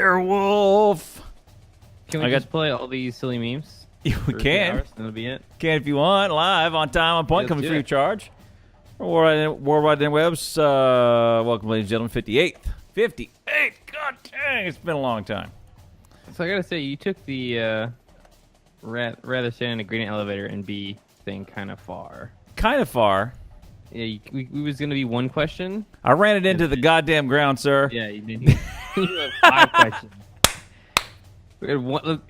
Werewolf. Can we just play all these silly memes? Yeah, we can. That'll be it. Can if you want. Live, on time, on point, coming free of charge. Worldwide Webs. Welcome, ladies and gentlemen. 58th. 58. God dang, it's been a long time. So I gotta say, you took the rather stand in a green elevator and B thing kind of far. Kind of far. Yeah, we was gonna be one question. I ran it into the goddamn ground, sir. Yeah, you did. You have 5 questions.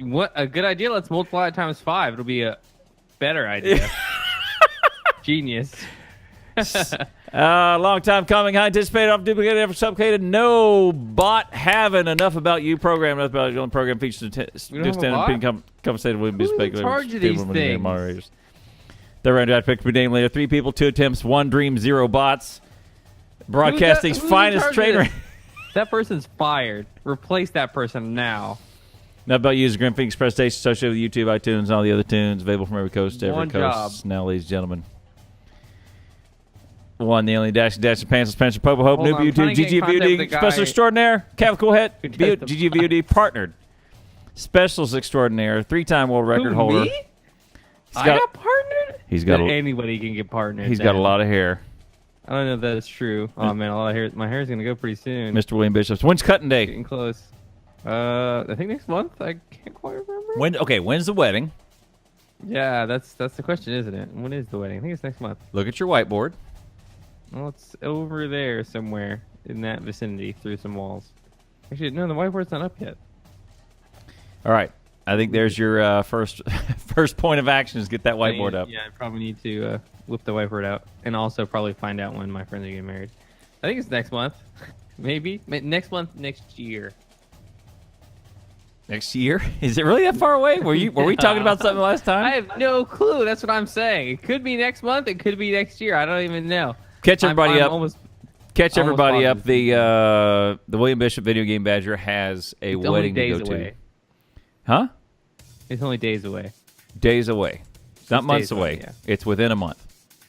What a good idea. Let's multiply it times 5. It'll be a better idea. Genius. Long time coming. High anticipated, off duplicated, ever supplicated. No bot having enough about you. Program enough about your program features to stand and conversated with Who's in charge of these things? Moderators. They're ready to pick to be named later. 3 people, 2 attempts, 1 dream, 0 bots. Broadcasting's finest trainer. That person's fired. Replace that person now. Not about you is Grim Phoenix Press Station associated with YouTube, iTunes, and all the other tunes available from every coast to every coast. Now, ladies and gentlemen. One, the only Dash, Pants, Spencer, Popo Hope, Noob YouTube, GGVOD, Special Extraordinaire, Cavical Head, GGVOD, Partnered, Specials Extraordinaire, 3-time world record holder. Me? I got partnered? He's got anybody can get partnered. He's got a lot of hair. I don't know if that is true. Oh, man, a lot of hair. My hair is going to go pretty soon. Mr. William Bishops. When's cutting day? Getting close. I think next month. I can't quite remember. When's the wedding? Yeah, that's the question, isn't it? When is the wedding? I think it's next month. Look at your whiteboard. Well, it's over there somewhere in that vicinity through some walls. Actually, no, the whiteboard's not up yet. All right. I think there's your first point of action is get that whiteboard up. Yeah, I probably need to whip the whiteboard out and also probably find out when my friends are getting married. I think it's next month. Maybe. Next month, next year. Next year? Is it really that far away? Were we talking about something last time? I have no clue. That's what I'm saying. It could be next month. It could be next year. I don't even know. Catch everybody up. Catch everybody up. The William Bishop Video Game Badger has a wedding to go to. Huh? It's only days away. Days away. Not months away. Yeah. It's within a month.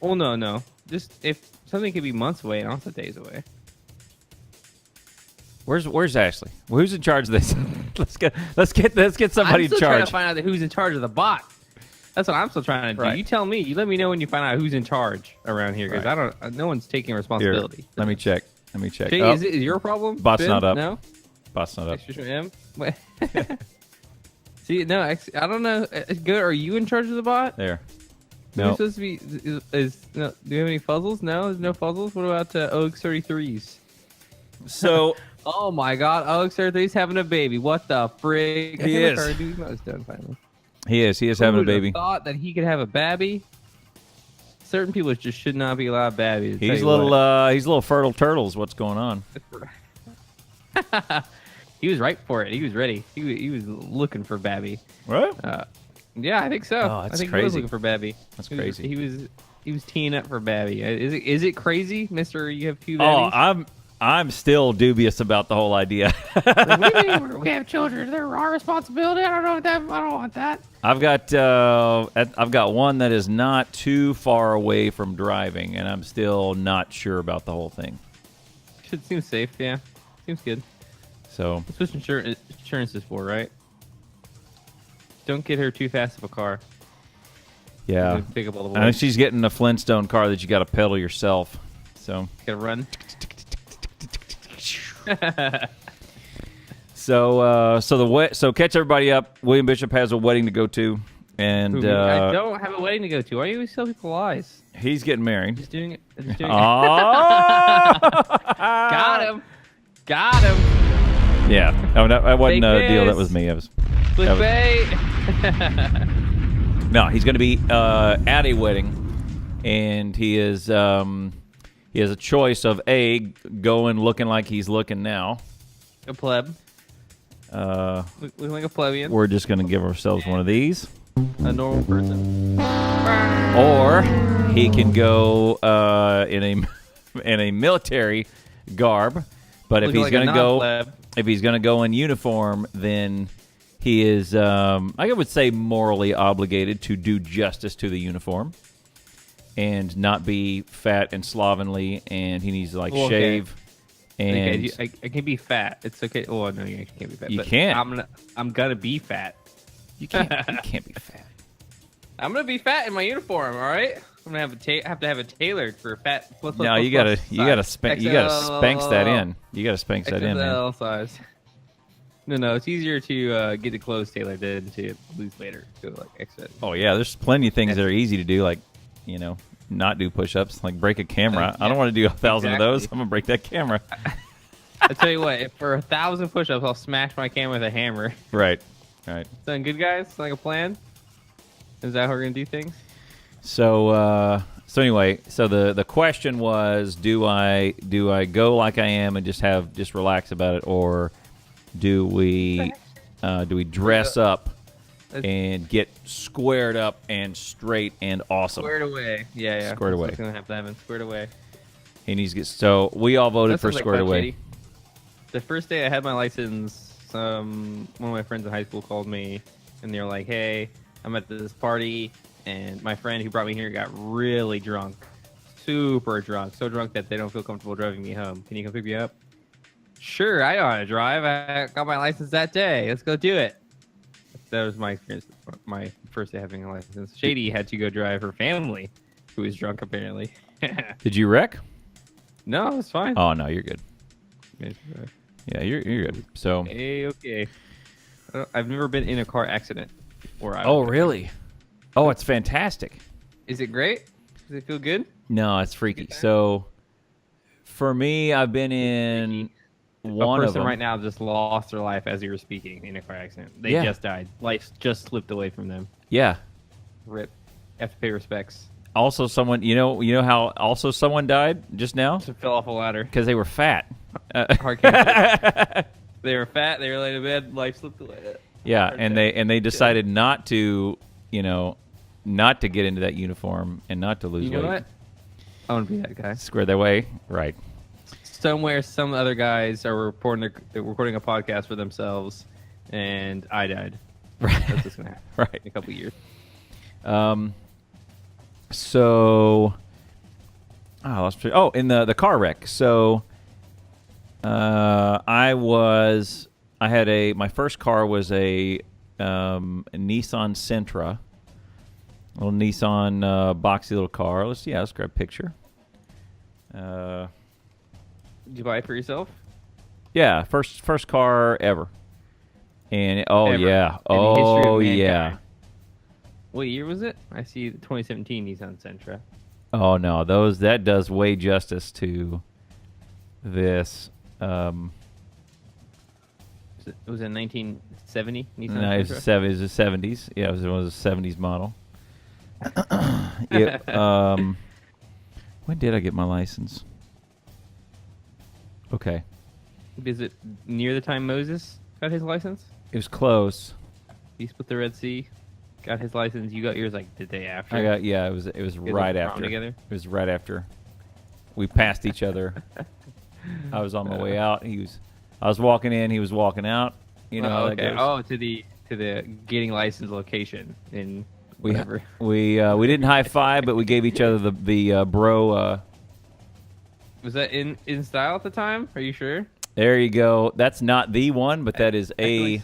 Oh no. Just if something could be months away and also days away. Where's Ashley? Well, who's in charge of this? let's get somebody in charge. I'm still trying to find out who's in charge of the bot. That's what I'm still trying to do. Right. You tell me. You let me know when you find out who's in charge around here, because right. No one's taking responsibility. Here, let me check. Jay, is it your problem? Bot's Ben? not up. No. Bot's not up. M. See, no, I don't know. Good. Are you in charge of the bot? There. No. Who's supposed to be? No, do you have any fuzzles? No, there's no fuzzles. What about OX33s? So. Oh my God, OX33's having a baby. What the frig? He is. Done finally. He is. He is having a baby. Thought that he could have a babby. Certain people just should not be allowed babbies. He's little fertile turtles. What's going on? He was right for it. He was ready. He was looking for babby. What? Yeah, I think so. Oh, that's I think crazy. he was looking for babby. That's crazy. He was teeing up for babby. Is it crazy, Mister? You have 2 babbies? Oh, I'm still dubious about the whole idea. We have children. They're our responsibility. I don't want that. I've got one that is not too far away from driving, and I'm still not sure about the whole thing. Should seem safe. Yeah, seems good. So that's what insurance is for, right? Don't get her too fast of a car. Yeah, pick up all the I think she's getting a Flintstone car that you got to pedal yourself. So gotta run. So catch everybody up. William Bishop has a wedding to go to, and I don't have a wedding to go to. Why do you always tell people lies? He's getting married. Just doing it. Oh! Got him. Yeah. Oh, no, that wasn't a deal. That was me. Clickbait. No, he's going to be at a wedding, and he has a choice of A, going looking like he's looking now. A pleb. Looking like a plebeian. We're just going to give ourselves one of these. A normal person. Or he can go in a military garb, but if he's going to go in uniform, then he is I would say morally obligated to do justice to the uniform and not be fat and slovenly, and he needs to shave And I can be fat. It's okay. Oh no, you can't be fat. You but can't. I'm gonna be fat. You can't be fat. I'm gonna be fat in my uniform. All right. I'm gonna have to have it tailored for fat. No, you gotta spank that in. You gotta spank that in, man. XL size. No, it's easier to get the clothes tailored than to lose later. So like XL. Oh yeah, there's plenty of things that are easy to do, like not do push-ups, like break a camera. I don't want to do 1,000 of those. I'm gonna break that camera. I tell you what, for 1,000 push-ups, I'll smash my camera with a hammer. Right. Sound good, guys? Sound like a plan? Is that how we're gonna do things? So anyway, the question was, do I go like I am and just relax about it, or do we dress up and get squared up and straight and awesome? Squared away. Yeah. Squared away. It's gonna have to happen. Squared away. He needs to get. So we all voted for squared away. Shady. The first day I had my license, one of my friends in high school called me, and they were like, "Hey, I'm at this party, and my friend who brought me here got really drunk, super drunk, so drunk that they don't feel comfortable driving me home. Can you come pick me up?" Sure, I know how to drive. I got my license that day. Let's go do it. That was my experience. My first day having a license. Shady had to go drive her family, who was drunk apparently. Did you wreck? No, it's fine. Oh no, you're good. Yeah, you're good. So. Okay. I've never been in a car accident. Oh really? Oh, it's fantastic. Is it great? Does it feel good? No, it's freaky. So, for me, I've been in one of them. Right now just lost their life as you were speaking in a car accident. They just died. Life just slipped away from them. Yeah. Rip. Have to pay respects. Also, someone you know how also someone died just now? Just fell off a ladder because they were fat. Heart cancer. They were fat. They were laid in bed. Life slipped away. Yeah, and they decided not to not to get into that uniform and not to lose weight. You know what? I want to be that guy. Square their way, right? Somewhere, some other guys are recording a podcast for themselves, and I died. Right. That's what's gonna happen. Right. In a couple of years. So, in the car wreck. So, my first car was a Nissan Sentra, a little Nissan boxy little car. Let's grab a picture. Did you buy it for yourself? Yeah, first car ever. And ever. Yeah, yeah. What year was it? I see the 2017 Nissan Sentra. Oh no, that does way justice to this. Was it 1970 Nissan No, Sentra? it was the 70s. Yeah, it was a 70s model. When did I get my license? Okay. Is it near the time Moses got his license? It was close. He split the Red Sea, got his license. You got yours like the day after. It was right after. Together? It was right after. We passed each other. I was on my way out. I was walking in. He was walking out. You know how that goes. Oh, to the getting license location in whatever. We didn't high five, but we gave each other the bro. Was that in style at the time? Are you sure? There you go. That's not the one, but that is other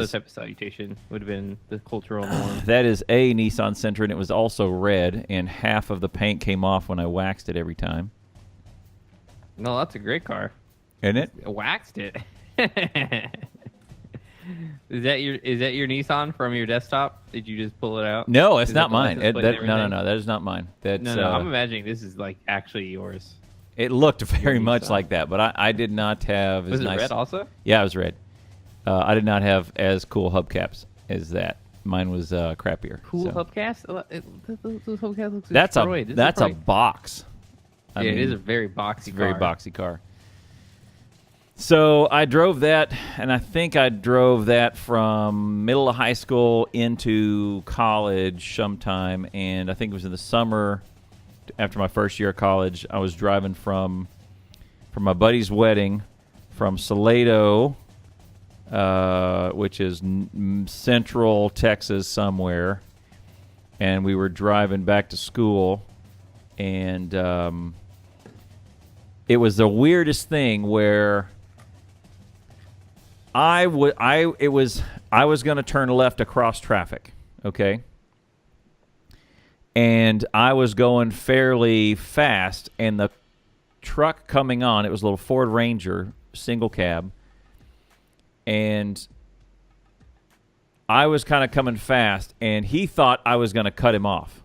type of salutation would have been the cultural norm. That is a Nissan Sentra, and it was also red, and half of the paint came off when I waxed it every time. No, that's a great car. Isn't it? I waxed it. Is that your Nissan from your desktop? Did you just pull it out? No, it's not mine. No, no. that is not mine. That's, no, I'm imagining this is like actually yours. It looked very much like that, but I did not have as nice. Was it red also? Yeah, it was red. I did not have as cool hubcaps as that. Mine was crappier. Cool hubcaps? Those hubcaps look that's destroyed. A box. I mean, it is a very boxy car. Very boxy car. So I drove that, and I think I drove that from middle of high school into college sometime, and I think it was in the summer after my first year of college. I was driving from my buddy's wedding from Salado, which is central Texas somewhere, and we were driving back to school, and it was the weirdest thing where I was going to turn left across traffic, okay? And I was going fairly fast, and the truck coming on, it was a little Ford Ranger, single cab, and I was kind of coming fast, and he thought I was going to cut him off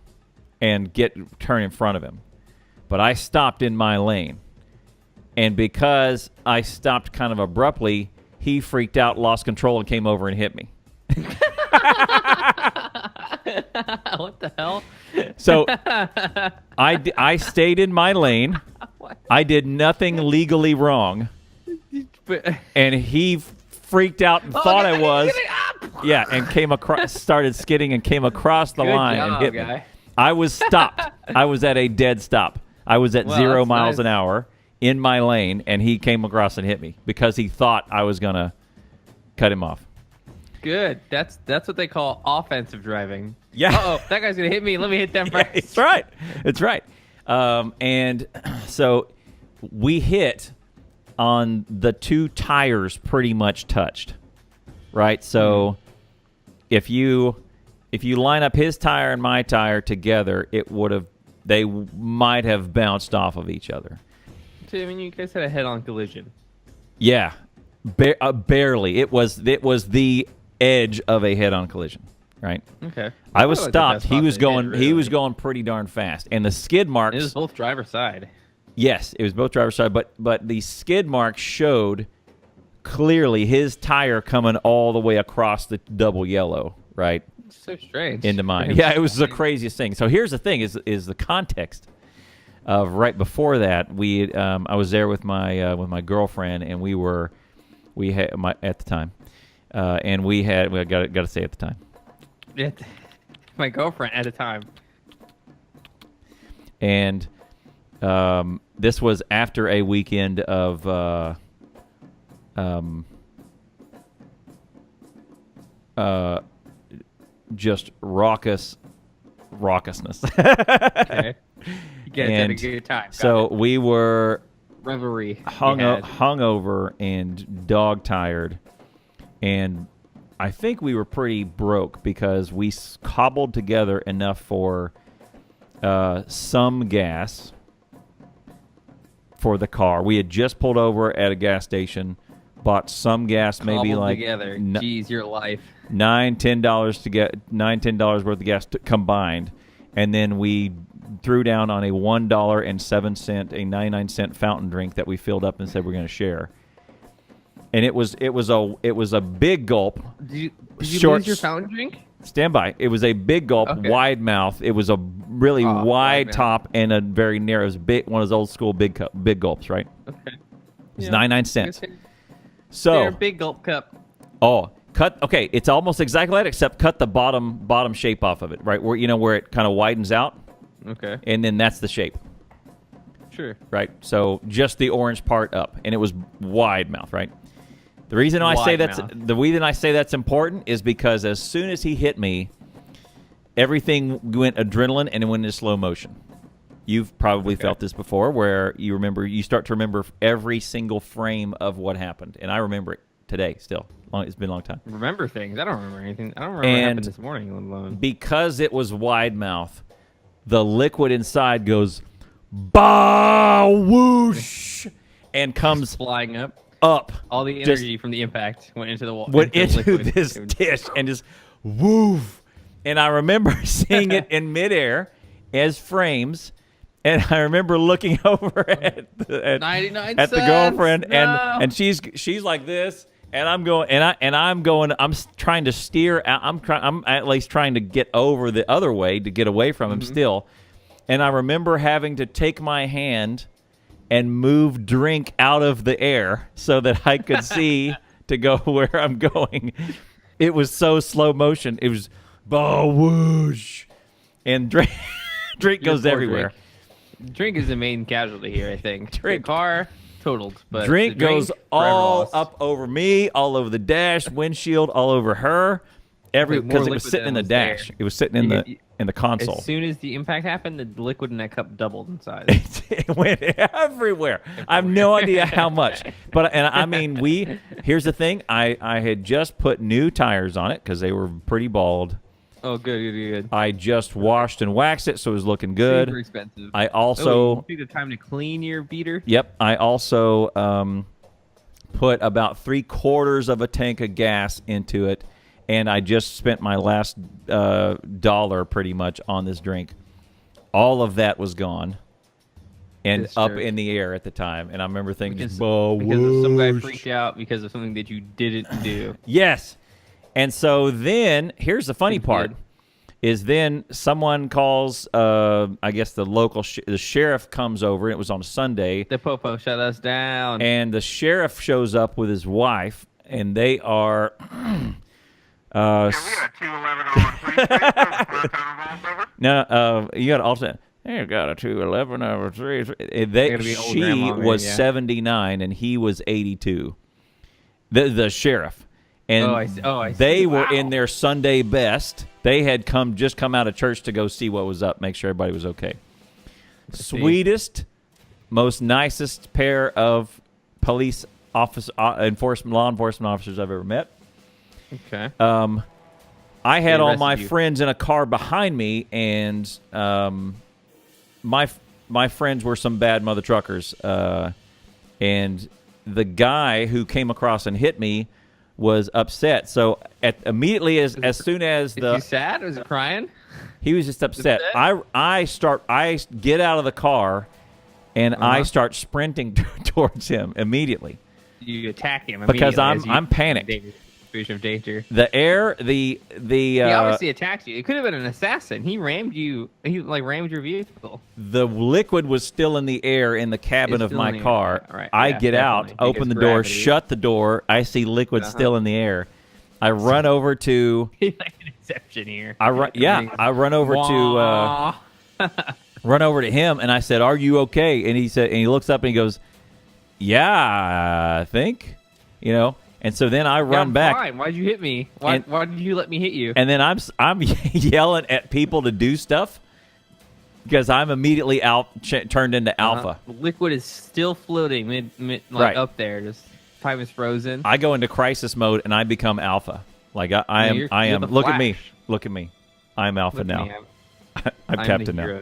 and turn in front of him. But I stopped in my lane. And because I stopped kind of abruptly, he freaked out, lost control, and came over and hit me. What the hell? So I stayed in my lane. I did nothing legally wrong. And he freaked out and thought I was. Yeah, and came across, started skidding and came across the line and hit me. I was stopped. I was at a dead stop. I was at 0 miles an hour in my lane, and he came across and hit me because he thought I was going to cut him off. Good. That's what they call offensive driving. Yeah. Uh-oh, that guy's going to hit me. Let me hit them first. Yeah, it's right. It's right. And so we hit on the two tires pretty much touched, right? So if you line up his tire and my tire together, they might have bounced off of each other. So, I mean, you guys had a head-on collision. Yeah, barely. It was the edge of a head-on collision, right? Okay. I was stopped. He was going pretty darn fast, and the skid marks. It was both driver's side. Yes, it was both driver's side, but the skid marks showed clearly his tire coming all the way across the double yellow, right? So strange. Into mine. Yeah, it was the craziest thing. So here's the thing: is the context of right before that. I was there with my girlfriend, and we had at the time, and we got to say at the time. Yeah, my girlfriend at the time. And this was after a weekend of just raucousness. Okay. You guys had a good time. So we were revelry hungover and dog tired, and I think we were pretty broke because we cobbled together enough for some gas for the car. We had just pulled over at a gas station, bought some gas, maybe like together. Jeez, your life. $9-10 worth of gas combined, and then we threw down on a $1.07, a 99-cent fountain drink that we filled up and said we're going to share. And it was a big gulp. Did you lose your fountain drink? Stand by. It was a big gulp, wide mouth. It was a really wide top and a very narrow. It was one of those old school big gulps, right? Okay. It was 99 cents. So they're a big gulp cup. Oh, cut. Okay, it's almost exactly like that, except cut the bottom shape off of it, right? Where it kind of widens out. Okay. And then that's the shape. Sure. Right. So just the orange part up, and it was wide mouth, right? The reason I say that's important is because as soon as he hit me, everything went adrenaline and it went into slow motion. You've probably felt this before, where you start to remember every single frame of what happened, and I remember it today still. It's been a long time. Remember things? I don't remember anything. I don't remember what happened this morning, let alone. Because it was wide mouth, the liquid inside goes ba whoosh and comes flying up. All the energy from the impact went into the wall. Went into this dish and just woof. And I remember seeing it in midair as frames, and I remember looking over at the girlfriend, and she's like this, and I'm going, I'm trying to steer. I'm at least trying to get over the other way to get away from him still, and I remember having to take my hand and move drink out of the air so that I could see to go where I'm going. It was so slow motion. It was whoosh, and drink goes everywhere. Drink is the main casualty here, I think. The car totaled, but drink goes all up over me, all over the dash, windshield, all over her. Because it was sitting in the dash. It was sitting in the console. As soon as the impact happened, the liquid in that cup doubled in size. It went everywhere. I have no idea how much. But I mean, here's the thing. I had just put new tires on it because they were pretty bald. Oh, good. I just washed and waxed it, so it was looking good. Super expensive. I also take the time to clean your beater. Yep. I also put about 3/4 of a tank of gas into it. And I just spent my last dollar pretty much on this drink. All of that was gone and up in the air at the time. And I remember thinking, because some guy freaked out because of something that you didn't do. Yes. And so then, here's the funny part, is then someone calls, I guess the sheriff comes over. It was on a Sunday. The popo shut us down. And the sheriff shows up with his wife, and they are... No, you got to alternate. You got a 211 over 3. She was 79 and he was 82. The sheriff, and I see. They were in their Sunday best. They had just come out of church to go see what was up, make sure everybody was okay. Sweetest, most nicest pair of police law enforcement officers I've ever met. Okay. I had all my friends in a car behind me, and my friends were some bad mother truckers. And the guy who came across and hit me was upset. So immediately as soon as Is he sad? Was he crying? He was just upset. I get out of the car, and I start sprinting towards him immediately. You attack him because I'm panicked. Of danger. He obviously attacked you. It could have been an assassin. He rammed you. He rammed your vehicle. The liquid was still in the air in the cabin of my car. Right. I get out, open the door, shut the door. I see liquid still in the air. I run over to. Like an exception here. I run over to. Run over to him, and I said, "Are you okay?" And he said, and he looks up and he goes, "Yeah, I think, you know." And so then I run back. Fine. Why'd you hit me? Why did you let me hit you? And then I'm yelling at people to do stuff because I'm immediately turned into Alpha. Liquid is still floating up there. Just time is frozen. I go into crisis mode and I become Alpha. Like I am. Look at me. Look at me. I'm Alpha now. I'm Captain now.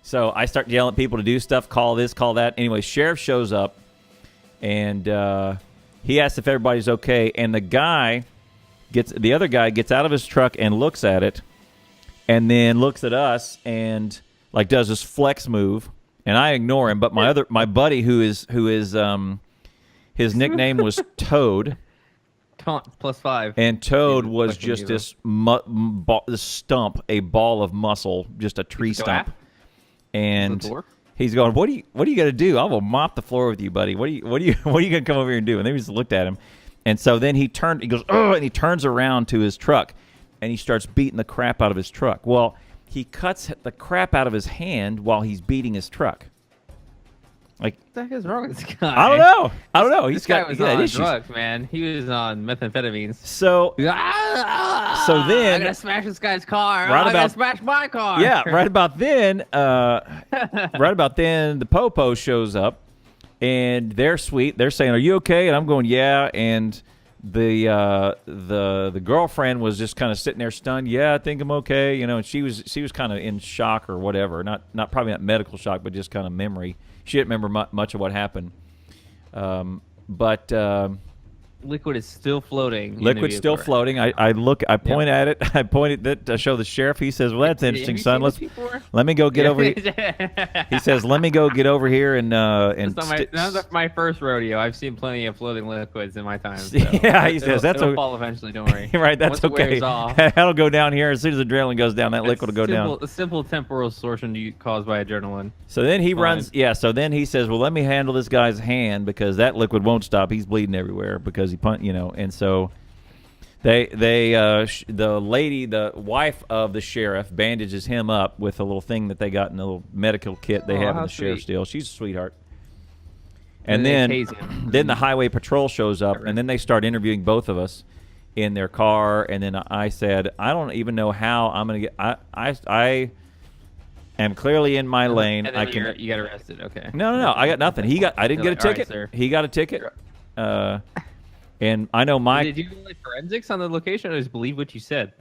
So I start yelling at people to do stuff. Call this. Call that. Anyway, sheriff shows up and. He asks if everybody's okay, and the other guy gets out of his truck and looks at it, and then looks at us and like does this flex move, and I ignore him. But my buddy who is his nickname was Toad, +5, and Toad was just this stump, a ball of muscle, just a tree stump, and. He's going, what are you going to do? I will mop the floor with you, buddy. What are you going to come over here and do? And then we just looked at him. And so then he goes, oh, and he turns around to his truck and he starts beating the crap out of his truck. Well, he cuts the crap out of his hand while he's beating his truck. Like, what the heck is wrong with this guy? I don't know. This guy was on drugs, man. He was on methamphamethamines. So then I'm gonna smash this guy's car. I'm gonna smash my car. Yeah, right about then, the Popo shows up, and they're sweet. They're saying, "Are you okay?" And I'm going, "Yeah." And the girlfriend was just kind of sitting there stunned. Yeah, I think I'm okay. You know, and she was kind of in shock or whatever. Probably not medical shock, but just kind of memory. She didn't remember much of what happened. But liquid is still floating. Liquid's still floating. I point at it. I point it to show the sheriff. He says, "Well, that's interesting, son. Let me go get over here." He says, "Let me go get over here and." That's my first rodeo. I've seen plenty of floating liquids in my time. So yeah, he says that'll fall eventually. Don't worry. Right, that's Once okay. It wears off, that'll go down here as soon as adrenaline goes down. That liquid will go down. A simple temporal distortion caused by adrenaline. So then he runs. Yeah. So then he says, "Well, let me handle this guy's hand because that liquid won't stop. He's bleeding everywhere because he punched, you know." And so the wife of the sheriff bandages him up with a little thing that they got in a little medical kit they have in the sheriff's deal. She's a sweetheart. And then the highway patrol shows up, and then they start interviewing both of us. in their car, and then I said, I don't even know how I'm going to get. I am clearly in my lane. And then you got arrested. Okay. No. I got nothing. I didn't get a ticket. Right, he got a ticket. And I know my. Did you do like forensics on the location, or just believe what you said?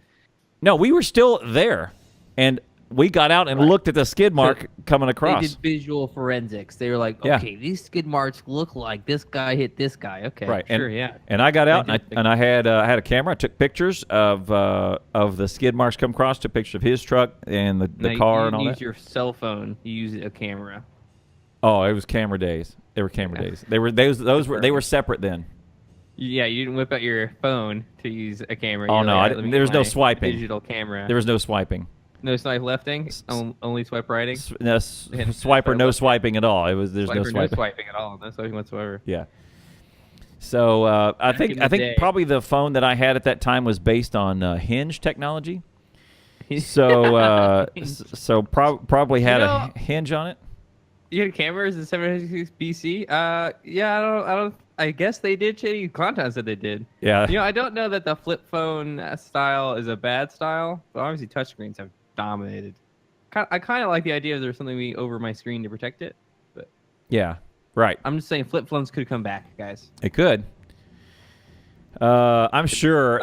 No, we were still there, and we got out and looked at the skid mark coming across. They did visual forensics. They were like, okay, these skid marks look like this guy hit this guy. Okay, right. Sure, And I got out and I had a camera. I took pictures of the skid marks come across. Took pictures of his truck and the car and all that. You use your cell phone. You use a camera. Oh, it was camera days. They were camera days. They were separate then. Yeah, you didn't whip out your phone to use a camera. Oh no, there was no swiping. Digital camera. There was no swiping. No swipe lefting, only swipe righting. No, swiper, no swiping at all. There's no swiping. No swiping at all. No swiping whatsoever. Yeah. So I think probably the phone that I had at that time was based on Hinge technology. So probably had a hinge on it. You had cameras in 766 BC. Yeah, I guess they did. Shady Clowntown said they did. Yeah. I don't know that the flip phone style is a bad style, but obviously touchscreens have dominated. I kind of like the idea of there's something over my screen to protect it, but yeah, right. I'm just saying flip phones could come back, guys. It could. I'm sure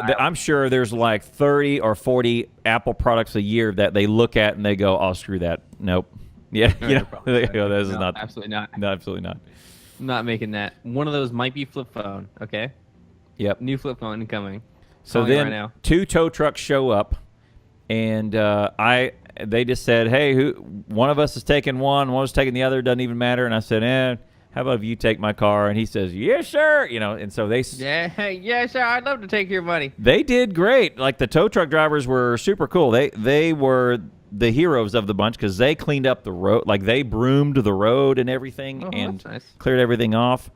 there's like 30 or 40 Apple products a year that they look at and they go, "Oh, screw that. Nope." Yeah, they go, "This is not absolutely not. No, absolutely not. I'm not making that. One of those might be flip phone. Okay. Yep. New flip phone incoming. So then, right now. 2 tow trucks show up. And they just said, "Hey, one of us is taking one was taking the other. Doesn't even matter." And I said, "How about if you take my car?" And he says, "Yes, sir." And so they. Yeah, sure. I'd love to take your money. They did great. Like the tow truck drivers were super cool. They were the heroes of the bunch because they cleaned up the road. Like they broomed the road and everything and cleared everything off.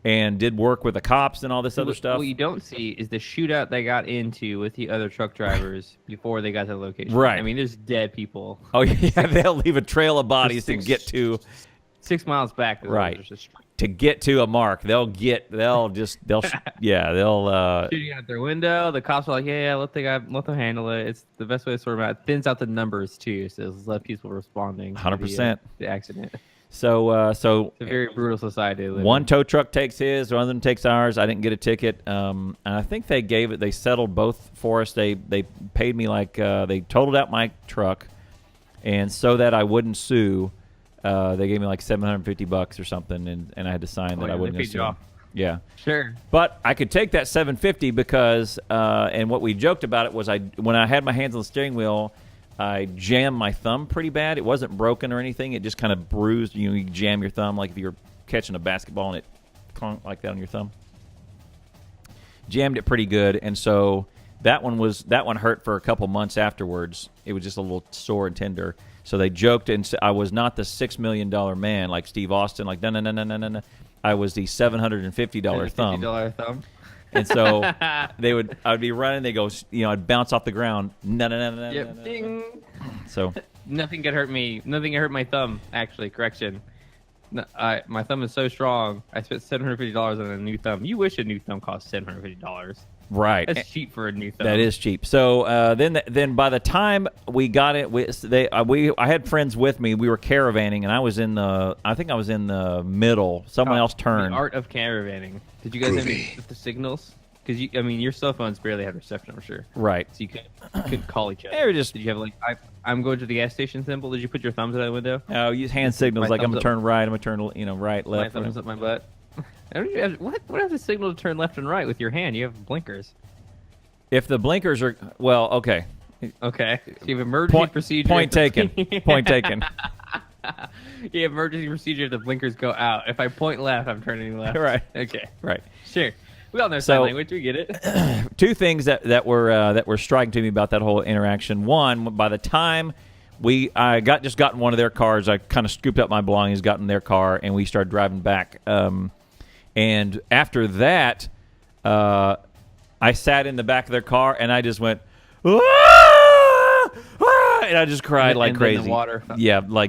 And did work with the cops and all this other stuff. What you don't see is the shootout they got into with the other truck drivers before they got to the location. Right. I mean, there's dead people. Oh yeah, they'll leave a trail of bodies to get to 6 miles back. Right. To get to a mark, they'll shooting out their window. The cops are like, let them handle it. It's the best way to sort them out. It thins out the numbers too, so it's less people responding. 100%. The accident. So it's a very brutal society. One tow truck takes his, one of them takes ours. I didn't get a ticket, and I think they settled both for us. They paid me they totaled out my truck, and so that I wouldn't sue, they gave me like $750 or something, and I had to sign that I wouldn't sue. Yeah, sure. But I could take that $750 because, and what we joked about it was when I had my hands on the steering wheel. I jammed my thumb pretty bad. It wasn't broken or anything. It just kind of bruised. You jam your thumb like if you're catching a basketball and it clunked like that on your thumb. Jammed it pretty good, and so that one hurt for a couple months afterwards. It was just a little sore and tender. So they joked and said I was not the $6 million man like Steve Austin. Like no. I was the $750 thumb. $50 thumb. And so I would be running. They go, I'd bounce off the ground. No. Yep. Ding. So nothing could hurt me. Nothing could hurt my thumb. Actually, correction. No, my thumb is so strong. I spent $750 on a new thumb. You wish a new thumb cost $750. Right. That's cheap for a new thumb. That is cheap. So then by the time we got it, I had friends with me. We were caravanning, and I think I was in the middle. Someone else turned. The art of caravanning. Did you guys have the signals? Because your cell phones barely have reception, I'm sure. Right. So you couldn't call each other. They were just. Did you have I'm going to the gas station symbol? Did you put your thumbs out the window? Oh, use hand signals like I'm gonna turn right. I'm gonna turn right, left. My thumbs up my butt. What has a signal to turn left and right with your hand? You have blinkers. If the blinkers are okay. Okay. So you have emergency procedure. Point taken. Point taken. You have emergency procedure if the blinkers go out. If I point left, I'm turning left. Right. Okay. Right. Sure. We all know sign language. We get it. Two things that were striking to me about that whole interaction. One, by the time I just got in one of their cars, I kind of scooped up my belongings, got in their car, and we started driving back. And after that, I sat in the back of their car and I just went, "Ah! Ah!" And I just cried like crazy. The water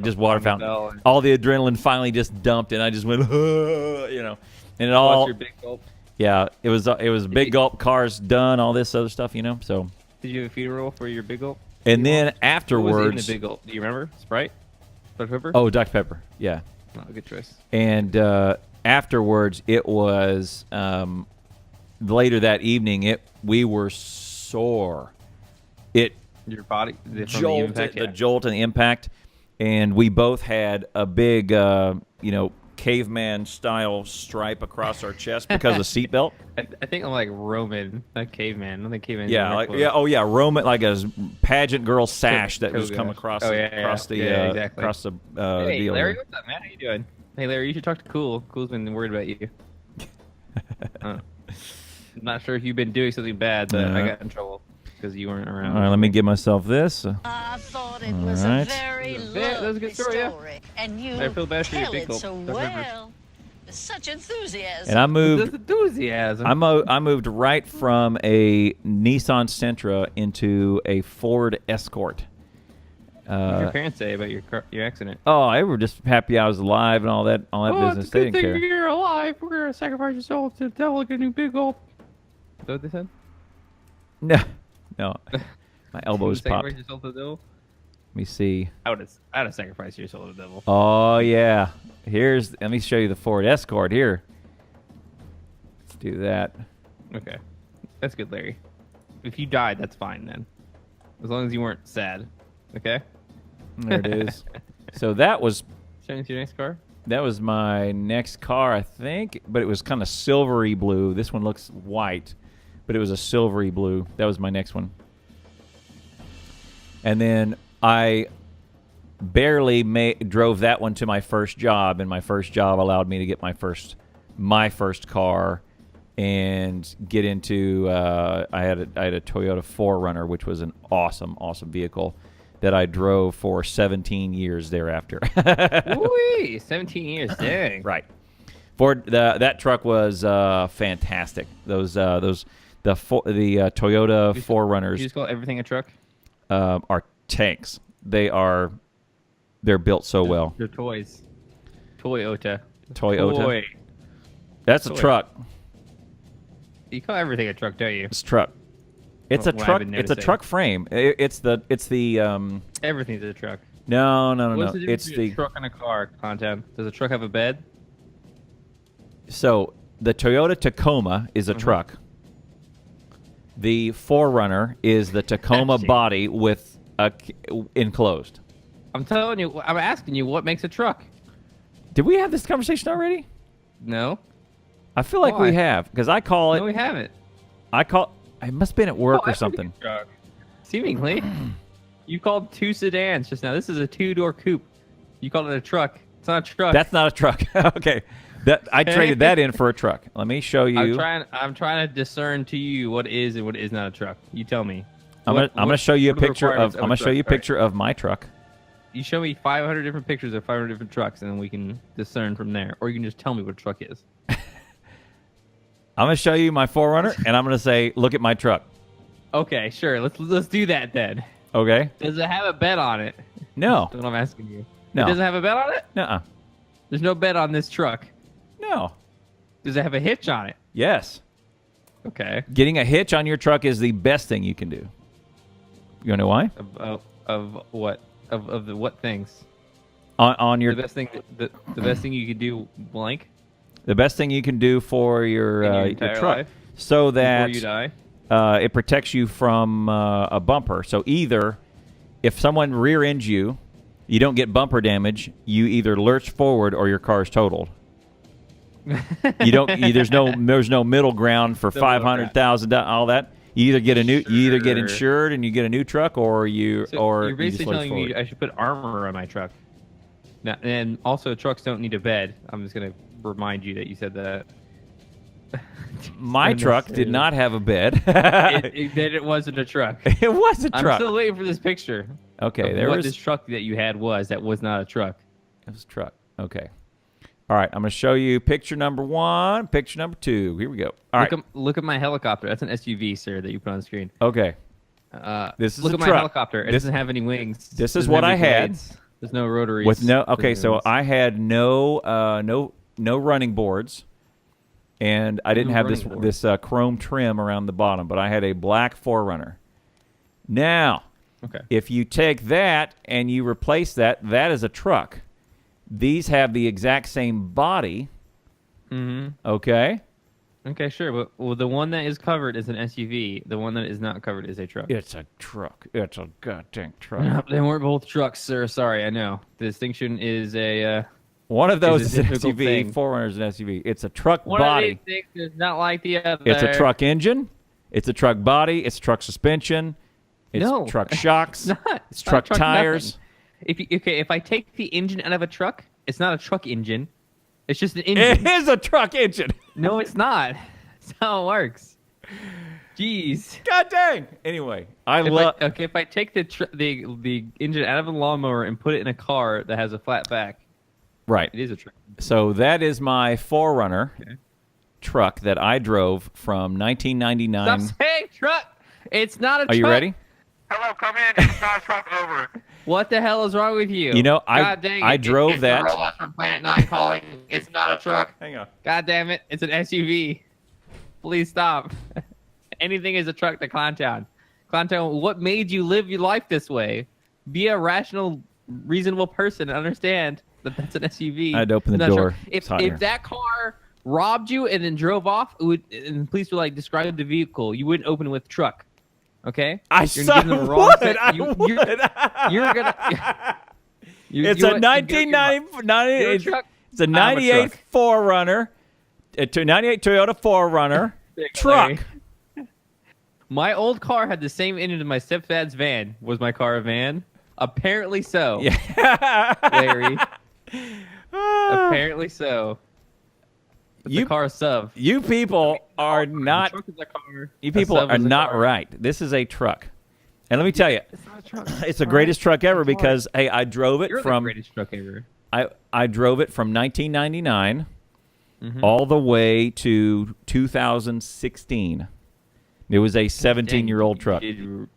just water fountain. All the adrenaline finally just dumped, and I just went, "Ah!" And it all. Your big gulp. Yeah, it was Big Gulp cars done, all this other stuff, So. Did you have a funeral for your Big Gulp? And then afterwards, what was in the Big Gulp? Do you remember? Sprite, Dr Pepper. Oh, Dr Pepper. Yeah. Oh, good choice. And afterwards, it was later that evening. We were sore. Your body, the jolt and the impact, and we both had a big, caveman style stripe across our chest because of seatbelt. I think I'm like Roman, not caveman. I don't think caveman. Roman, like a pageant girl sash that was come across across the Hey, deal. Larry, what's up, man? How you doing? Hey, Larry, you should talk to Cool. Cool's been worried about you. I'm not sure if you've been doing something bad, but I got in trouble because you weren't around. All right, let me give myself this. I thought it was a very that was a good story. Yeah. And you I feel bad for your tell Big it Gulp. so well. Such enthusiasm. And I moved. Enthusiasm. I moved right from a Nissan Sentra into a Ford Escort. What did your parents say about your accident? Oh, they were just happy I was alive and all that business. It's a They good didn't care. thing you're alive. We're gonna sacrifice your soul to the devil, get a new Big Gulp. Is that what they said? No. My elbows popped. Sacrifice your soul to the devil? Let me see. I would have sacrificed your soul to the devil. Oh yeah. Let me show you the Ford Escort here. Let's do that. Okay, that's good, Larry. If you died, that's fine then, as long as you weren't sad. Okay. There it is. So that was. Showing us your next car. That was my next car, I think, but it was kind of silvery blue. This one looks white, but it was a silvery blue. That was my next one. And then I barely drove that one to my first job, and my first job allowed me to get my first car and get into. I had a Toyota 4Runner, which was an awesome vehicle that I drove for 17 years thereafter. Ooh, 17 years, dang. Right. That truck was fantastic. The Toyota 4Runners. You just call everything a truck? Are tanks. They're built so well. They're toys. Toyota. Toy. That's a truck. You call everything a truck, don't you? It's a truck. It's a truck. It's a truck frame. It's the. Everything's a truck. No. What's the difference It's between the a truck and a car content. Does a truck have a bed? So the Toyota Tacoma is a truck. The 4Runner is the Tacoma body with enclosed. I'm telling you. I'm asking you what makes a truck. Did we have this conversation already? No. I feel like we have because I call it. No, we haven't. It must have been at work or something. Truck. Seemingly. You called two sedans just now. This is a 2-door coupe. You called it a truck. It's not a truck. That's not a truck. Okay. I traded that in for a truck. Let me show you. I'm trying to discern to you what is and what is not a truck. You tell me. I'm gonna show you a picture of. I'm gonna show you a picture of my truck. You show me 500 different pictures of 500 different trucks, and then we can discern from there. Or you can just tell me what a truck is. I'm gonna show you my 4Runner, and I'm gonna say, "Look at my truck." Okay, sure. Let's do that then. Okay. Does it have a bed on it? No. That's what I'm asking you. No. It doesn't have a bed on it? Nuh-uh. There's no bed on this truck. No. Does it have a hitch on it? Yes. Okay. Getting a hitch on your truck is the best thing you can do. You wanna know why? Of what? Of the what things? On your the best thing. The best thing you could do blank. The best thing you can do for your truck, life, so that before you die. It protects you from a bumper. So either if someone rear ends you, you don't get bumper damage. You either lurch forward or your car's totaled. You don't. There's no middle ground for $500,000. All that. You either get insured and you get a new truck, or you're basically telling me I should put armor on my truck. Now, and also trucks don't need a bed. I'm just gonna remind you that you said that. My truck did not have a bed. It wasn't a truck. It was a truck. I'm still waiting for this picture. Okay, this truck that you had was not a truck. It was a truck. Okay. All right, I'm going to show you picture number 1, picture number 2. Here we go. All right. Look at my helicopter. That's an SUV, sir, that you put on the screen. Okay. This is look at my helicopter. It doesn't have any wings. This is what I had. There's no rotaries. So I had no running boards. and I didn't have running this chrome trim around the bottom, but I had a black 4Runner. Now, if you take that and you replace that, that is a truck. These have the exact same body. Mm-hmm. Okay. Okay, sure. But the one that is covered is an SUV. The one that is not covered is a truck. It's a truck. It's a goddamn truck. They weren't both trucks, sir. Sorry, I know. The distinction is a... one of those is an difficult SUV. thing. 4Runner is an SUV. It's a truck One body. of these things is not like the other. It's a truck engine. It's a truck body. It's truck suspension. It's No. truck shocks. It's not truck tires. nothing. If I take the engine out of a truck, it's not a truck engine. It's just an engine. It is a truck engine. No, it's not. That's how it works. Jeez. God dang. Anyway, I love. If I take the engine out of a lawnmower and put it in a car that has a flat back, Right. it is a truck. So that is my 4Runner truck that I drove from 1999. Stop saying truck. It's not a truck. Are you ready? Hello, come in. It's not a truck over. What the hell is wrong with you? You know, God dang I it. drove It's that. the robot from Planet 9 calling. It's not a truck. Hang on. God damn it. It's an SUV. Please stop. Anything is a truck to Clowntown. Clowntown, what made you live your life this way? Be a rational, reasonable person and understand that that's an SUV. I had to open the Not a door. truck. It's hot in here. If that car robbed you and then drove off, and the police would describe the vehicle, you wouldn't open with truck. Okay? You're giving them the wrong set- I you- would. You're gonna. It's a 1990. It's a 98 4Runner. A 98 Toyota 4Runner truck. My old car had the same engine as my stepdad's van. Was my car a van? Apparently so. Yeah. Larry. Apparently so. But the car is sub. You people are not. A truck is a car. You A people sub are is a not car. right. This is a truck, and let me tell you, It's not a truck. it's the greatest truck ever because hey, I drove it You're from. the greatest truck ever. I drove it from 1999 Mm-hmm. all the way to 2016. It was a 17-year-old truck, You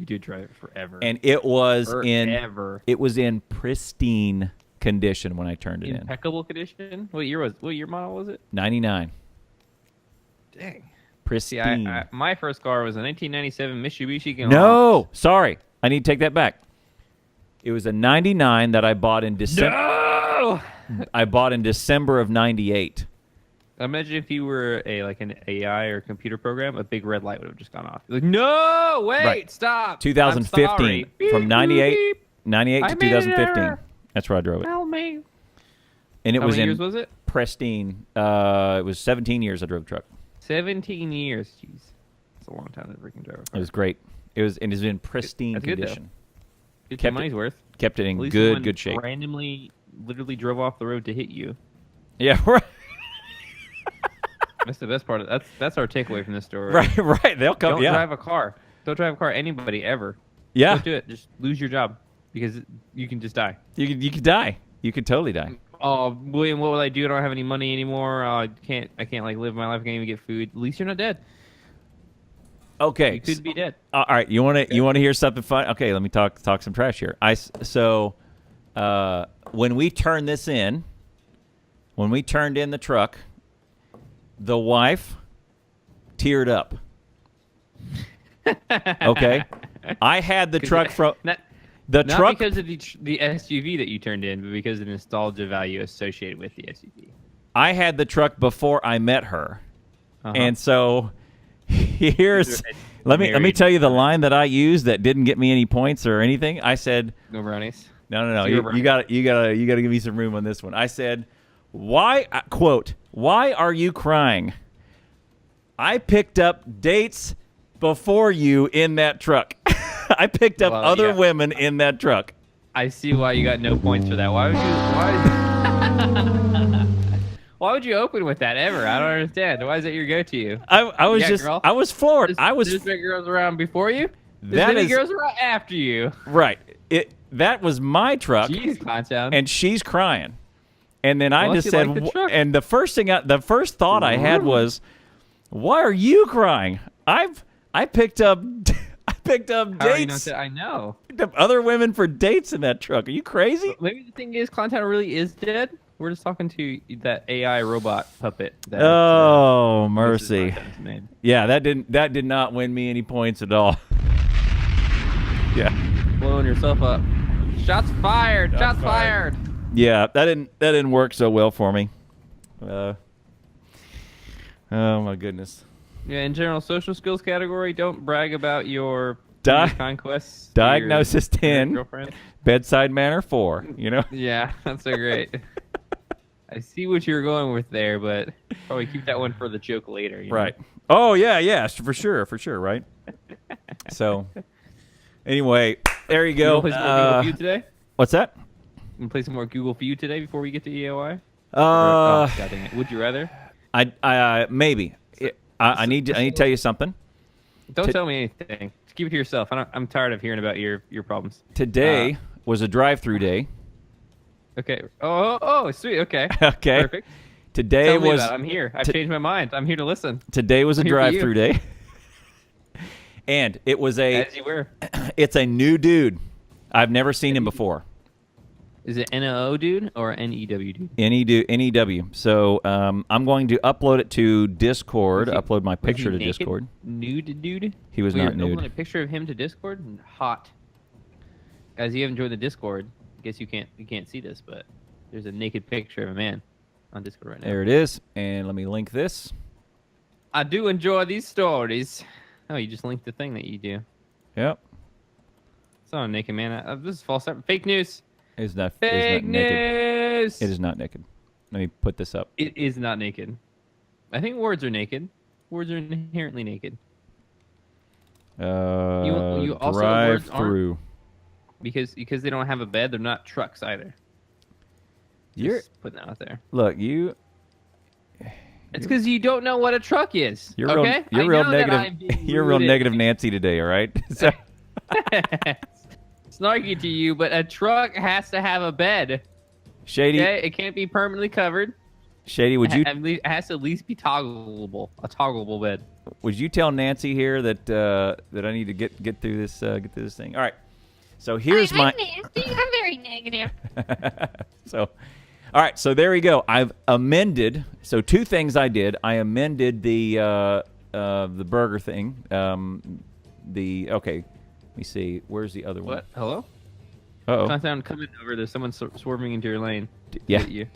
did drive it forever. and it was forever. in pristine condition when I turned it in. Impeccable condition. What year model was it? 99. Dang. See, Pristine. my first car was a 1997 Mitsubishi Galant. No, sorry. I need to take that back. It was a 99 that I bought in December. No! I bought in December of 98. Imagine if you were an AI or computer program, a big red light would have just gone off. You're like, no, wait, Right. stop. 2015. I'm sorry. From Beep, 98, beep, 98 I to made an 2015. error. That's where I drove it. Help me. And it How was many in years was it? pristine. It was 17 years I drove the truck. 17 years. Jeez. That's a long time to freaking drive a It car. was great. It was in pristine That's good, though. condition. Get kept your it- money's worth. Kept it in At least good someone shape. randomly, literally drove off the road to hit you. Yeah, right. That's the best part. That's our takeaway from this story. Right. They'll come. Don't yeah. drive a car. Don't drive a car. Anybody ever. Yeah. Don't do it. Just lose your job because you can just die. You could die. You could totally die. Oh, William, what will I do? I don't have any money anymore. I can't live my life. I can't even get food. At least you're not dead. Okay. You could be dead. All right. You want to hear something fun? Okay. Let me talk some trash here. When we turned this in, when we turned in the truck, the wife teared up. Okay. I had the truck from Not truck. because of the SUV that you turned in, but because of the nostalgia value associated with the SUV. I had the truck before I met her, Uh-huh. and so here's. Let me Married. tell you the line that I used that didn't get me any points or anything. I said, No brownies. No. Zero You got to give me some room on this one. I said, "Why?" Quote: "Why are you crying? I picked up dates before you in that truck. I picked up Well, other yeah. women in that truck." I see why you got no points for that. Why would you open with that ever? I don't understand. Why is that your go-to? I was Yeah, just girl. I was floored. There's been girls around before you. There's That many is- girls around after you. right. That was my truck. Jeez, Clowntown. And she's crying. And then I Well, just she said, liked the truck. and the first thought I had was, "Why are you crying? I picked up How are you not dates, I know. picked up other women for dates in that truck. Are you crazy?" Maybe the thing is, Clowntown really is dead. We're just talking to that AI robot puppet. That mercy. Yeah, that did not win me any points at all. Yeah. Blowing yourself up. Shots fired. Shots fired. Yeah, that didn't work so well for me. Oh my goodness. Yeah, in general social skills category, don't brag about your conquests. Diagnosis 10. Girlfriend. Bedside manner 4. Yeah, that's so great. I see what you're going with there, but probably keep that one for the joke later. Right. Oh yeah, for sure, right? So, anyway, there you go. Play some more Google Feud today? What's that? You want to play some more Google Feud today before we get to EAY? God dang it. Would you rather? I maybe. I need to tell you something. Don't tell me anything. Just keep it to yourself. I'm tired of hearing about your problems. Today was a drive-through day. Okay. Oh, sweet. Okay. Okay. Perfect. Today Tell me was. about it. I'm here. I've changed my mind. I'm here to listen. Today was a drive-through day, and it was As you were. It's a new dude. I've never seen him before. Is it NO dude or NEW dude? NEW. So I'm going to upload it to Discord. Upload my picture to naked? Discord. Nude dude? He was not nude. Uploading a picture of him to Discord? Hot. Guys, you haven't joined the Discord. I guess you can't see this, but there's a naked picture of a man on Discord right now. There it is. And let me link this. I do enjoy these stories. Oh, you just linked the thing that you do. Yep. It's not a naked man. This is false. Fake news. It's not Fake news. It is not naked. Let me put this up. It is not naked. I think words are naked. Words are inherently naked. You also drive words aren't- through. Because they don't have a bed, they're not trucks either. Just putting that out there. Look, you. It's because you don't know what a truck is. You're okay? real, you're real I know that negative. I'm being You're real rude. negative, Nancy, today. All right. So, Snarky to you, but a truck has to have a bed. Shady. Okay, it can't be permanently covered. Shady, would you? It has to at least be toggleable. A toggleable bed. Would you tell Nancy here that I need to get through this thing? All right. So here's my. I'm nasty. I'm very negative. So, all right. So there we go. I've amended. So 2 things I did. I amended the burger thing. Okay. Let me see. Where's the other one? What? Hello? Uh-oh. Sound coming over. There's someone swerving into your lane. Yeah. You.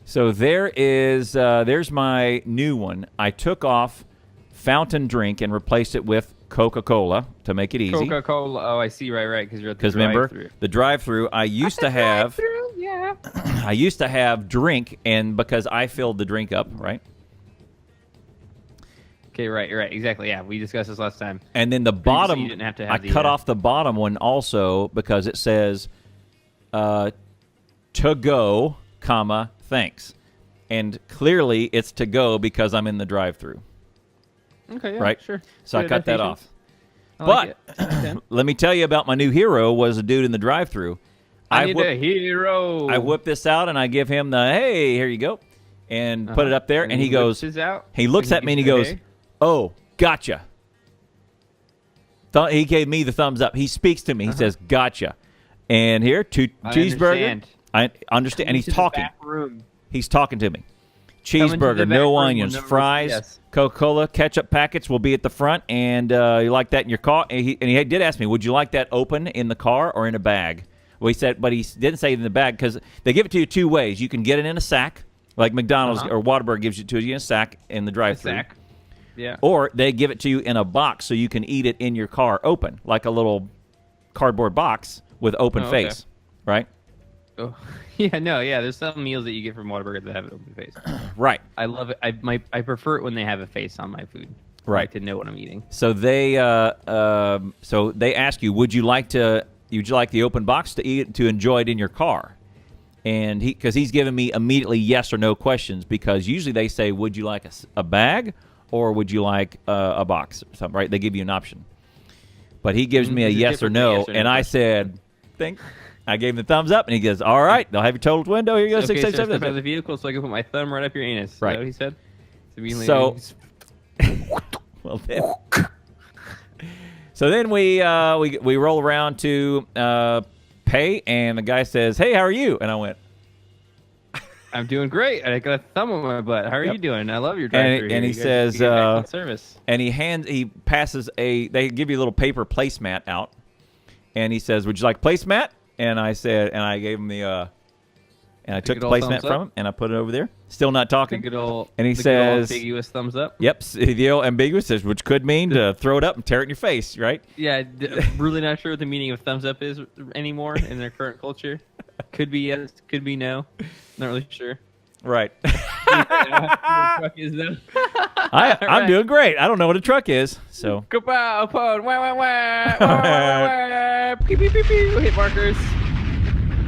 So there's my new one. I took off fountain drink and replaced it with Coca-Cola to make it easy. Coca-Cola. Oh, I see. Right. Because you're at the remember, drive-thru. the drive-thru, I used to have. Yeah. I used to have drink, and because I filled the drink up, right? Okay, right, exactly. Yeah, we discussed this last time. And then the bottom, you didn't have to have I cut off the bottom one also because it says, to go, comma, thanks. And clearly it's to go because I'm in the drive-thru. Okay, yeah, right? sure. So Good I cut that adaptations. off. I like But let me tell you about my new hero was a dude in the drive-thru. I need a hero. I whip this out and I give him the, hey, here you go. And put it up there. And he goes, he looks at me and he goes, oh, gotcha. He gave me the thumbs up. He speaks to me. He says, gotcha. And here, cheeseburger. I understand. And he's talking. He's talking to me. Cheeseburger, no onions, fries, Coca-Cola, ketchup packets will be at the front. And you like that in your car? And he did ask me, would you like that open in the car or in a bag? Well, he said, but he didn't say it in the bag because they give it to you 2 ways. You can get it in a sack, like McDonald's or Whataburger gives it to you in a sack in the drive-thru. Yeah. Or they give it to you in a box so you can eat it in your car open, like a little cardboard box with open face, right? Oh, yeah, no, yeah. There's some meals that you get from Whataburger that have an open face. Right. I love it. I prefer it when they have a face on my food. Right. I like to know what I'm eating. So they ask you, would you like the open box to eat to enjoy it in your car? And because he's giving me immediately yes or no questions because usually they say, would you like a bag or would you like a box or something, right? They give you an option. But he gives me a yes or no, and I said, I gave him the thumbs up, and he goes, all right, they'll have your total window. Here you go, okay, 677. So the vehicle, so I can put my thumb right up your anus. Is right. That what he said? So well, then, so then we roll around to pay, and the guy says, "Hey, how are you?" And I went, I'm doing great. I got a thumb on my butt. How are you doing? I love your drive-thru. and he says, service. And he passes they give you a little paper placemat out, and he says, "Would you like placemat?" And I said, and I gave him the and I took the placemat from him, and I put it over there. Still not talking. And he says, ambiguous thumbs up. Yep, the old ambiguous, which could mean to throw it up and tear it in your face, right? Yeah, really not sure what the meaning of thumbs up is anymore in their current culture. Could be yes, could be no. Not really sure. Right. Truck is though. I'm doing great. I don't know what a truck is, so. Kapow, pone, wah, wah, wah, wah, wah, wah, pew, pew, pew, pew, hit markers.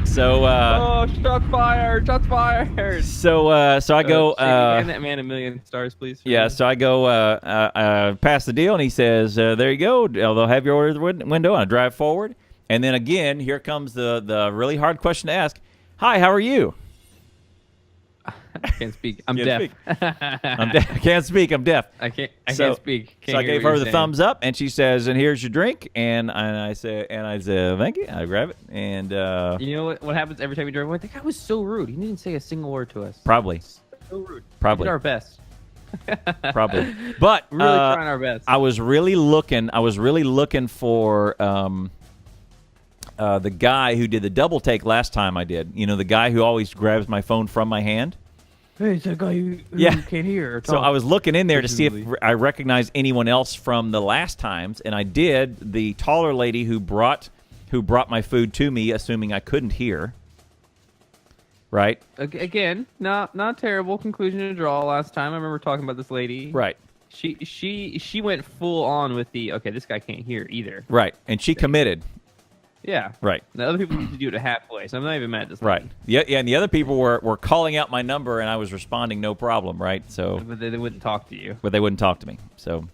So. Shots fired! Shots fired! So I go. Hand that man a million stars, please. Yeah. So I go past the deal, and he says, "There you go. They'll have your order at the window." And I drive forward, and then again, here comes the really hard question to ask. Hi, how are you? I can't speak. I'm deaf. I can't speak. I'm deaf. I can't speak. So I gave her the thumbs up, and she says, "And here's your drink." And I said, "Thank you." I grab it, and you know what happens every time you drive away? That guy was so rude. He didn't say a single word to us. Probably. So rude. Probably. We did our best. Probably. But really trying our best. I was really looking for the guy who did the double take last time I did. You know, the guy who always grabs my phone from my hand. Hey, it's that guy who can't hear or talk. So I was looking in there to see if I recognized anyone else from the last times, and I did. The taller lady who brought my food to me, assuming I couldn't hear. Right. Again, not terrible conclusion to draw. Last time I remember talking about this lady. Right. She went full on with the this guy can't hear either. Right, and she committed. Yeah. Right. The other people need to do it halfway, so I'm not even mad at this lady. Right. Yeah, and the other people were calling out my number, and I was responding no problem, right? So. But they wouldn't talk to you. But they wouldn't talk to me. So.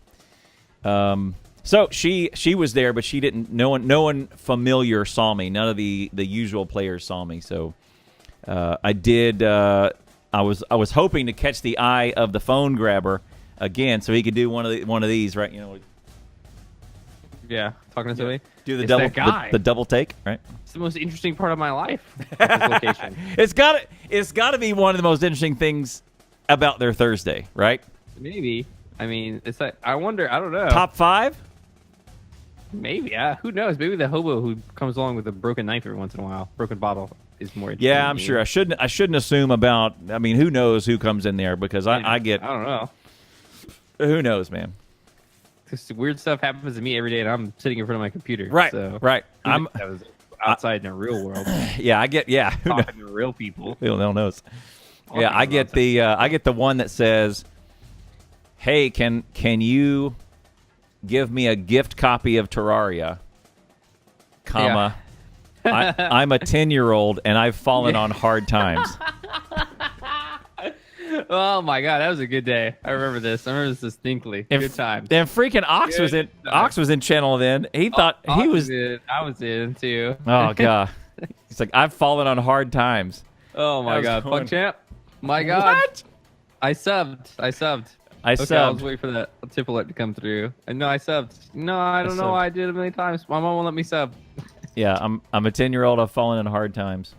So she was there, but she didn't. No one familiar saw me. None of the usual players saw me. So. I did. I was hoping to catch the eye of the phone grabber again, so he could do one of these, right? You know. Yeah, talking to somebody. Do the the double take, right? It's the most interesting part of my life. This location. It's got to be one of the most interesting things about their Thursday, right? Maybe. I mean, it's like I wonder. I don't know. Top 5? Maybe. Yeah. Who knows? Maybe the hobo who comes along with a broken knife every once in a while, broken bottle, is more interesting. Yeah, I'm sure. I shouldn't assume about. I mean, who knows who comes in there because I get. I don't know. Who knows, man? This weird stuff happens to me every day, and I'm sitting in front of my computer. Right. So right. That was outside in the real world. Yeah, I get. Yeah. Talking to real people. Who knows? Yeah, I get the one that says, "Hey, can you give me a gift copy of Terraria, comma, I'm a 10-year-old and I've fallen on hard times." Oh my god, that was a good day. I remember this. I remember this distinctly. Good time. And freaking Ox was in channel then. He thought he was. I was in too. Oh god. He's like, I've fallen on hard times. Oh my god, Punk Champ. My god. What? I subbed. I was waiting for that tip alert to come through. And no, I subbed. No, I don't know why I did it a million times. My mom won't let me sub. Yeah, I'm a 10-year-old. I've fallen in hard times.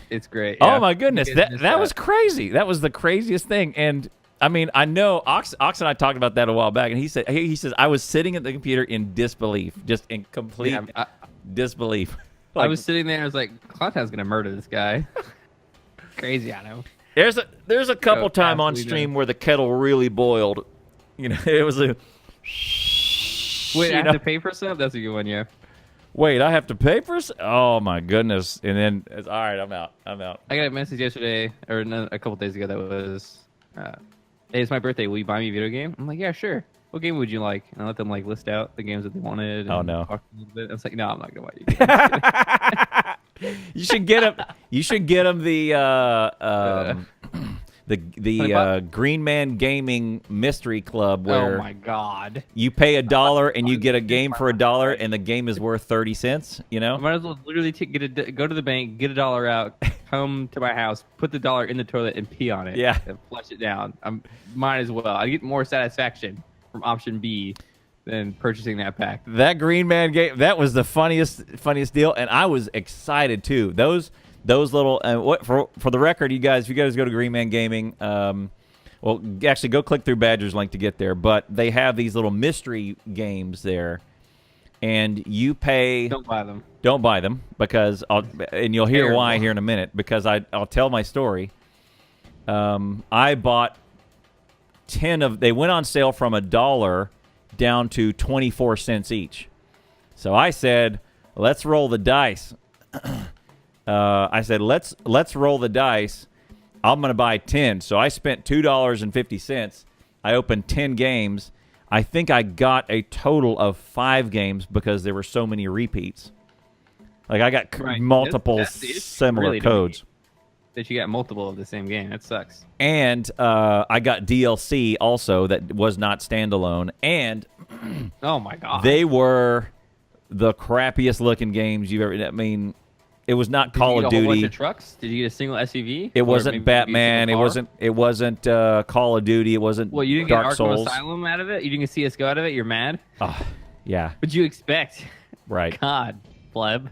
It's great. Yeah. Oh my goodness, that was crazy. That was the craziest thing. And I mean, I know Ox and I talked about that a while back, and he says I was sitting at the computer in disbelief, just in complete disbelief. I was sitting there. I was like, Clowntown's gonna murder this guy. Crazy, I know. There's a couple time on stream where the kettle really boiled. You know, it was a. Wait, I have to pay for sub? That's a good one, yeah. Wait, I have to pay for? Oh my goodness! And then it's all right. I'm out. I got a message yesterday or a couple days ago that was, "Hey, it's my birthday. Will you buy me a video game?" I'm like, "Yeah, sure. What game would you like?" And I let them list out the games that they wanted. Oh no! Talk a little bit. I was like, "No, I'm not gonna buy you games." You should get them. You should get them the Green Man Gaming Mystery Club where oh my god, you pay $1 and you get a game for $1 and the game is worth 30 cents. You know, I might as well literally go to the bank, get $1 out, come to my house, put the $1 in the toilet and pee on it. Yeah, and flush it down. Might as well. I get more satisfaction from option B than purchasing that pack. That Green Man game, that was the funniest deal, and I was excited too. Those little what for the record, you guys, if you guys go to Green Man Gaming, well, actually go click through Badger's link to get there. But they have these little mystery games there, and you pay. Don't buy them. Don't buy them because and you'll hear why here in a minute. Because I'll tell my story. I bought 10 of. They went on sale from $1 down to 24 cents each. So I said, let's roll the dice. I said, let's roll the dice. I'm going to buy 10. So I spent $2.50. I opened 10 games. I think I got a total of 5 games because there were so many repeats. Like I got multiple similar really codes. That you got multiple of the same game. That sucks. And I got DLC also that was not standalone. And oh my god, they were the crappiest looking games you've ever. I mean, it was not Call of Duty. Did you get a whole bunch of trucks? Did you get a single SUV? It wasn't Batman. It wasn't Call of Duty. It wasn't. Well, you didn't Dark get Arkham Souls. Asylum out of it. You didn't get CS:GO out of it. You're mad. Oh, yeah. What'd you expect? Right. God, pleb.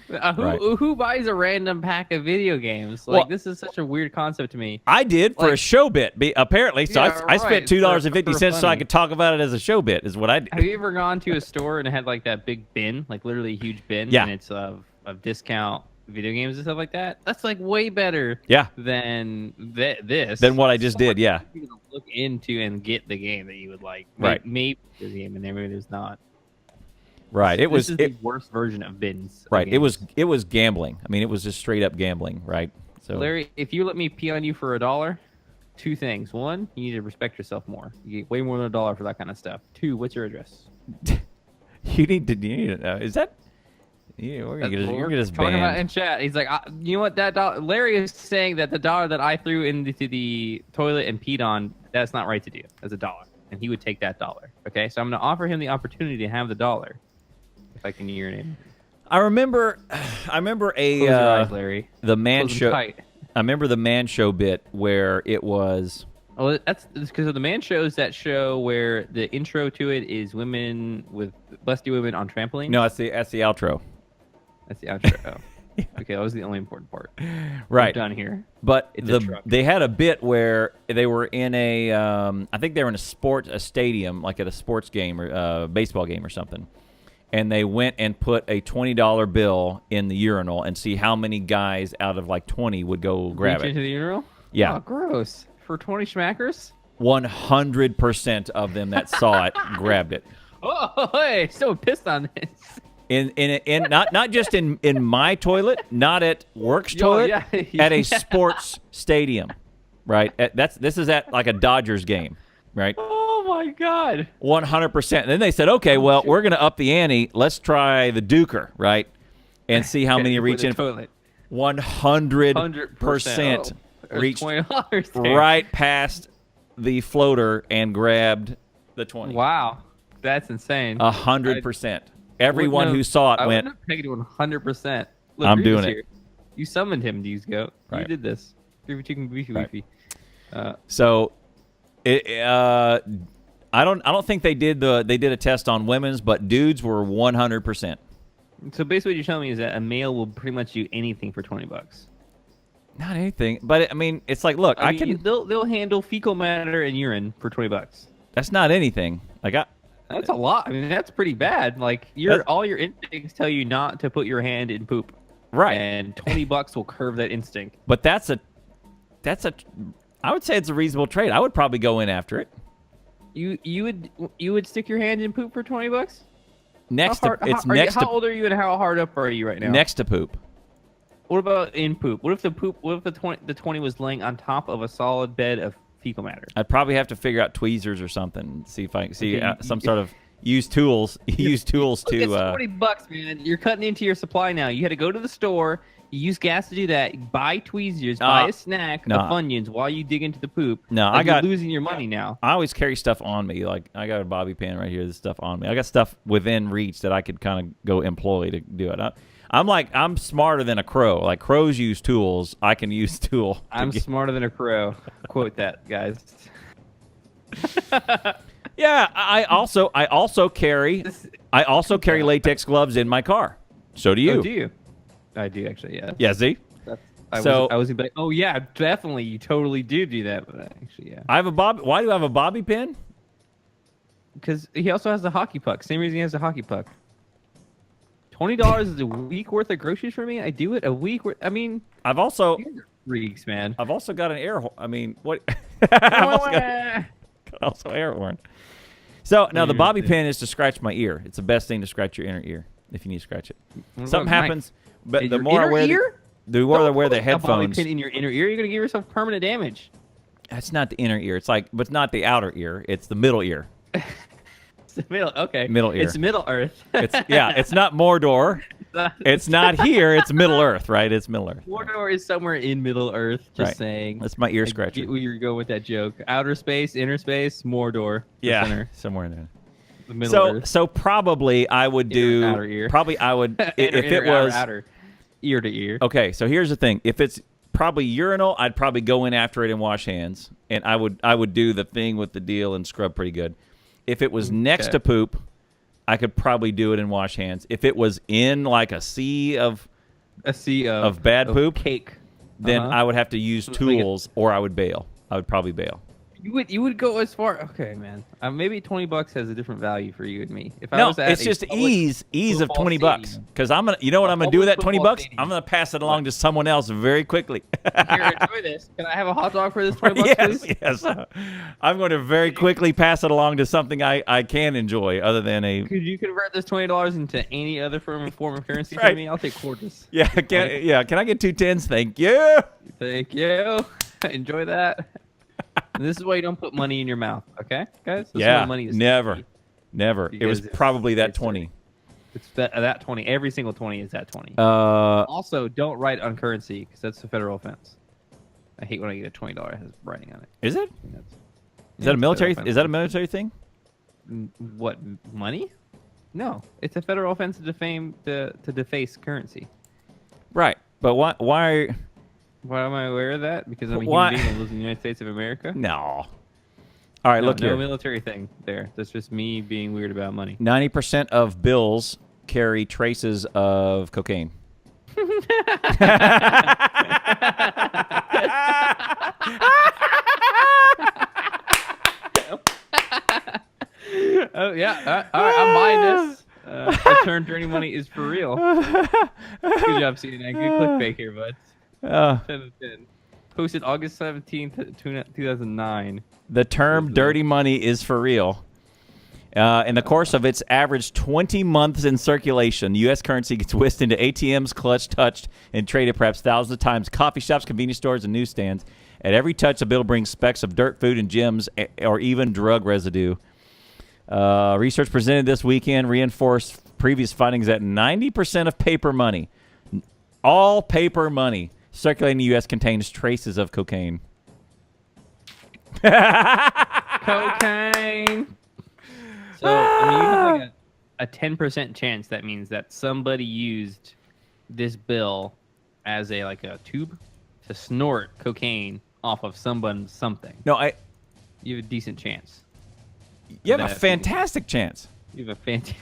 Who buys a random pack of video games? Like, this is such a weird concept to me. I did for a show bit, apparently. So I spent $2.50 so I could talk about it as a show bit. Is what I did. Have you ever gone to a store and it had like that big bin, like literally a huge bin? Yeah. And it's of discount video games and stuff like that. That's like way better. Yeah. Than this. Than what I just did. Yeah. You can look into and get the game that you would like. Right. Maybe there's a game in there, maybe there's not. Right. This is the worst version of bins. Right. It was gambling. I mean, it was just straight up gambling. Right. So Larry, if you let me pee on you for $1, 2 things. 1, you need to respect yourself more. You get way more than $1 for that kind of stuff. 2, what's your address? you need to know. Is that? Yeah, you're gonna just talking about in chat. He's like, you know what? That dollar, Larry is saying that the $1 that I threw into the toilet and peed on, that's not right to do. That's $1, and he would take that $1. Okay, so I'm gonna offer him the opportunity to have the $1. If I can hear your name. I remember Close your eyes, Larry. The Man Show. I remember the Man Show bit where it was. Oh, that's because of the Man Show is that show where the intro to it is women with busty women on trampoline. No, that's the outro. That's the outro. Oh. Okay, that was the only important part. Right. We're done here. But they had a bit where they were in a, I think they were in a stadium, like at a sports game or baseball game or something. And they went and put a $20 bill in the urinal and see how many guys out of like 20 would go grab it. Into the urinal? Yeah. Oh, gross. For 20 schmackers? 100% of them that saw it grabbed it. Oh, hey, so pissed on this. In not just in my toilet, not at Work's toilet, at a sports stadium, right? This is at like a Dodgers game, right? Oh my God! 100%. And then they said, okay, well, we're gonna up the ante. Let's try the Duker, right? And see how many reach in. 100% reached right past the floater and grabbed the 20. Wow, that's insane. 100%. Everyone who saw it went. I would have 100%. Look, I'm doing it. You summoned him, D's Goat. Right. You did this. Groovy chicken, beefy, beefy. So, I don't think they did a test on women's, but dudes were 100%. So basically, what you're telling me is that a male will pretty much do anything for $20. Not anything, but I mean, it's like, look, I can. They'll handle fecal matter and urine for $20. That's not anything. That's a lot. I mean, that's pretty bad. Like all your instincts tell you not to put your hand in poop. Right. And $20 will curve that instinct. But that's a I would say it's a reasonable trade. I would probably go in after it. You would stick your hand in poop for $20? How old are you and how hard up are you right now? Next to poop. What about in poop? What if the 20 was laying on top of a solid bed of fecal matter? I'd probably have to figure out tweezers or something. See if I can see some sort of use tools. Use tools to. It's $20, man. You're cutting into your supply now. You had to go to the store. You use gas to do that. Buy tweezers. Buy a snack of Funyuns while you dig into the poop. No, you're losing your money now. I always carry stuff on me. Like I got a bobby pin right here. This stuff on me. I got stuff within reach that I could kind of go employ to do it. I'm smarter than a crow. Like crows use tools. I can use tool. I'm smarter than a crow. Quote that, guys. Yeah, I also carry latex gloves in my car. So do you? Oh, do you? I do actually. Yeah. Yeah, see? I was like, oh yeah, definitely, you totally do that. But actually, yeah. I have a bob. Why do I have a bobby pin? Because he also has the hockey puck. Same reason he has the hockey puck. $20 is a week worth of groceries for me. I do it a week. I mean, I've also freaks, man. I've also got an air horn. I mean, what? also air horn. So now the bobby pin is to scratch my ear. It's the best thing to scratch your inner ear if you need to scratch it. Something happens, but the more I wear the more I wear the headphones. A bobby pin in your inner ear, you're gonna give yourself permanent damage. That's not the inner ear. It's like, but it's not the outer ear. It's the middle ear. It's the middle. Okay. Middle ear. It's Middle Earth. It's not Mordor. It's not here. It's Middle Earth, right? It's Middle Earth. Mordor is somewhere in Middle Earth. Just saying. That's my ear scratcher. Get where you're going with that joke. Outer space, inner space, Mordor. Yeah, center. somewhere in there. The Middle Earth. So probably I would do. Outer ear. Probably I would if it was outer, ear to ear. Okay, so here's the thing. If it's probably urinal, I'd probably go in after it and wash hands, and I would do the thing with the deal and scrub pretty good. If it was next to poop, I could probably do it and wash hands. If it was in like a sea of bad poop, cake, then I would have to use tools, or I would bail. I would probably bail. You would go as far. Okay, man. Maybe $20 has a different value for you and me. If I no, was at it's just ease of $20. Because you know what I'm gonna do with that $20? I'm gonna pass it along to someone else very quickly. Here, enjoy this. Can I have a hot dog for this $20, please? Yes. I'm going to very quickly pass it along to something I can enjoy, other than a. Could you convert this $20 into any other form of currency for me? I'll take quarters. Yeah. Can I get 2 10s? Thank you. Thank you. Enjoy that. This is why you don't put money in your mouth, okay, guys? This is why money is never. It was probably that 20. It's that 20. Every single 20 is that 20. Also, don't write on currency because that's a federal offense. I hate when I get a $20 that has writing on it. Is it? Is that a military? Is that a military thing? What, money? No, it's a federal offense to deface currency. Right, but why? Why am I aware of that? Because I'm a human being that lives in the United States of America? No. All right, look here. No military thing there. That's just me being weird about money. 90% of bills carry traces of cocaine. Oh, yeah. All right, I'm buying this. Return dirty money is for real. Good job, CNN. Good clickbait here, bud. 10 of 10. Posted August 17th, 2009. The term dirty money is for real. In the course of its average 20 months in circulation, U.S. currency gets whisked into ATMs, clutched, touched, and traded perhaps thousands of times. Coffee shops, convenience stores, and newsstands. At every touch, a bill brings specks of dirt, food, and gems, or even drug residue. Research presented this weekend reinforced previous findings that 90% of paper money, all paper money, circulating in the U.S. contains traces of cocaine. Cocaine. So, I mean, you have like a 10% chance that means that somebody used this bill as a tube to snort cocaine off of something. No, you have a decent chance. You have a fantastic chance. You have a fantastic.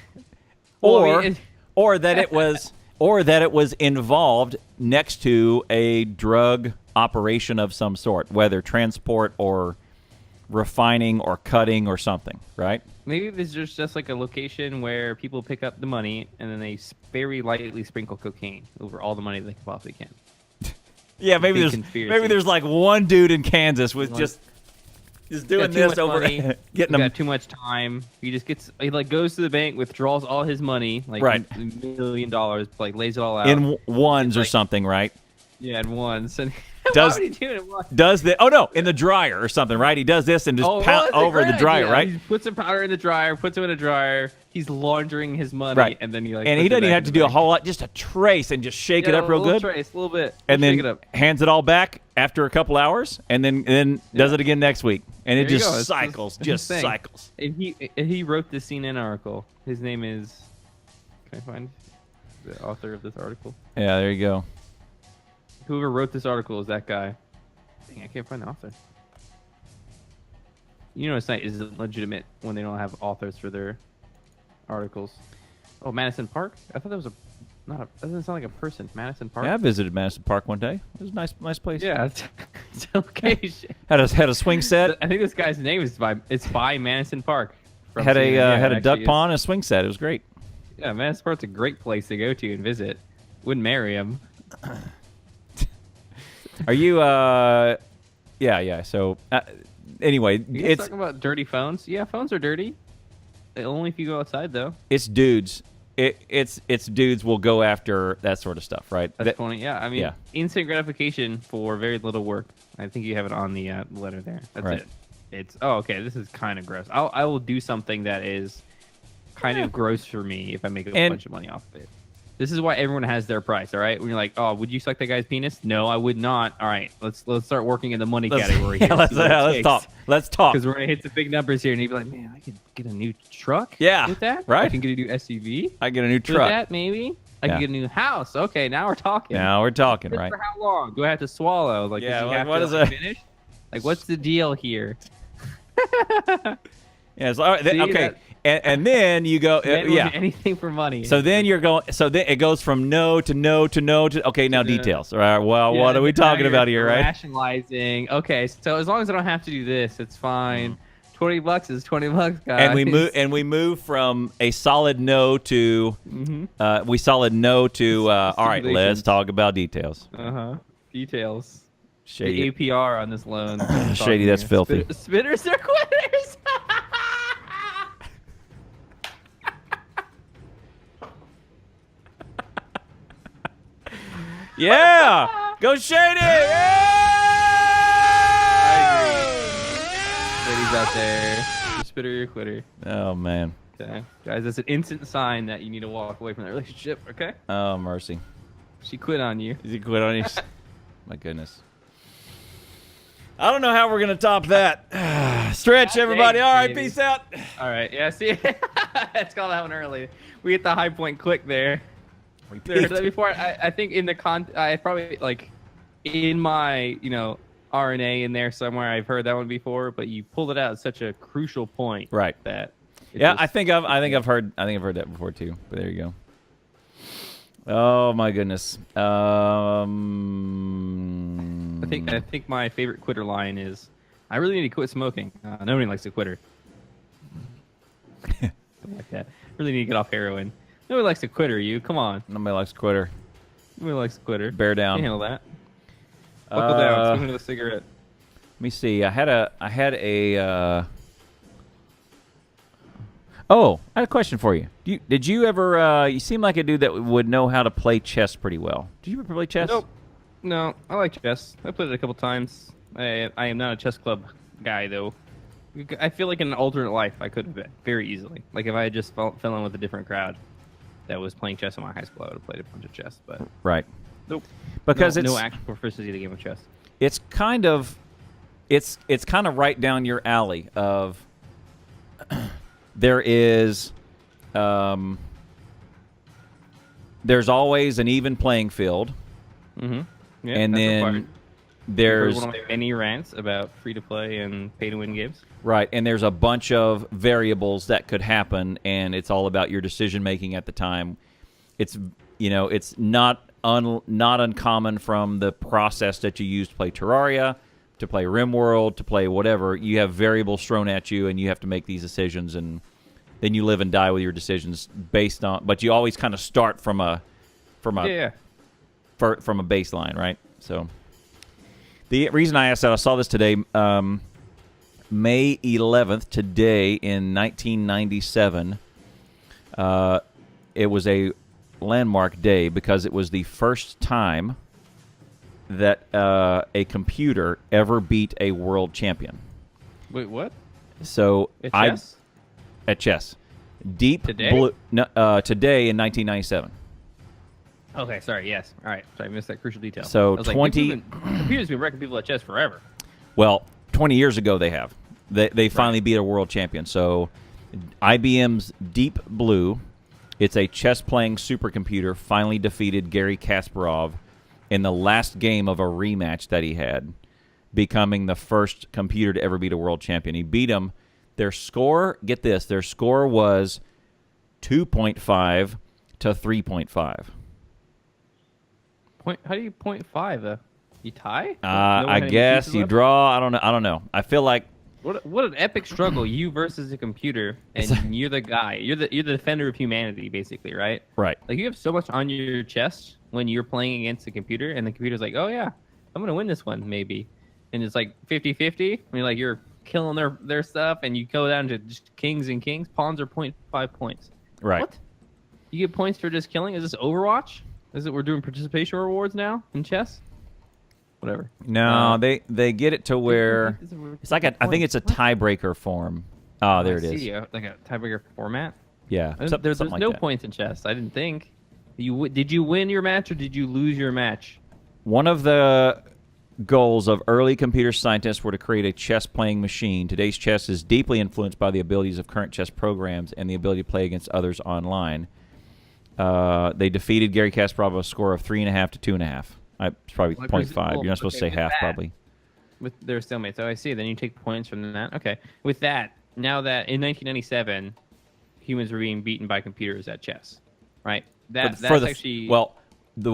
Or that it was involved next to a drug operation of some sort, whether transport or refining or cutting or something, right? Maybe there's just like a location where people pick up the money and then they very lightly sprinkle cocaine over all the money they possibly can. Yeah, maybe there's like one dude in Kansas with just doing this over money, getting got too much time. He goes to the bank, withdraws all his money, $1 million, lays it all out in ones or something, right? Yeah, in ones. And why would he do it in ones? In the dryer or something, right? He does this and just pound over the dryer, right? He puts some powder in the dryer, puts him in a dryer. He's laundering his money, right? And then he and he doesn't even have to do a whole lot, just a trace and just shake it up real good. A little bit, and then hands it all back after a couple hours, and then does it again next week, and it just cycles, cycles. And he wrote the CNN article. His name is. Can I find the author of this article? Yeah, there you go. Whoever wrote this article is that guy. Dang, I can't find the author. You know, a site isn't legitimate when they don't have authors for their articles. Oh, Madison Park? I thought that was that doesn't sound like a person. Madison Park? Yeah, I visited Madison Park one day. It was a nice place. Yeah, it's a location. Had a swing set. I think this guy's name is by Madison Park. Had a duck pond and a swing set. It was great. Yeah, Madison Park's a great place to go to and visit. Wouldn't marry him. Are you? Yeah. So anyway, it's talking about dirty phones. Yeah, phones are dirty. Only if you go outside, though. It's dudes. It's dudes will go after that sort of stuff, right? That's funny. Yeah, I mean, instant gratification for very little work. I think you have it on the letter there. That's right. it. It's okay. This is kind of gross. I will do something that is kind of gross for me if I make a bunch of money off of it. This is why everyone has their price. All right, when you're like, oh, would you suck that guy's penis? No, I would not. All right, let's start working in the money category. Here. Let's talk. Let's talk. Because we're gonna hit some big numbers here, and you'd be like, man, I could get a new truck. Yeah, with that, right. I can get a new SUV. I get a new truck. With that, maybe. I can get a new house. Okay, now we're talking. Now we're talking, right? For how long? Do I have to swallow? Like, yeah, does he have what to, is it? Finish? Like, what's the deal here? Yeah, it's, okay. And then you go, anything for money. So then you're going. So then it goes from no to no to no to okay. Now details. All right. Well, what are we talking about here, right? Rationalizing. Okay, so as long as I don't have to do this, it's fine. $20 is $20, guys. And we move from a solid no to we solid no to all right. Let's talk about details. Details. Shady. The APR on this loan. Shady. That's filthy. Spitters are quitters. Yeah, go Shady! Yeah! Ladies out there, you're spitter, you're quitter. Oh man. Okay, guys, that's an instant sign that you need to walk away from that relationship. Okay. Oh mercy. She quit on you. She quit on you. My goodness. I don't know how we're gonna top that. Stretch, everybody. All right, peace out. All right, yeah. See, let's call that one early. We hit the high point quick there. Before I think in the I probably like in my RNA in there somewhere I've heard that one before, but you pulled it out at such a crucial point, right? That I think I've heard that before too. But there you go. Oh my goodness. I think my favorite quitter line is, "I really need to quit smoking." Nobody likes a quitter. Something like that. Really need to get off heroin. Nobody likes a quitter. You come on. Nobody likes a quitter. Nobody likes a quitter. Bear down. You handle that. Buckle down. Smoke another cigarette. Let me see. I had a. Oh, I had a question for you. Did you ever? You seem like a dude that would know how to play chess pretty well. Did you ever play chess? Nope. No, I like chess. I played it a couple times. I am not a chess club guy though. I feel like in an alternate life I could have been very easily. Like if I had just fell in with a different crowd that was playing chess in my high school, I would have played a bunch of chess. But right. Nope. Because no actual proficiency in the game of chess. It's kind of right down your alley of there is there's always an even playing field. Mm-hmm. Yeah, and then required. There's one of my many rants about free to play and pay to win games. Right, and there's a bunch of variables that could happen, and it's all about your decision making at the time. It's it's not uncommon from the process that you use to play Terraria, to play RimWorld, to play whatever. You have variables thrown at you, and you have to make these decisions, and then you live and die with your decisions based on. But you always kind of start from a baseline, right? So the reason I asked that, I saw this today, May 11th, today in 1997. It was a landmark day because it was the first time that a computer ever beat a world champion. Wait, what? So at chess. Deep today? Today in 1997. Okay, sorry. Yes. All right. So I missed that crucial detail. So computers been wrecking people at chess forever. Well, 20 years ago they have. They finally beat a world champion. So IBM's Deep Blue, it's a chess-playing supercomputer, finally defeated Garry Kasparov in the last game of a rematch that he had. becoming the first computer to ever beat a world champion. He beat him. Their score, get this, their score was 2.5 to 3.5. How do you 0.5? You tie? I guess you draw. I don't know. I feel like what an epic struggle, you versus a computer, and you're the guy. You're the defender of humanity, basically, right? Right. Like you have so much on your chest when you're playing against the computer, and the computer's like, oh yeah, I'm gonna win this one maybe, and it's like 50-50. I mean, like you're killing their stuff, and you go down to just kings and kings. Pawns are 0.5 points. Right. What? You get points for just killing? Is this Overwatch? Is it we're doing participation rewards now in chess? Whatever. No, they get it to where it's like I think it's a tiebreaker form. Oh, there it is. Like a tiebreaker format. Yeah. There's like no that. points in chess. I didn't think. Did you win your match or did you lose your match? One of the goals of early computer scientists were to create a chess-playing machine. Today's chess is deeply influenced by the abilities of current chess programs and the ability to play against others online. They defeated Gary Kasparov a score of 3.5 to 2.5. It's probably 0.5. You're not supposed to say half, probably. With their stalemates. Oh, I see. Then you take points from that. Okay. With that, now that in 1997, humans were being beaten by computers at chess, right? That's actually the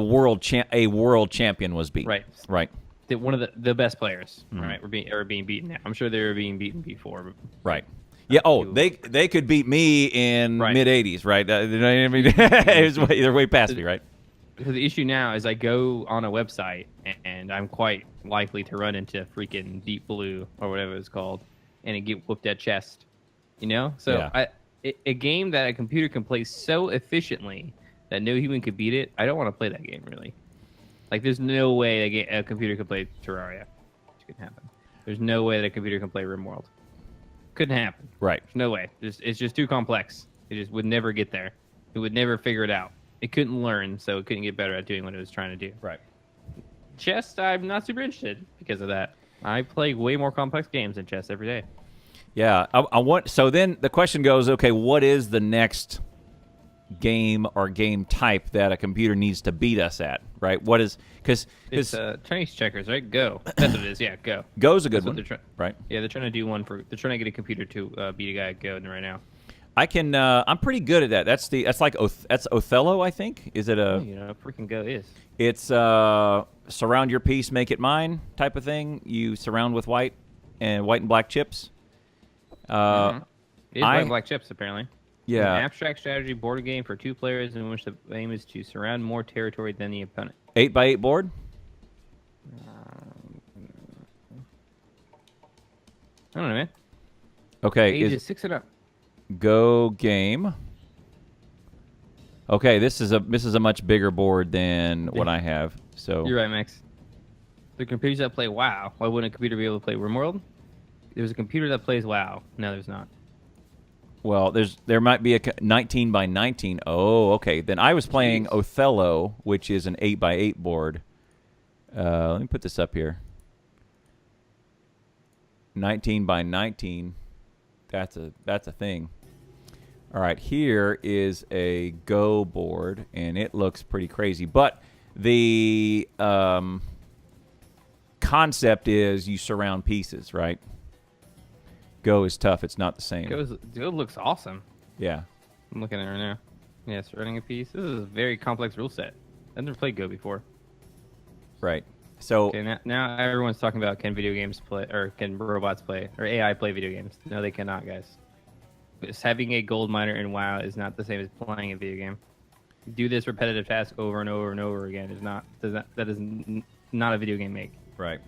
a world champion was beaten. Right. One of the best players, right? Were being beaten now. I'm sure they were being beaten before. Right. Yeah. Oh, they could beat me in mid '80s, right? You know what I mean? They're way past me, right? Because the issue now is I go on a website and I'm quite likely to run into freaking Deep Blue or whatever it's called, and get whooped at chest. You know, so yeah. A game that a computer can play so efficiently that no human could beat it. I don't want to play that game really. Like, there's no way a computer could play Terraria. It couldn't happen. There's no way that a computer can play RimWorld. Couldn't happen. Right. There's no way. It's just too complex. It just would never get there. It would never figure it out. It couldn't learn, so it couldn't get better at doing what it was trying to do. Right. Chess, I'm not super interested because of that. I play way more complex games than chess every day. Yeah. I want. So then the question goes, okay, what is the next game or game type that a computer needs to beat us at, right? What is because it's Chinese checkers, right? Go. That's what it is. Yeah, Go. Go's a good one, right? Yeah, they're trying to do one they're trying to get a computer to beat a guy at Go right now. I can. I'm pretty good at that. That's Othello, I think. Is it a? You know, what freaking Go is. It's surround your piece, make it mine type of thing. You surround with white and black chips. It is white and black chips apparently. Yeah. An abstract strategy board game for 2 players in which the aim is to surround more territory than the opponent. 8x8 board? I don't know, man. Okay. Ages 6 and up. Go game. Okay, this is a much bigger board than what I have. So you're right, Max. The computers that play WoW. Why wouldn't a computer be able to play RimWorld? There's a computer that plays WoW. No, there's not. Well, there might be a 19 by 19. Oh, okay. Then I was playing Othello, which is an 8x8 board. Let me put this up here. 19 by 19. That's a thing. All right, here is a Go board, and it looks pretty crazy. But the concept is you surround pieces, right? Go is tough. It's not the same. Go looks awesome. Yeah. I'm looking at it right now. Yeah, surrounding a piece. This is a very complex rule set. I've never played Go before. Right. So okay, now everyone's talking about can video games play, or can robots play, or AI play video games. No, they cannot, guys. Just having a gold miner in WoW is not the same as playing a video game. Do this repetitive task over and over and over again that is not a video game make. Right.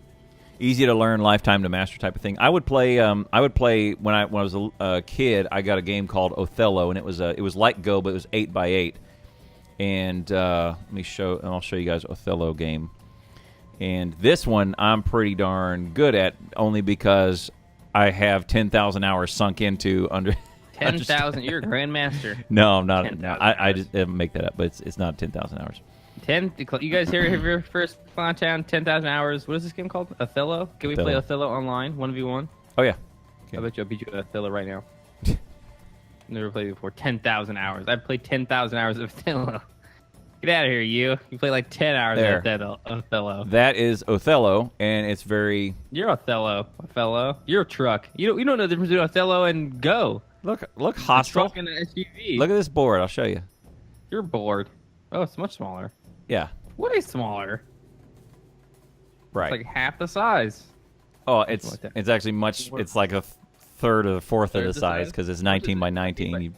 Easy to learn, lifetime to master type of thing. I would play when I was a kid. I got a game called Othello, and it was like Go, but it was 8x8. And I'll show you guys Othello game. And this one I'm pretty darn good at, only because I have 10,000 hours sunk into under. 10,000. You're a grandmaster. No, I'm not. No, I just make that up, but it's not 10,000 hours. You guys hear your first Clown Town 10,000 hours? What is this game called? Othello? Can we play Othello online? 1v1? Oh yeah. Okay. I bet you I'll beat you at Othello right now. Never played before. 10,000 hours. I've played 10,000 hours of Othello. Get out of here, you. You play like 10 hours There. at Othello. That is Othello, and it's very... You're Othello. You're a truck. You don't know the difference between Othello and Go. Look A hostile. truck and an SUV. Look at this board. I'll show you. You're bored. Oh, it's much smaller. Yeah, What is smaller? right. It's like half the size. Oh, like that. it's actually much. It's like a third or a fourth of the size because it's 19 by 19.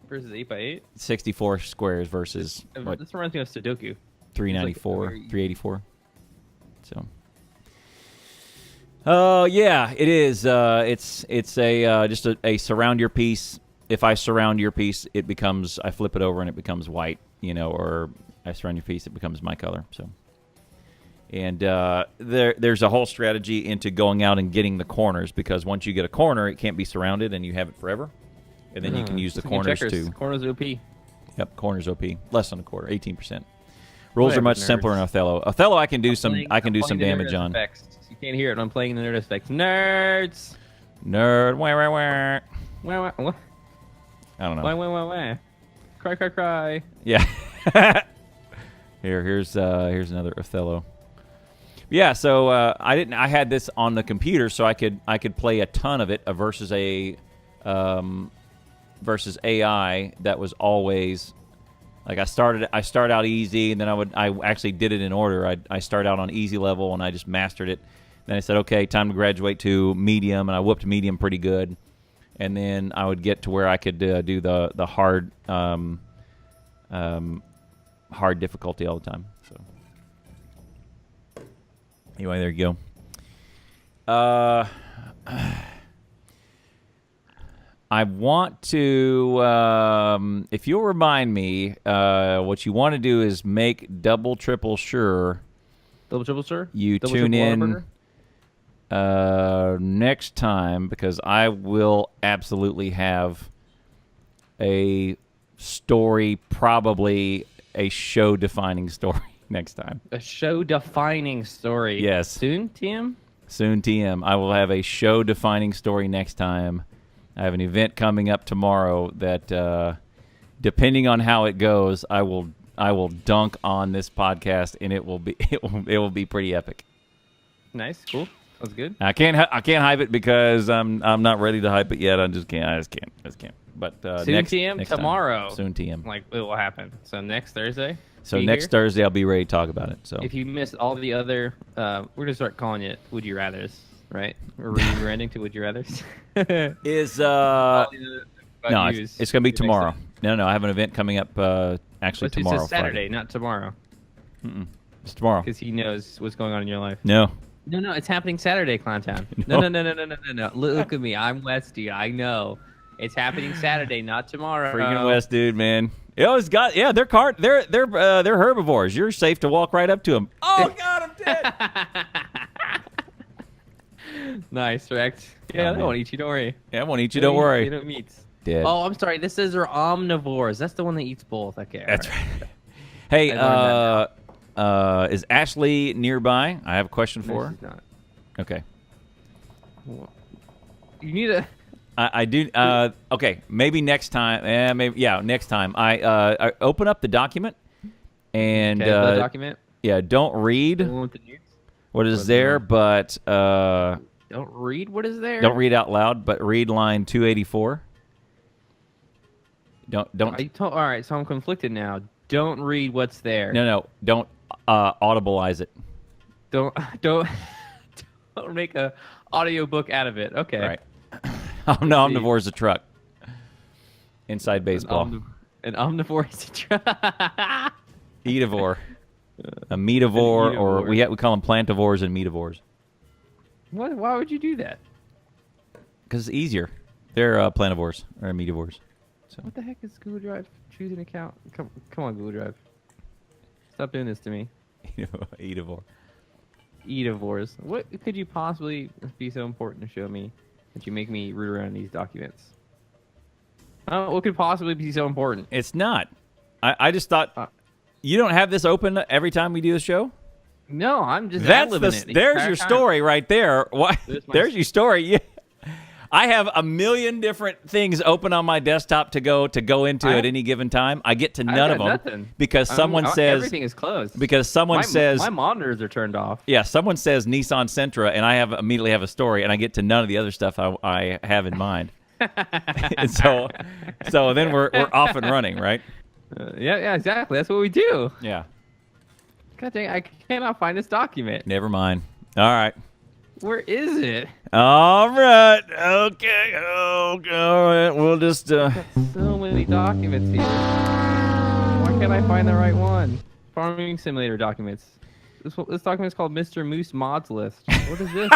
Versus 8x8. 64 squares versus what? This reminds me of Sudoku. 394, very- 384. So. Oh yeah, it is. It's a just a surround your piece. If I surround your piece, it becomes. I flip it over and it becomes white. Or I surround your piece, it becomes my color. So. And there's a whole strategy into going out and getting the corners because once you get a corner, it can't be surrounded and you have it forever. And then you can use the corners too. Corners OP. Yep, corners OP. Less than a quarter, 18%. Rules are much nerds. simpler in Othello. Othello, I can do some I'm playing the damage nerd on. effects. You can't hear it. I'm playing the nerd effects. Nerds. Nerd. Wah. Wah, wah, what? I don't know. Wah. Cry, cry, cry. Yeah. Here's another Othello. Yeah, so I had this on the computer, so I could play a ton of it versus AI that was always like I start out easy, and then I actually did it in order. I start out on easy level, and I just mastered it. Then I said, okay, time to graduate to medium, and I whooped medium pretty good. And then I would get to where I could do the hard hard difficulty all the time. So. Anyway, there you go. I want to, if you'll remind me, what you want to do is make double, triple sure. Double, triple, sir? You Double, tune triple in next time because I will absolutely have a story, probably a show-defining story. Next time. A show-defining story. Yes. Soon, TM? Soon, TM. I will have a show-defining story next time. I have an event coming up tomorrow that, depending on how it goes, I will dunk on this podcast, and it will be pretty epic. Nice, cool. That's good. I can't hype it because I'm not ready to hype it yet. I just can't. But Soon, next TM? next time. Tomorrow. Soon, TM. Like, it will happen. So next Thursday? So be next here? Thursday I'll be ready to talk about it. So If you missed all the other, we're gonna start calling it "Would You Rather's," right? We're rebranding to "Would You Rather's." is All no, the other it's gonna be next tomorrow. time. No, I have an event coming up actually It's tomorrow. just Saturday, Friday. not tomorrow, It's tomorrow. because he knows what's going on in your life. No. No, it's happening Saturday, Clowntown. No. No. Look at me. I'm Westy. I know. It's happening Saturday, not tomorrow. Freaking West, dude, man. They're herbivores. You're safe to walk right up to them. Oh God, I'm dead. Nice, Rex. Yeah, Oh, they man. won't eat you. Don't worry. Yeah, I won't eat you. They Don't worry. They don't eat. Dead. Oh, I'm sorry. This says they're omnivores. That's the one that eats both. Okay. That's all right. right. Hey, I learned is Ashley nearby? I have a question No, for her. she's not. Okay. You need a. I do. Okay, maybe next time. Next time. I open up the document and Okay, the document. yeah, don't read The one with the nudes? what is What's there, that? but Don't read what is there. don't read out loud, but read line 284. Don't. All right, so I'm conflicted now. Don't read what's there. No, don't audibilize it. Don't make a audiobook out of it. Okay. All right. Oh, no, omnivore is a truck. Inside baseball. An omnivore is a truck. Eativore. A meativore, or An we call them plantivores and meativores. What? Why would you do that? Because it's easier. They're plantivores or meativores. So What the heck is Google Drive? Choose an account. Come on, Google Drive. Stop doing this to me. eativore. Eativores. What could you possibly be so important to show me that you make me root around these documents? What could possibly be so important? It's not. I just thought you don't have this open every time we do the show. No, I'm just That's ad-libbing it. there's your story right there. Why? There's my- There's your story. Yeah. I have a million different things open on my desktop to go into at any given time. I get to none of them because someone says everything is closed. Because someone says my monitors are turned off. Yeah, someone says Nissan Sentra, and I immediately have a story, and I get to none of the other stuff I have in mind. And so then we're off and running, right? Yeah, exactly. That's what we do. Yeah. God dang, I cannot find this document. Never mind. All right. Where is it? All right. Okay. Oh, all right. We'll just. So many documents here. Why can't I find the right one? Farming Simulator documents. This document is called Mr. Moose Mods List. What is this?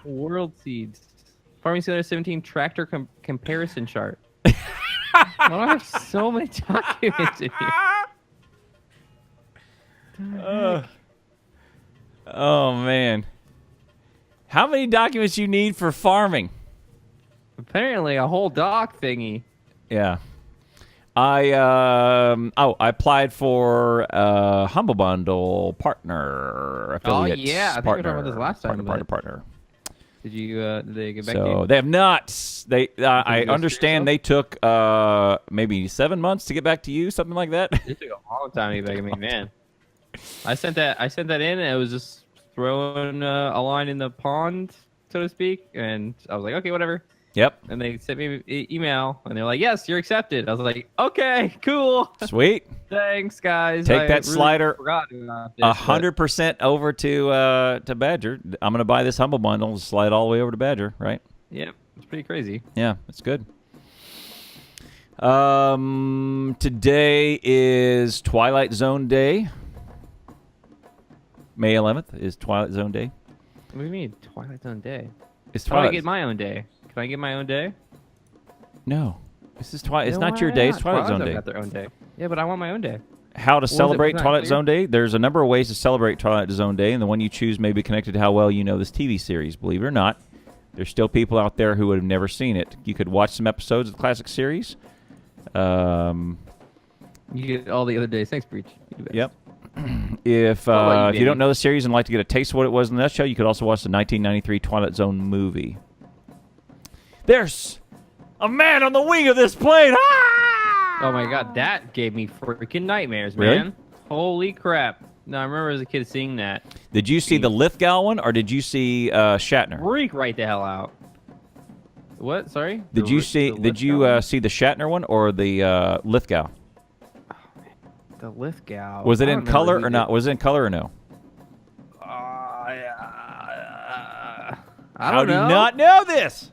World Seeds. Farming Simulator 17 Tractor Comparison Chart. Why do I have so many documents in here? Oh man, how many documents you need for farming? Apparently, a whole doc thingy. Yeah, I applied for Humble Bundle partner affiliate. Oh yeah, I think we were talking about this last time. Partner. Did they get back to you? So they have not. I understand they took maybe 7 months to get back to you, something like that. It took a long time to get back to me, man. I sent that in, and it was just throwing a line in the pond, so to speak. And I was like, okay, whatever. Yep. And they sent me an email, and they're like, yes, you're accepted. I was like, okay, cool. Sweet. Thanks, guys. Take that really slider 100% over to Badger. I'm gonna buy this Humble Bundle, slide all the way over to Badger, right? Yeah, it's pretty crazy. Yeah, it's good. Today is Twilight Zone Day. May 11th is Twilight Zone Day. What do you mean, Twilight Zone Day? It's How do I Twilight. get my own day? Can I get my own day? No, this is Twilight. It's No, not your why day. not? It's Twilight Zone Day. Got their own day. Yeah, but I want my own day. How to celebrate not Twilight clear? Zone Day? There's a number of ways to celebrate Twilight Zone Day, and the one you choose may be connected to how well you know this TV series. Believe it or not, there's still people out there who would have never seen it. You could watch some episodes of the classic series. You get all the other days. Thanks, Breach. Yep. If you don't know the series and like to get a taste of what it was in the nutshell, you could also watch the 1993 Twilight Zone movie. There's a man on the wing of this plane. Ah! Oh my god, that gave me freaking nightmares, Really? man. Holy crap. No, I remember as a kid seeing that. Did you see the Lithgow one, or did you see Shatner? Freak right the hell out. What? Sorry? Did you see the Shatner one or the Lithgow? The Lithgow. Was it in color or not? Was it in color or no? I How don't do know. you not know this?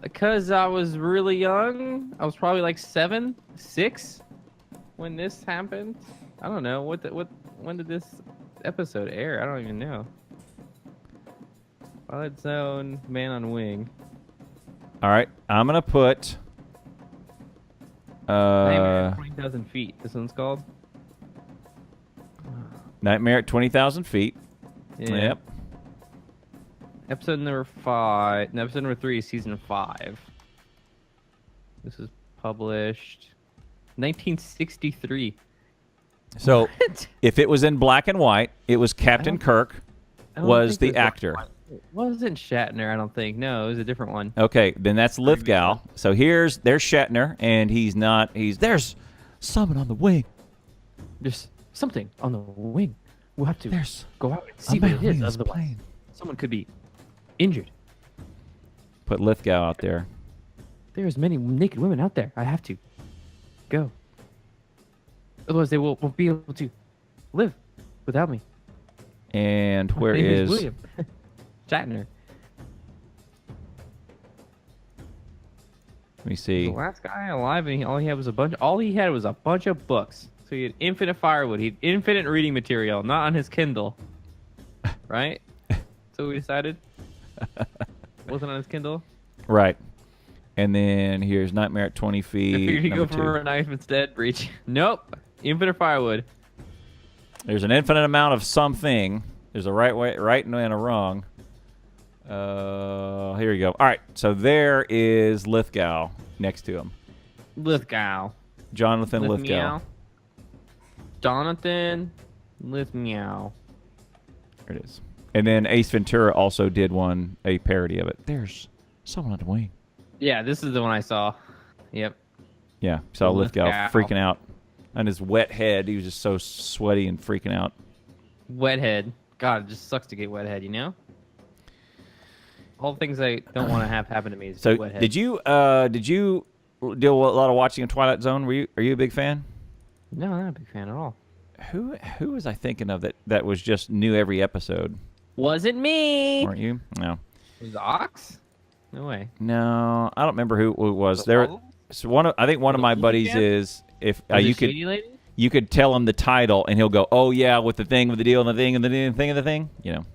Because I was really young. I was probably like 7, 6 when this happened. I don't know. When did this episode air? I don't even know. Twilight Zone, Man on Wing. All right, I'm gonna put. Nightmare at 20,000 feet. This one's called. Nightmare at 20,000 feet. Yeah. Yep. Episode number 5. No, episode number 3 is season 5. This is published 1963. So, if it was in black and white, it was Captain Kirk I don't was think the it was actor. It wasn't Shatner, I don't think. No, it was a different one. Okay, then that's Lithgow. So there's Shatner, and there's someone on the wing. There's something on the wing. We'll have to There's go out and see what it is. Otherwise, someone could be injured. Put Lithgow out there. There's many naked women out there. I have to go. Otherwise, they won't be able to live without me. And My where name is William Shatner? Let me see. The last guy alive, and all he had was a bunch of books. So he had infinite firewood. He had infinite reading material, not on his Kindle. Right? So we decided. Wasn't on his Kindle. Right. And then here's Nightmare at 20 feet. I figured you go number for 2. a knife instead. Breach. Nope. Infinite firewood. There's an infinite amount of something. There's a right and a wrong. Here you go. All right. So there is Lithgow next to him. Lithgow. Jonathan Lithgow. Jonathan Lithgow. There it is. And then Ace Ventura also did a parody of it. There's someone on the wing. Yeah, this is the one I saw. Yep. Yeah, saw Lithgow freaking out. On his wet head, he was just so sweaty and freaking out. Wet head. God, it just sucks to get wet head, you know? All the things I don't want to have happen to me is wet head. Did you do a lot of watching of Twilight Zone? Are you a big fan? No, I'm not a big fan at all. Who was I thinking of that was just new every episode? Wasn't me. Weren't you? No. Was the Ox? No way. No, I don't remember who it was. I think one of my buddies is if you could tell him the title and he'll go, "Oh yeah, with the thing, with the deal, and the thing, and the thing, and the thing." You know.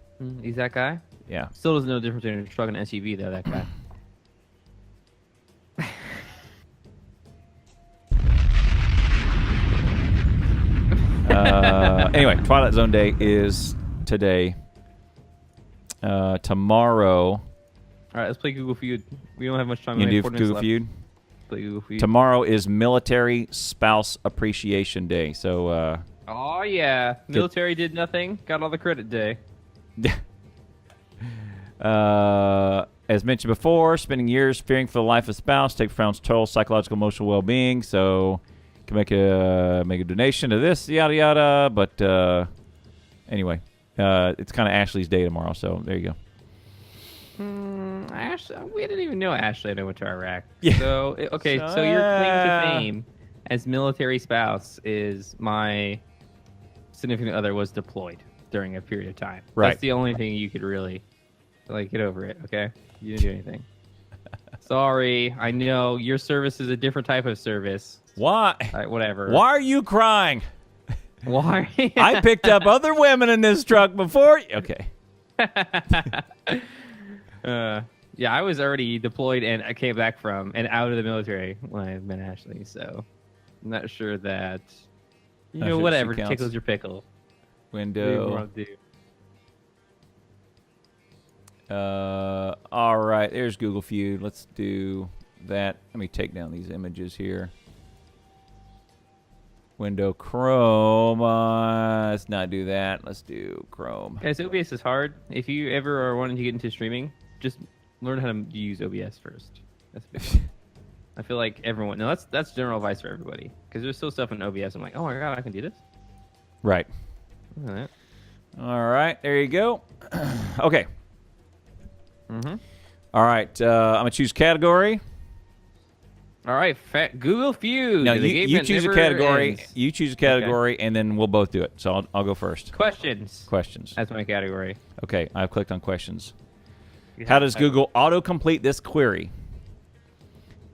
He's that guy. Yeah. Still doesn't know the difference between a truck and an SUV though. That guy. Anyway, Twilight Zone Day is today. Tomorrow. All right, let's play Google Feud. We don't have much time. You can do Google Feud. Play Google Feud. Tomorrow is Military Spouse Appreciation Day. So. Oh yeah, military did nothing. Got all the credit day. As mentioned before, spending years fearing for the life of spouse take profound toll, psychological, emotional well-being. So. Can make a donation to this, yada yada. But anyway, it's kind of Ashley's day tomorrow, so there you go. Ashley, we didn't even know Ashley had went to Iraq. Yeah. So your claim to fame as military spouse is my significant other was deployed during a period of time. Right. That's the only thing you could really get over it. Okay, you didn't do anything. Sorry, I know your service is a different type of service. Why? Whatever. Why are you crying? Why? I picked up other women in this truck before. Okay. Yeah, I was already deployed and I came back from and out of the military when I met Ashley, so I'm not sure that whatever tickles your pickle. Window. All right, there's Google Feud. Let's do that. Let me take down these images here. Window Chrome. Let's not do that. Let's do Chrome. Guys, OBS is hard. If you ever are wanting to get into streaming, just learn how to use OBS first. That's big. I feel like everyone. No, that's general advice for everybody. Because there's still stuff in OBS. I'm like, oh my god, I can do this. Right. All right. There you go. Okay. All right. I'm gonna choose category. All right, Google Feud. No, you choose a category. Ends. You choose a category, and then we'll both do it. So I'll go first. Questions. That's my category. Okay, I've clicked on questions. How does Google autocomplete this query?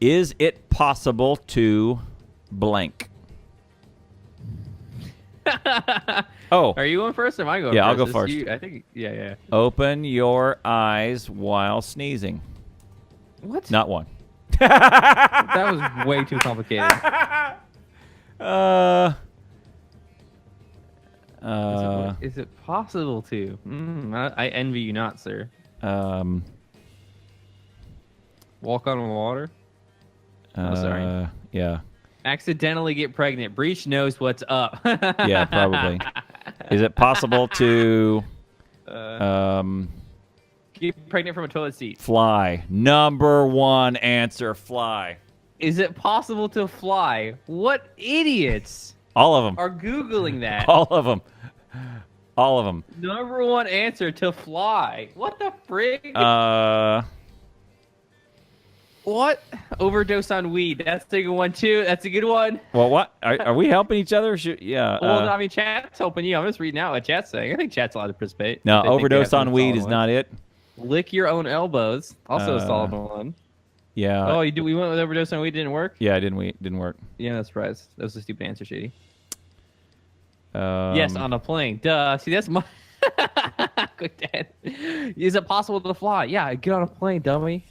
Is it possible to blank? Oh. Are you going first or am I going first? Yeah, I'll go first. I think, yeah. Open your eyes while sneezing. What? Not one. That was way too complicated. Is it possible to? I envy you not, sir. Walk on water? Sorry. Yeah. Accidentally get pregnant. Breach knows what's up. Yeah, probably. Is it possible to get pregnant from a toilet seat? Fly. Number one answer, fly. Is it possible to fly? What idiots? All of them are Googling that. All of them. All of them. Number one answer to fly. What the frig? What? Overdose on weed. That's a good one, too. That's a good one. Well, what? Are we helping each other? Yeah. Well, I mean, chat's helping you. I'm just reading out what chat's saying. I think chat's allowed to participate. No, overdose on weed is not it. Lick your own elbows. Also a solid one. Yeah. Oh, we went with overdose on weed. Didn't work? Yeah, didn't work. Yeah, no surprise. That was a stupid answer, Shady. Yes, on a plane. Duh. See, that's my... Quick, Dad. Is it possible to fly? Yeah, get on a plane, dummy.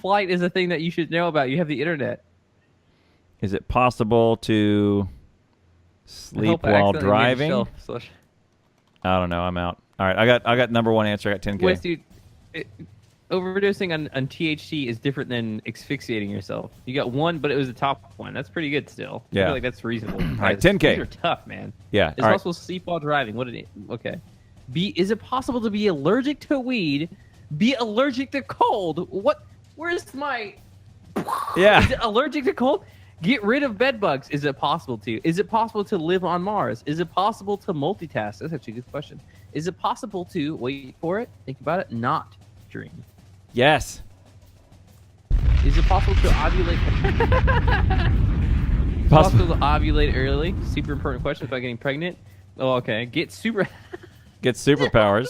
Flight is a thing that you should know about. You have the internet. Is it possible to sleep while driving? I don't know. I'm out. All right, I got number one answer. I got 10K. Wait, dude, overdosing on THC is different than asphyxiating yourself. You got one, but it was the top one. That's pretty good still. Yeah. I feel like that's reasonable. All right, 10K. These are tough, man. Yeah. It's possible to sleep while driving. Okay. Is it possible to be allergic to weed? Be allergic to cold? What? Where's my? Yeah. Is it allergic to cold? Get rid of bed bugs. Is it possible to? Is it possible to live on Mars? Is it possible to multitask? That's actually a good question. Is it possible to wait for it? Think about it. Not dream. Yes. Is it possible to ovulate? Possible to ovulate early? Super important question about getting pregnant. Oh, okay. Get superpowers.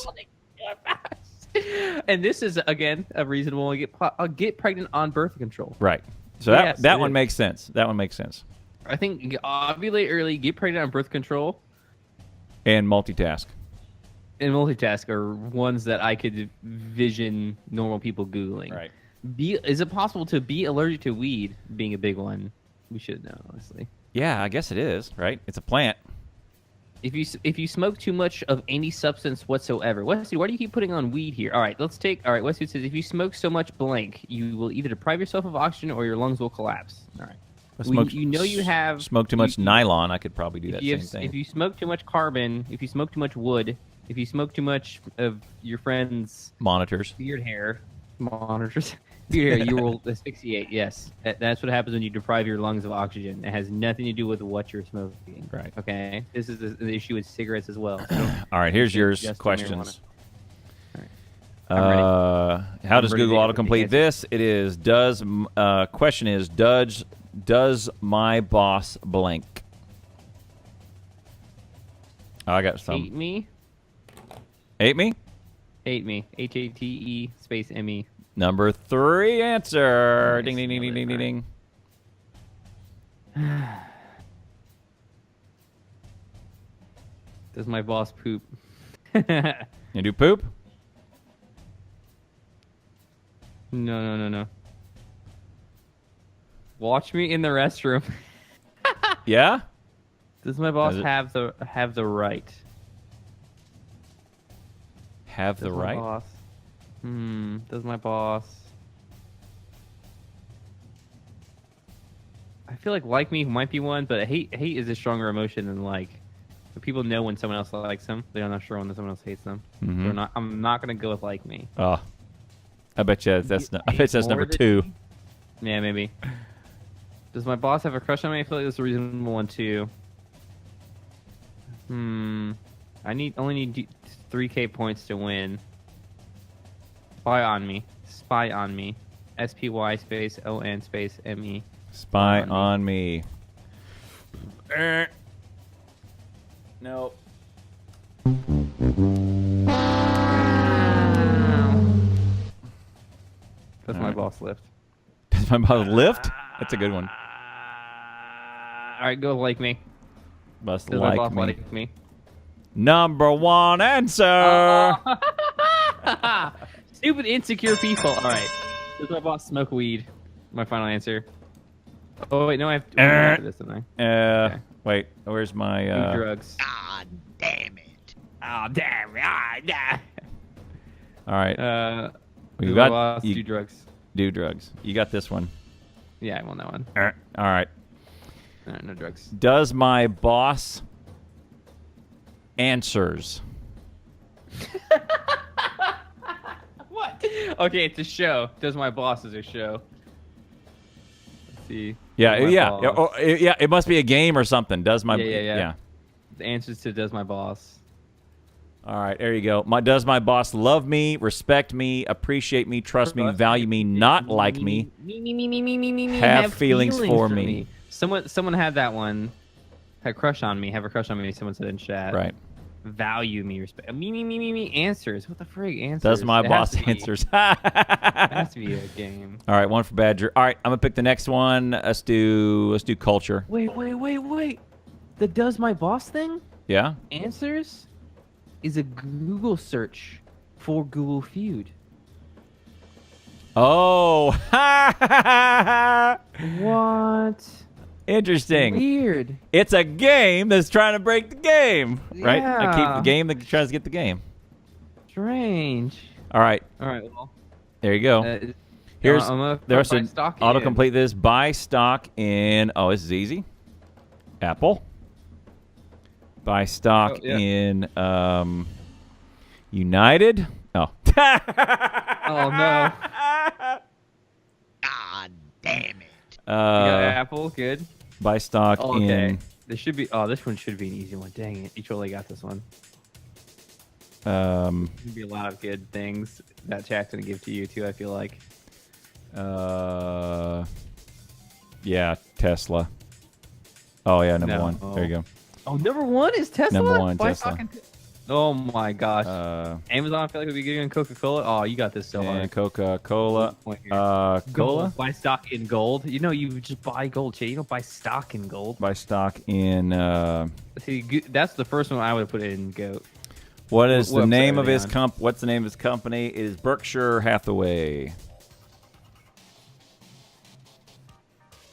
And this is again a reasonable one. Get pregnant on birth control. Right. So Yes, that it one is. makes sense. That one makes sense. I think ovulate early, get pregnant on birth control, And multitask. and multitask are ones that I could vision normal people Googling. Right. Is it possible to be allergic to weed being a big one? We should know, honestly. Yeah, I guess it is, right? It's a plant. If you smoke too much of any substance whatsoever, Wesley, why do you keep putting on weed here? All right, Wesley says if you smoke so much blank, you will either deprive yourself of oxygen or your lungs will collapse. All right. You have smoke too much nylon. I could probably do that same thing. If you smoke too much carbon, if you smoke too much wood, if you smoke too much of your friend's Monitors. beard hair, monitors, beard hair, you will asphyxiate. Yes, that's what happens when you deprive your lungs of oxygen. It has nothing to do with what you're smoking. Right. Okay. This is the issue with cigarettes as well. All right, here's yours. Just Questions. marijuana. How does ready to Google answer the autocomplete answer. this? It is question is does my boss blank? Oh, I got some. Hate me. Hate me? Hate me. HATE space ME. Number 3 answer. Nice. Ding ding ding ding ding ding ding. Does my boss poop? You do poop? No. Watch me in the restroom. Yeah? Does my boss Does it- have the right? Have the Does my right? boss? Does my boss? I feel like me might be one, but hate is a stronger emotion than like. But people know when someone else likes them. They're not sure when someone else hates them. Mhm. So I'm not gonna go with like me. Oh. I bet you that's number 2. Yeah, maybe. Does my boss have a crush on me? I feel like that's a reasonable one too. I only need 3K points to win. Spy on me. SPY space ON space ME. Spy on me. Nope. Does my Alright. boss lift? Does my boss lift? That's a good one. All right, go like me. Must Does my like boss me. like me? Number 1 answer. Stupid insecure people. All right. Does my boss smoke weed? My final answer. Oh wait, no, I have to answer this, don't I? Okay. Wait, where's my Do drugs. Ah, damn it. Oh damn! Yeah. All right. Does You my got boss you do drugs? do drugs. You got this one. Yeah, I won that one. All right. No drugs. Does my boss answers? What? Okay, it's a show. Does my boss is a show? Let's see. Yeah, Does my yeah, boss- yeah. It must be a game or something. Does my Yeah. The answers to does my boss. All right, there you go. Does my boss love me, respect me, appreciate me, trust me, value me, not like me, Me. have feelings for me? Someone had that one. Had a crush on me. Have a crush on me. Someone said in chat. Right. Value me, respect me. Answers. What the frig? Answers. Does my It has boss to be- answers? It has to be a game. All right, one for Badger. All right, I'm gonna pick the next one. Let's do culture. Wait. The does my boss thing? Yeah. Answers is a Google search for Google Feud. Oh. What? Interesting. Weird. It's a game that's trying to break the game, right? I keep Yeah. the game that tries to get the game. Strange. All right, All right. Well, there you go. Here's I'm gonna there's buy an stock in. autocomplete this. Buy stock in. Oh, this is easy. Apple. Buy stock Oh, yeah. in United. Oh. Oh no. God damn it. You got Apple. Good. Buy stock Oh, okay. in. This should be. Oh, this one should be an easy one. Dang it! You totally got this one. Um. There'd be a lot of good things that chat's gonna give to you too. I feel like. Yeah, Tesla. Oh yeah, number No. one. There you go. Oh, number one is Tesla. Number one, Buy Tesla. stock in oh my gosh. Amazon, I feel like would be good on Coca-Cola. Oh, you got this so And hard. Coca-Cola. Point here. Cola. Gold. Buy stock in gold. You know, you just buy gold, Jay. You don't buy stock in gold. Buy stock in. See, that's the first one I would have put in goat. What is What the website name are of they his on? What's the name of his company? It is Berkshire Hathaway.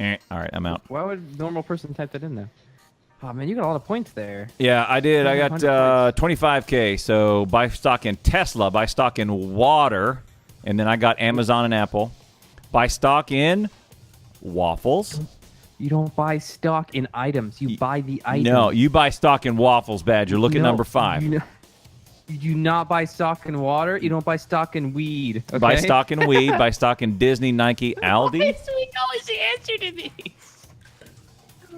All right, I'm out. Why would a normal person type that in there? Oh man, you got a lot of points there. Yeah, I did. I got 100 25K. So buy stock in Tesla, buy stock in water, and then I got Amazon and Apple. Buy stock in waffles. You don't buy stock in items. You buy the item. No, you buy stock in waffles, Badger. Look at No, number 5. You do not buy stock in water. You don't buy stock in weed. Okay? Buy stock in weed. Buy stock in Disney, Nike, Aldi. Why is we always the answer to these?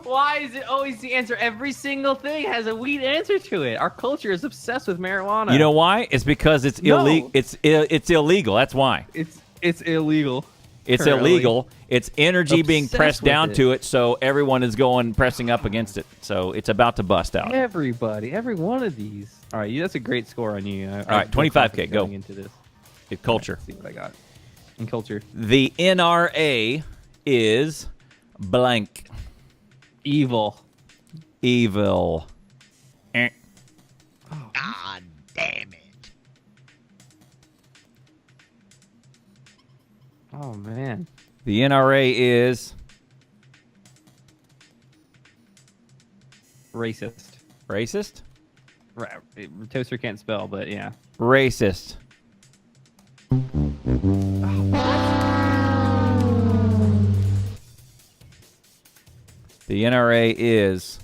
Why is it always the answer? Every single thing has a weed answer to it. Our culture is obsessed with marijuana. You know why? It's because it's No. illegal. It's illegal. That's why. It's illegal. It's Currently. illegal. It's energy being Obsessed pressed with down it. to it, so everyone is pressing up against it. So it's about to bust out. Everybody, every one of these. All right, that's a great score on you. All right, 25K, go. Going into this. It's culture. Let's see what I got. In culture, The NRA is blank. evil. Evil. Eh. God damn it. Oh man. The NRA is Racist. racist. Right. Toaster can't spell, but yeah. Racist. The NRA is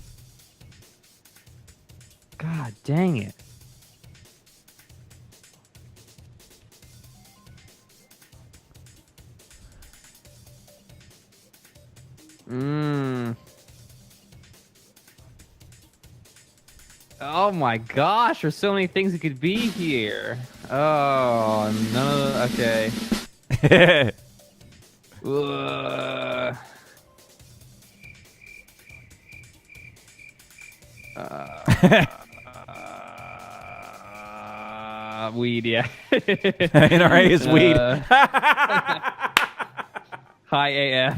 God dang it. Oh my gosh, there's so many things that could be here. Oh, no. Okay. Ugh. Weed, yeah. NRA is weed. High AF.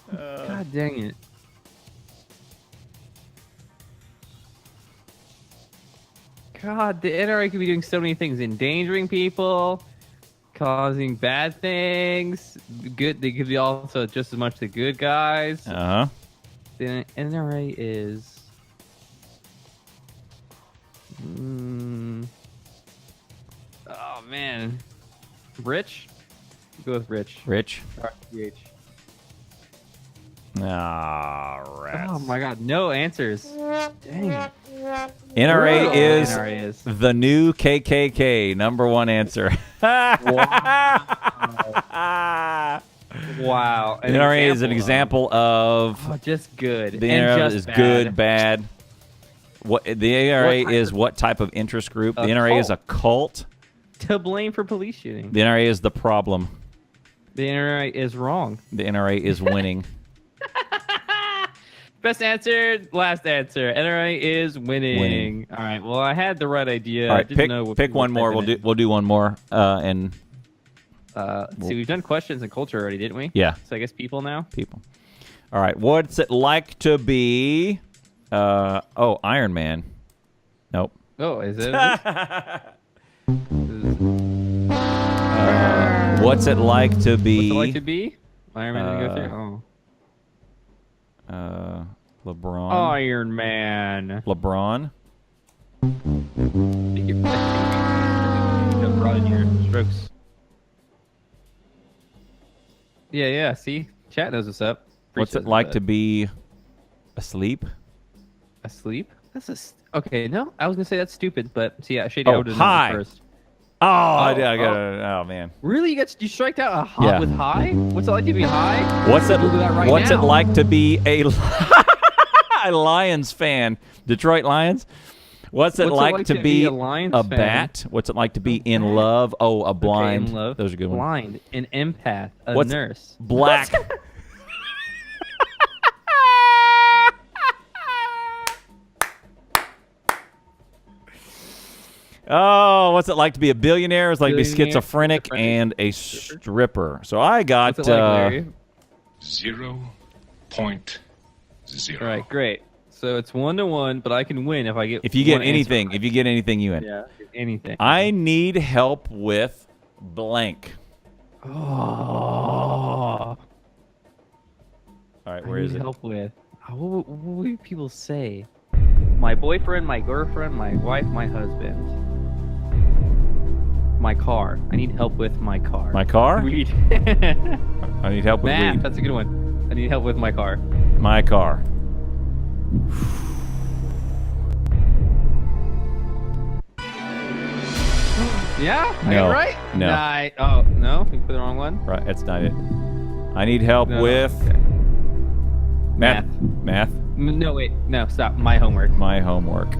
God dang it. God, the NRA could be doing so many things. Endangering people, causing bad things. Good. They could be also just as much the good guys. Uh-huh. The NRA is... Oh, man. Rich? Go with Rich. Rich. RTH. Ah, rats. Oh, my God. No answers. Dang it. NRA Brutal. is NRA is. the new KKK. Number one answer. Wow. The NRA is an example of Oh, just good. the and NRA just is bad. good, bad. What the NRA What type is? of- What type of interest group? The A NRA is a cult. To blame for police shooting. The NRA is the problem. The NRA is wrong. The NRA is winning. Best answer, last answer. NRA is winning. All right. Well, I had the right idea. All I right, didn't know what pick people one were more. typing We'll do one more. And Let's see, we've done questions and culture already, didn't we? yeah, So I guess people now. people. All right, what's it like to be? Iron Man. Nope. Oh, is it? What's it like to be? What's it like to be? Iron Man to go through. LeBron. Iron Man. LeBron. You're broaden your strokes. Yeah. See, chat knows what's up. What's it like to be asleep? Asleep? Okay. No, I was gonna say that's stupid, but see, yeah, Shady. I Oh, would have high. known first. I got it. Oh man. Really? You striked out a hot Yeah. with high? What's it like to be high? What's it? Google that right What's it now. like to be a Lions fan? Detroit Lions. What's it like to be a Lions a fan? bat? What's it like to be in love? Oh, a blind. Okay, in love. Those are good ones. Blind, an empath, a What's nurse. black? Oh, what's it like to be a billionaire? It's like to be schizophrenic and a stripper. So I got What's it like, Larry? 0.0. All right, great. So it's 1-1, but I can win if I get. if you get one answer anything, right. if you get anything, you win. Yeah, anything. I need help with blank. Oh. All right, where is it? Help with. What would people say? My boyfriend, my girlfriend, my wife, my husband. My car. I need help with my car. My car? Weed. I need help with Math. weed. That's a good one. I need help with my car. My car. Yeah? I No. got it right? No. Oh, no? You put the wrong one? Right, that's not it. I need help No, with okay. math. Math. No, wait. No, stop. My homework. My homework.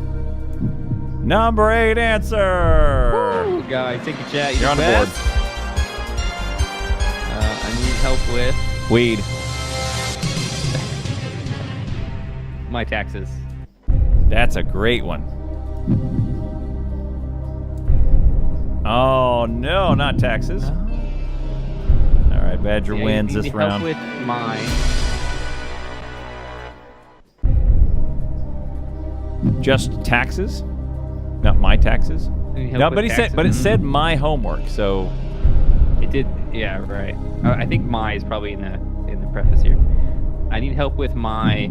Number 8 answer. Woo, guys, take your chat. You're on the board. I need help with Weed. my taxes. That's a great one. Oh no, not taxes. All right, Badger Yeah, wins you this need round. help with my. Just taxes, not my taxes. I need help No, with but he taxes. said, but it said my homework. So It did. Yeah, right. I think my is probably in the preface here. I need help with my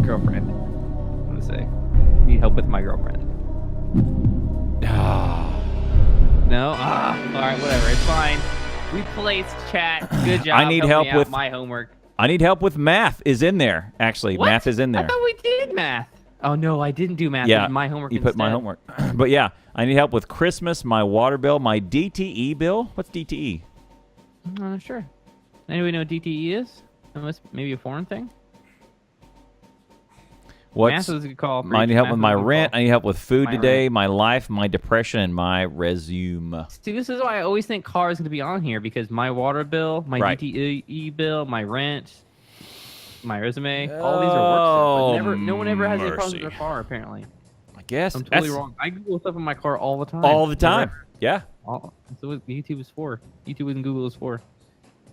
girlfriend. I'm gonna say. Need help with my girlfriend. No? All right, whatever. It's fine. We placed, chat. Good job. I need helping help me out. with- my homework. I need help with math. Is in there actually? What? Math is in there. I thought we did math. Oh no, I didn't do math. I Yeah, did my homework. you put my instead. homework. But yeah, I need help with Christmas, my water bill, my DTE bill. What's DTE? I'm not sure. Anybody know what DTE is? Unless maybe a foreign thing. What's Math is a good call. I need help with my rent. I need help with food My today, rent. my life, my depression, and my resume. See, this is why I always think car is going to be on here because my water bill, my Right. DTE bill, my rent, my resume, all these are work stuff. But no one ever has any problems with mercy. their car, apparently. I guess I'm totally that's wrong. I Google stuff in my car all the time. all the time. Yeah. That's what YouTube is for. YouTube and Google is for.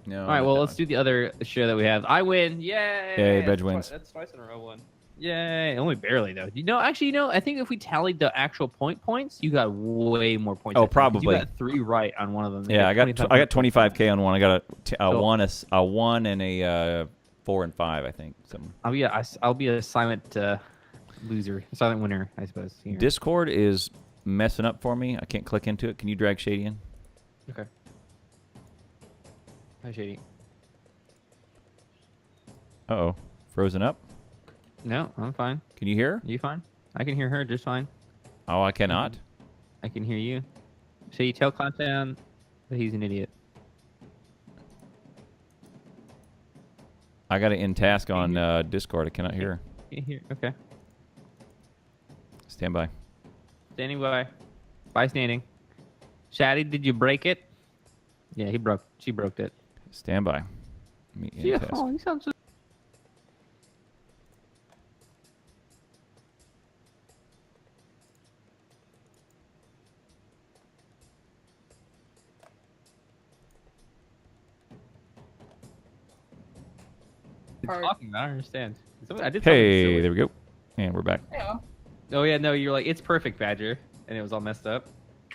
No. All right, well, let's do the other show that we have. I win. Yay. Yay, That's Bedge twi- wins. That's twice in a row one. Yay. Only barely, though. Actually, I think if we tallied the actual points, you got way more points. Oh, I think, 'cause probably. You got 3 right on one of them. Yeah, I got 25K on one. I got a So- one and a 4 and 5, I think. Something. I'll be a silent loser, silent winner, I suppose. Here. Discord is messing up for me. I can't click into it. Can you drag Shady in? Okay. Hi, Shady. Uh-oh. Frozen up? No, I'm fine. Can you hear? You fine? I can hear her just fine. Oh, I cannot. I can hear you. Shady, tell Contan that he's an idiot. I got it in task on Discord. I cannot hear. Can't hear. Okay. Stand by. Standing by. By standing. Shady, did you break it? Yeah, she broke it. Stand by. Me in Yeah. task. Oh, you sound so. Talking, I don't understand. I did something Hey, silly. there we go. And we're back. Yeah. Oh yeah, no, you're like, it's perfect, Badger, and it was all messed up.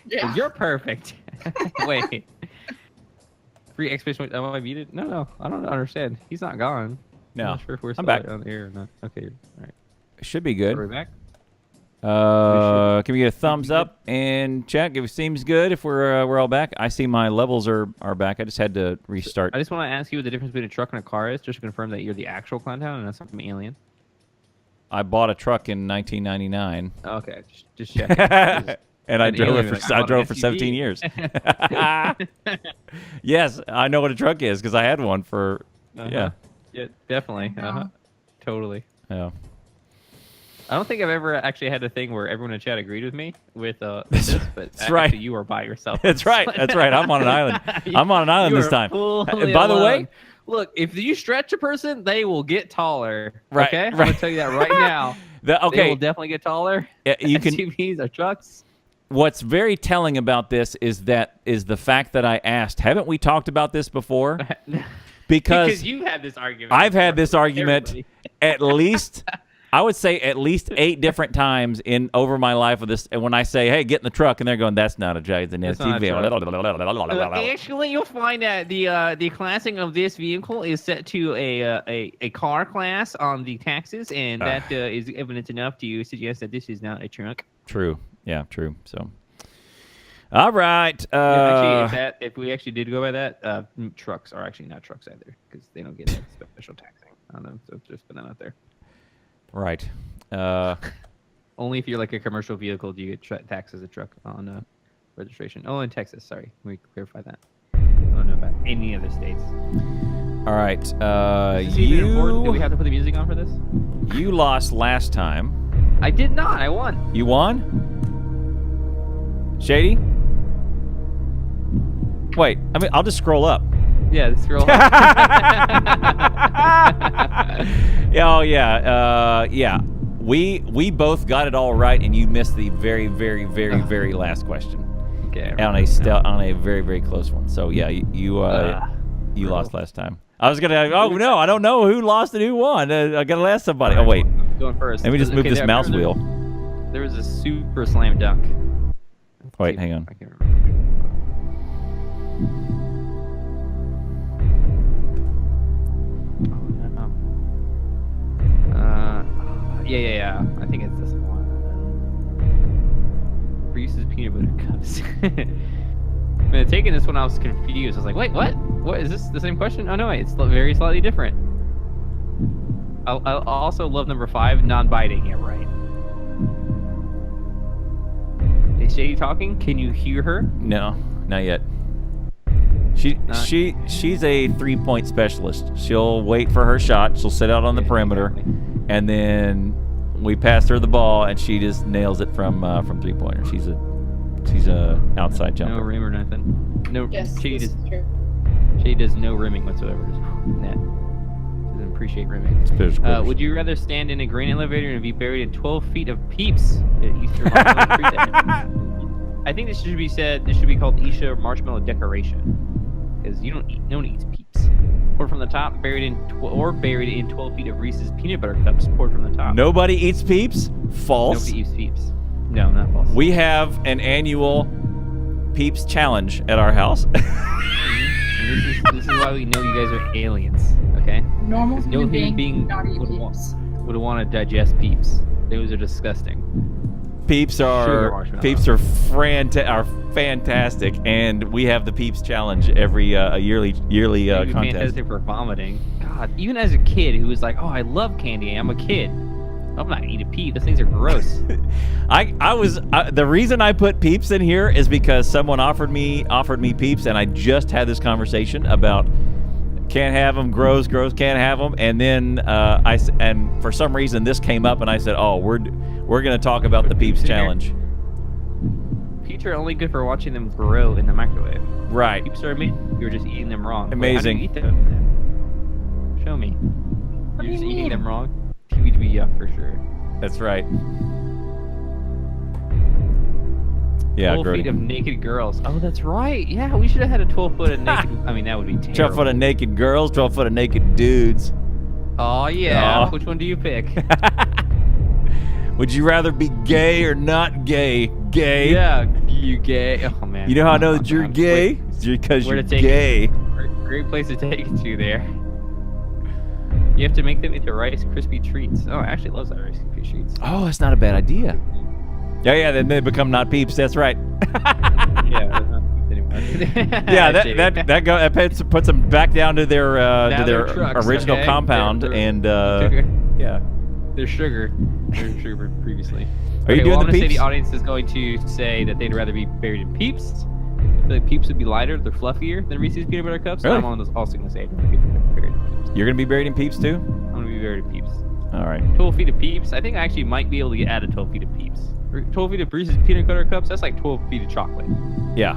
Yeah. You're perfect. Wait. Free exclamation point. Am I muted? No, I don't understand. He's not gone. No, I'm not sure if we're I'm still back. on the air or not. Okay, all right. It should be Are we good. back? Can we get a thumbs up and chat? If it seems good, if we're all back. I see my levels are back. I just had to restart. I just want to ask you what the difference between a truck and a car is, just to confirm that you're the actual Clowntown and not some alien. I bought a truck in 1999. Okay, just check. And I drove alien, it for 17 years. Yes, I know what a truck is because I had one for yeah, definitely, totally. yeah. I don't think I've ever actually had a thing where everyone in chat agreed with me with this, but That's right. you are by yourself. That's right. That's right. I'm on an island. I'm on an island You this are time. fully By the way, alone. Look, if you stretch a person, they will get taller. Right, Okay, I'm right. gonna tell you that right now. They okay, will definitely get taller. you can. SUVs or trucks. What's very telling about this is the fact that I asked, haven't we talked about this before? Because you've had this argument. I've had before. this argument Everybody. at least, I would say at least 8 different times in over my life with this. And when I say, "Hey, get in the truck," and they're going, "That's not a giant That's not a SUV." Actually, you'll find that the classing of this vehicle is set to a car class on the taxes, and that is evidence enough to suggest that this is not a truck. True. Yeah, true. So, all right. Actually, if we actually did go by that, trucks are actually not trucks either because they don't get that special taxing on them. So just put that out there. Right. Only if you're like a commercial vehicle do you get taxed as a truck on registration. Oh, in Texas. Sorry, can we clarify that? I don't know about any other states. All right. Is this even important? Do we have to put the music on for this? You lost last time. I did not. I won. You won? Shady? Wait, I mean, I'll just scroll up. Yeah, scroll up. Oh, yeah. Yeah. We both got it all right, and you missed the very, very, very, very last question. Okay. On a very, very close one. So, yeah, you lost last time. I was going to, no, I don't know who lost and who won. I got to ask somebody. Oh, wait. I'm going first. Let me just move this mouse wheel. There was a super slam dunk. Wait, hang on. I can't remember. Yeah. I think it's this one. Reese's peanut butter cups. When taking this one, I was confused. I was like, wait, what? What is this? The same question? Oh no, wait, it's very slightly different. I also love number 5, non-biting. Yeah, right. Is Shady talking? Can you hear her? No, not yet. She's a 3-point specialist. She'll wait for her shot. She'll sit out on the perimeter, and then we pass her the ball, and she just nails it from 3-pointer. She's a outside jumper. No rim or nothing. No. Yes, Shady this does. is true. Shady does no rimming whatsoever. Just net. Doesn't appreciate rimming. Would you rather stand in a grain elevator and be buried in 12 feet of peeps at Easter Marshmallow Treat? I think this should be said. This should be called Easter Marshmallow Decoration. Because no one eats peeps. Poured from the top, buried in 12 feet of Reese's peanut butter cups, poured from the top. Nobody eats peeps? False. Nobody eats peeps. No, not false. We have an annual peeps challenge at our house. And this is why we know you guys are aliens. Okay. Normal No human human being not eat would peeps. want to digest peeps. Those are disgusting. Peeps Sugar are marshmallow. fantastic, and we have the peeps challenge every yearly You'd be contest. fantastic for vomiting. God, even as a kid who was like, "Oh, I love candy. I'm a kid. I'm not eating a peep. Those things are gross." The reason I put peeps in here is because someone offered me peeps, and I just had this conversation about can't have them, gross, can't have them, and then and for some reason this came up, and I said, "Oh, we're going to talk about the peeps challenge." Peeps are only good for watching them grow in the microwave. Right. Peeps are amazing. You're just eating them wrong. Amazing. Wait, how do you eat them then? Show me. What You're do just you eating mean? them wrong. TV to be yuck for sure. That's right. Yeah, 12 Grody. feet of naked girls. Oh, that's right. Yeah, we should have had a 12-foot of naked. I mean, that would be terrible. 12 foot of naked girls, 12 foot of naked dudes. Oh yeah. Oh. Which one do you pick? Would you rather be gay or not gay? Gay. Yeah, you gay. Oh man. You know how I know that Oh, you're man. gay? Wait, It's because where you're to take gay. great place to take it to there. You have to make them into Rice Krispie treats. Oh, I actually love that Rice Krispie treats. Oh, that's not a bad idea. Yeah, then they become not peeps. That's right. Yeah, they're not peeps anymore. Yeah, Shady. that puts them back down to their Now they're trucks, original okay? compound, They're- and Sugar. yeah. They're sugar. They're sugar previously. Are you doing well, I'm the gonna say peeps? the audience is going to say that they'd rather be buried in peeps. I feel like peeps would be lighter, they're fluffier than Reese's peanut butter cups. So Really? I'm also gonna say I'd rather be buried in peeps. You're gonna be buried in peeps too? I'm gonna be buried in peeps. All right. 12 feet of peeps. I think I actually might be able to get added 12 feet of peeps. 12 feet of Reese's peanut butter cups. That's like 12 feet of chocolate. Yeah.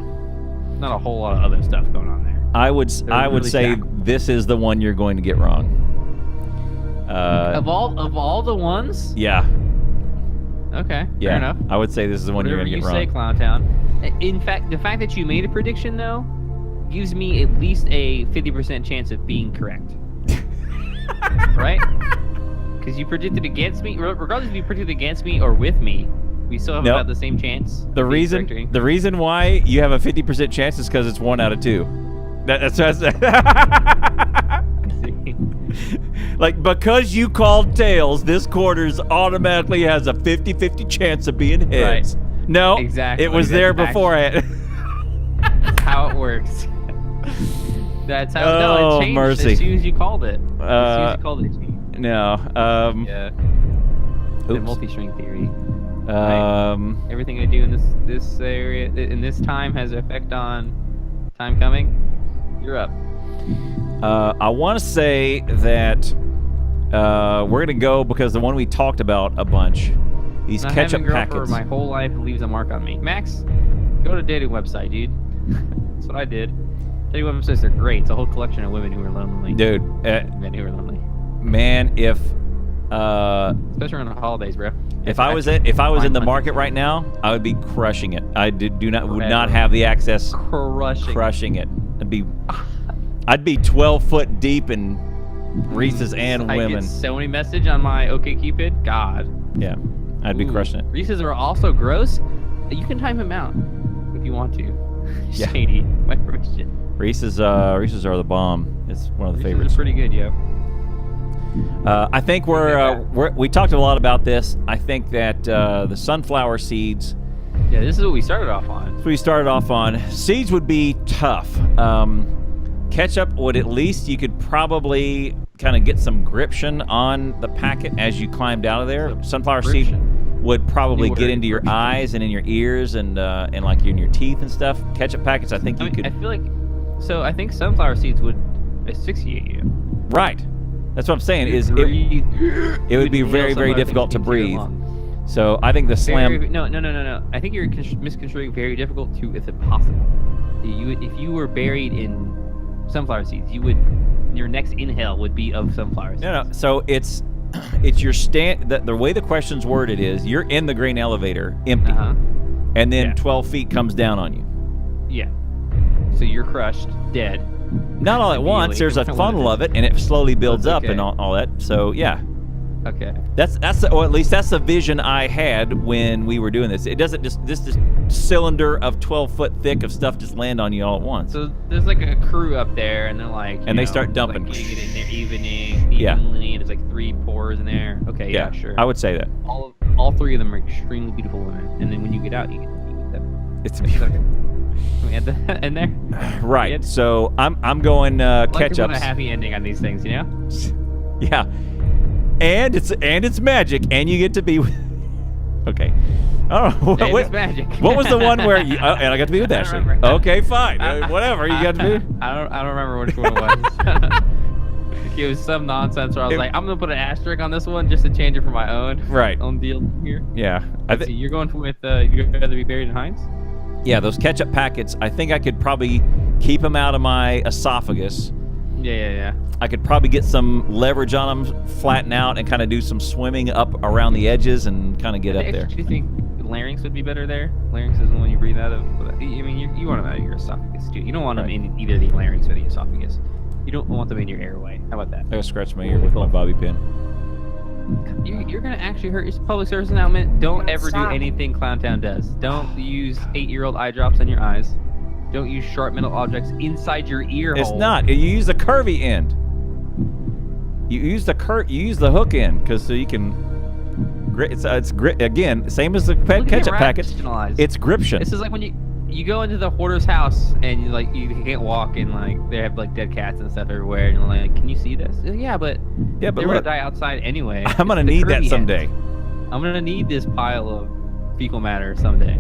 Not a whole lot of other stuff going on there. I would really say stacked. this is the one you're going to get wrong. Of all the ones, Yeah. okay, Yeah. fair enough. I would say this is the one Whatever you're you going to say, get wrong. Clown Town. In fact, the fact that you made a prediction though gives me at least a 50% chance of being correct. Right? Because you predicted against me. Regardless if you predicted against me or with me, we still have Nope. about the same chance. The of being reason correct. the reason why you have a 50% chance is because it's 1 out of 2. That's like, because you called tails, this quarters automatically has a 50-50 chance of being heads. Right. No, Exactly. it was there That's beforehand. That's how it works. That's how. No, Oh, it changed mercy. as soon as you called it. As soon as you called it, it changed. No. Yeah. The Oops. multi-string theory. Everything I do in this area in this time has an effect on time coming. You're up. I want to say that we're gonna go because the one we talked about a bunch, these I ketchup haven't girl for packets. my whole life leaves a mark on me. Max, go to a dating website, dude. That's what I did. Dating websites are great. It's a whole collection of women who are lonely. Dude, Men who are lonely. man, if Especially around the holidays, bro. if I was in the 500. market right now, I would be crushing it. I would not Forever. have the access, Crushing. it. I'd be 12 foot deep in Reese's and I women. get so many messages on my OkCupid. God. Yeah, I'd be Ooh. crushing it. Reese's are also gross. You can time him out if you want to. Yeah. Shady. My Christian. Reese's are the bomb. It's one of the Reese's favorites. are pretty good, yo. I think we talked a lot about this. I think that the sunflower seeds. Yeah, this is what we started off on. That's what we started off on. Seeds would be tough. Ketchup would at least you could probably kind of get some gription on the packet as you climbed out of there. Sunflower seed Gription. would probably New get word, into your gription. eyes and in your ears and like in your teeth and stuff. Ketchup packets, I think you could. I feel like, so I think sunflower seeds would asphyxiate you. Right. That's what I'm saying. Breathe. It would be You'd very, inhale very sunflower difficult to seeds into your breathe. lungs. So I think the slam. No. I think you're misconstruing very difficult to it's impossible. If you were buried in sunflower seeds, your next inhale would be of sunflower seeds. No. So it's your the way the question's worded is you're in the grain elevator empty, and then Yeah. 12 feet comes down on you. Yeah. So you're crushed, dead. Not all at once. There's a funnel of it, and it slowly builds That's up and okay. all that. So yeah, Okay. or at least that's the vision I had when we were doing this. It doesn't just this cylinder of 12 foot thick of stuff just land on you all at once. So there's like a crew up there, and they're like, And they start dumping. like getting it in there Yeah. evenly, and there's like 3 pors in there. Okay, yeah, sure. I would say that. All 3 of them are extremely beautiful women, and then when you get out, you get them. It's Okay. Can we add that in there? right. Good. So I'm going Like to put ketchups. a happy ending on these things, you know? Yeah, and it's magic, and you get to be. Okay, I don't know It's magic. what was the one where you? Oh, and I got to be with I don't Ashley. remember. Okay, fine, whatever. You got to be. I don't remember which one it was. It was some nonsense where I was like, I'm gonna put an asterisk on this one just to change it for my own Right. own deal here. Yeah, So you're going with you'd rather be buried in Heinz? yeah. Those ketchup packets. I think I could probably keep them out of my esophagus. Yeah. I could probably get some leverage on them, flatten out, and kind of do some swimming up around the edges and kind of get up there. Do you think larynx would be better there? Larynx is the one you breathe out of. I mean, you want them out of your esophagus too. You don't want them in either the larynx or the esophagus. You don't want them in your airway. How about that? I gotta scratch my ear with my bobby pin. You're gonna actually hurt your public service announcement. Don't ever do anything Clowntown does. Don't use 8-year-old eye drops on your eyes. Don't use sharp metal objects inside your ear It's hole. not. You use the curvy end. You use the hook end because so you can. It's again, same as the ketchup packets. It's gription. This is like when you go into the hoarder's house and you can't walk and they have dead cats and stuff everywhere and you're like, can you see this? Yeah, but they're gonna die outside anyway. I'm gonna need that someday. I'm gonna need this pile of fecal matter someday.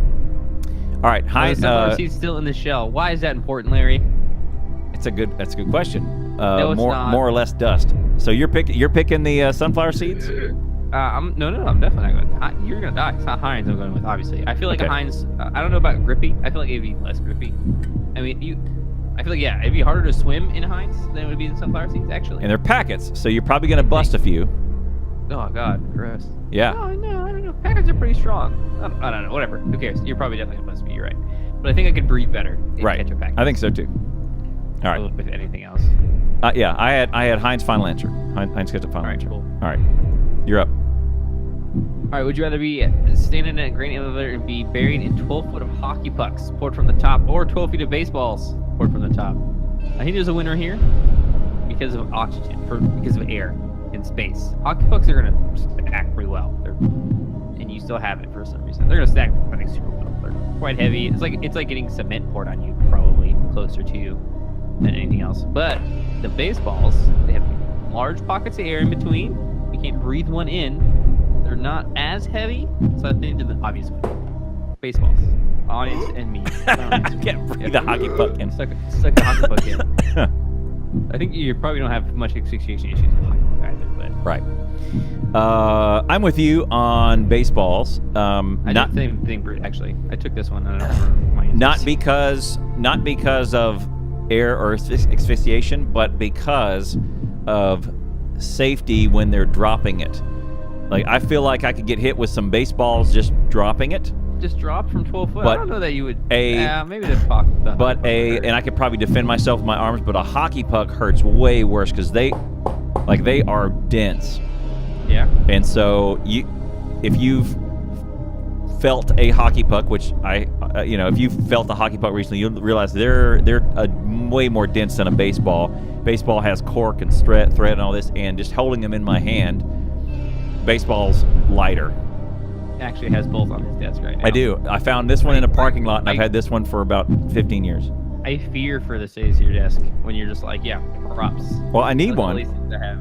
All right, Heinz. The sunflower seed's still in the shell. Why is that important, Larry? That's a good question. No, it's not. More or less dust. So you're picking the sunflower seeds? No, I'm definitely not going. You're gonna die. It's not Heinz I'm going with, obviously. I feel like a Heinz. I don't know about grippy. I feel like it'd be less grippy. I mean, I feel like it'd be harder to swim in Heinz than it would be in sunflower seeds, actually. And they're packets, so you're probably gonna bust a few. Oh God, gross. Yeah. No, I don't know. Packets are pretty strong. I don't know. Whatever. Who cares? You're probably definitely gonna bust a few. You're right. But I think I could breathe better in ketchup packets. I think so too. All right. With anything else. Yeah, I had Heinz final answer. Heinz ketchup final answer. Cool. All right, you're up. All right, would you rather be standing in a grain elevator and be buried in 12 foot of hockey pucks poured from the top, or 12 feet of baseballs poured from the top? I think there's a winner here because of oxygen, because of air in space. Hockey pucks are going to stack pretty well, and you still have it for some reason. They're going to stack, I think, super well. They're quite heavy. It's like getting cement poured on you, probably closer to you than anything else. But the baseballs, they have large pockets of air in between. You can't breathe one in. They're not as heavy, so I think they're the obvious one. Baseballs. Audience and me. I can't breathe a hockey puck in. Stuck the hockey puck in. I think you probably don't have much asphyxiation issues with hockey puck either, but... Right. I'm with you on baseballs. I did the same thing, actually. I took this one. I don't remember my answers. Not because of air or asphyxiation, but because of safety when they're dropping it. Like, I feel like I could get hit with some baseballs just dropping it. Just drop from 12 foot? But I don't know that you would... maybe and I could probably defend myself with my arms, but a hockey puck hurts way worse because they are dense. Yeah. And so if you've felt a hockey puck, which if you've felt a hockey puck recently, you'll realize they're way more dense than a baseball. Baseball has cork and thread and all this, and just holding them in my hand, baseball's lighter. It actually has both on his desk right now. I do. I found this one in a parking lot, and I've had this one for about 15 years. I fear for the stays to your desk when you're just like, yeah, props. Well, I need one.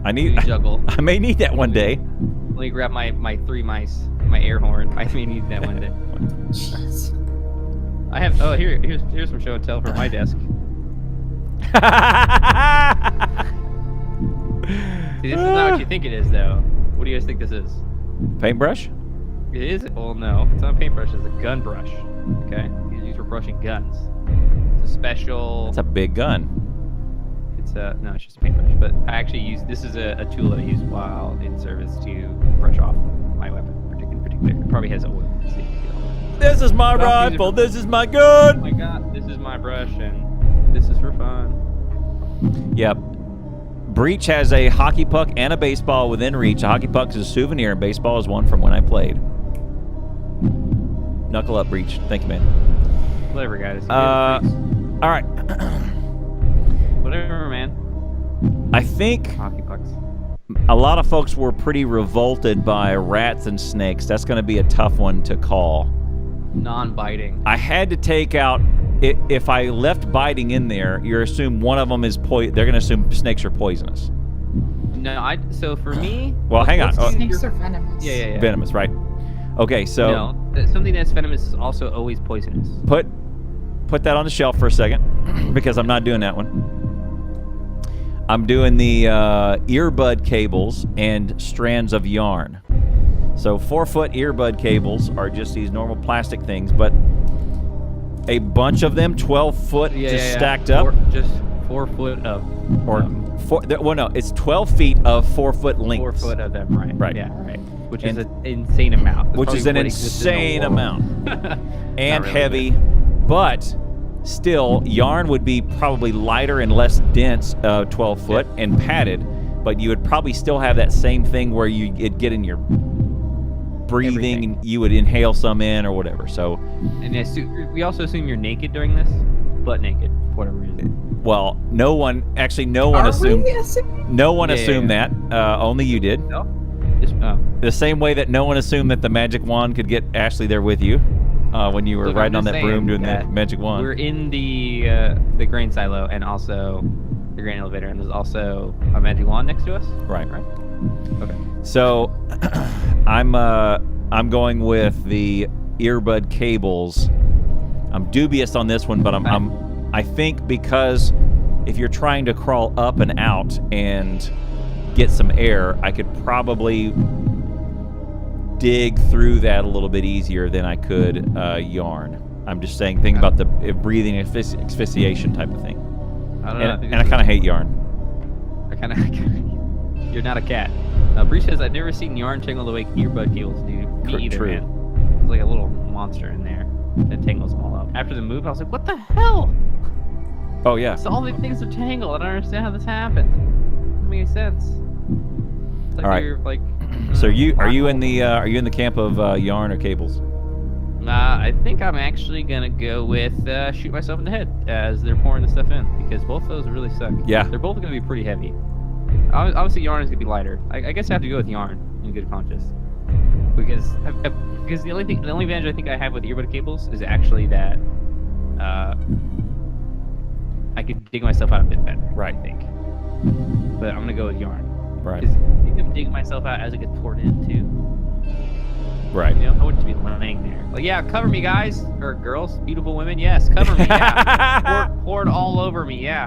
I juggle. I may need that one day. Let me grab my 3 mice, my air horn. I may need that one day. Jeez. I have. Oh, here's some show and tell from my desk. See, this is not what you think it is, though. What do you guys think this is? Paintbrush? It is. Well, no, it's not a paintbrush. It's a gun brush. Okay, it's used for brushing guns. It's a special. It's a big gun. It's no, it's just a paintbrush. But I actually use this is a tool that I use while in service to brush off my weapon. In particular, it probably has oil. This is my rifle. This is my gun. Oh my God, this is my brush, and this is for fun. Yep. Breach has a hockey puck and a baseball within reach. A hockey puck is a souvenir, and baseball is one from when I played. Knuckle up, Breach. Thank you, man. Whatever, guys. All right. Whatever, man. I think hockey pucks. A lot of folks were pretty revolted by rats and snakes. That's going to be a tough one to call. Non-biting. I had to take out. If I left biting in there, you assume one of them is they're going to assume snakes are poisonous. No, so for me... Well, hang on. Snakes are venomous. Yeah. Venomous, right. Okay, so... No, something that's venomous is also always poisonous. Put that on the shelf for a second, because I'm not doing that one. I'm doing the earbud cables and strands of yarn. So 4-foot earbud cables are just these normal plastic things, but a bunch of them, 12 foot, stacked up. Just 4 foot of... it's 12 feet of 4 foot lengths. 4 foot of them, right. Right. Yeah, right. Which is an insane amount. Which is an insane amount. And really heavy, but still, yarn would be probably lighter and less dense, 12 foot, and padded, but you would probably still have that same thing where you'd get in your breathing, and you would inhale some in or whatever. So, and we also assume you're naked during this, butt naked, for whatever reason. Well, no one assumed. No one assumed that. Only you did. No. The same way that no one assumed that the magic wand could get Ashley there with you when you were Look, riding I'm on just that broom saying doing the that magic wand. We're in the grain silo and also the grain elevator, and there's also a magic wand next to us. Right. Okay. So I'm going with the earbud cables. I'm dubious on this one, but I think because if you're trying to crawl up and out and get some air, I could probably dig through that a little bit easier than I could yarn. I'm just saying, think about the breathing asphyxiation type of thing. I don't know. And I kind of hate yarn. You're not a cat. Bree says, I've never seen yarn tangle the way earbud cables do. Me either, True. man. It's like a little monster in there that tangles them all up. After the move, I was like, what the hell? Oh yeah. So all these things are tangled. I don't understand how this happened. Doesn't make any sense. It's like All right. you're like. So are you in the camp of yarn or cables? I think I'm actually gonna go with shoot myself in the head as they're pouring the stuff in, because both of those really suck. Yeah. They're both gonna be pretty heavy. Obviously, yarn is gonna be lighter. I guess I have to go with yarn in good conscience, because the only advantage I think I have with earbud cables is actually that I could dig myself out a bit better. Right. I think. But I'm gonna go with yarn. Right. Because I think I'm digging myself out as it gets poured in too. Right. You know, I wouldn't just be laying there. Like, yeah, cover me, guys. Or girls, beautiful women, yes, cover me, yeah. Pour it all over me, yeah.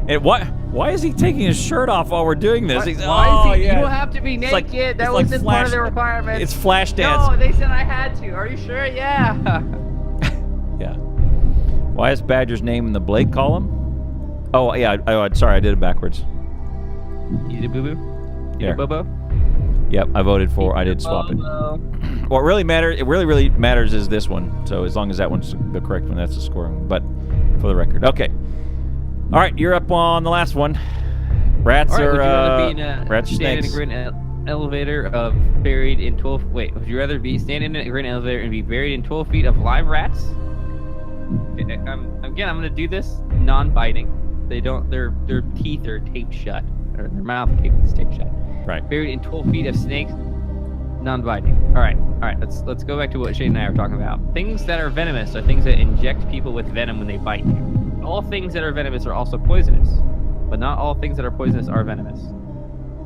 And why is he taking his shirt off while we're doing this? Why is he, yeah. You don't have to be naked. like- that it's like wasn't part of the requirements. It's flash dance. No, they said I had to. Are you sure? Yeah. Yeah. Why is Badger's name in the Blake column? Oh yeah. Sorry, I did it backwards. You did boo-boo? You There. did bobo? Yep, I voted for. I did swap it. What really really matters is this one. So as long as that one's the correct one, that's the scoring. But for the record, okay. All right, you're up on the last one. Rats All right, or would you rather be in a, rats or stand snakes? in a grain elevator of buried in 12... Wait, would you rather be standing in a grain elevator and be buried in 12 feet of live rats? Again, I'm going to do this non-biting. They don't... Their teeth are taped shut. Or their mouth is taped shut. Right. Buried in 12 feet of snakes, non-biting. All right. Let's go back to what Shane and I were talking about. Things that are venomous are things that inject people with venom when they bite you. All things that are venomous are also poisonous, but not all things that are poisonous are venomous.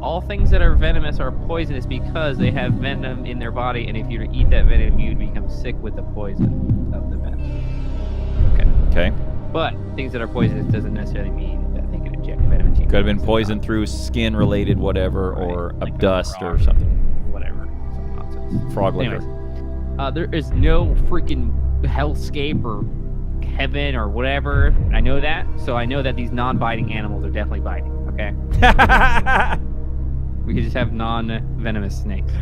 All things that are venomous are poisonous because they have venom in their body, and if you were to eat that venom, you'd become sick with the poison of the venom. Okay. But things that are poisonous doesn't necessarily mean that they can inject venom into you. Could have been poisoned through skin-related whatever, Right, or like a a dust or frog. something. Whatever. Some nonsense. Frog liquor. Anyways, there is no freaking hellscape or heaven or whatever. I know that, so I know that these non-biting animals are definitely biting. Okay, we could just have non-venomous snakes,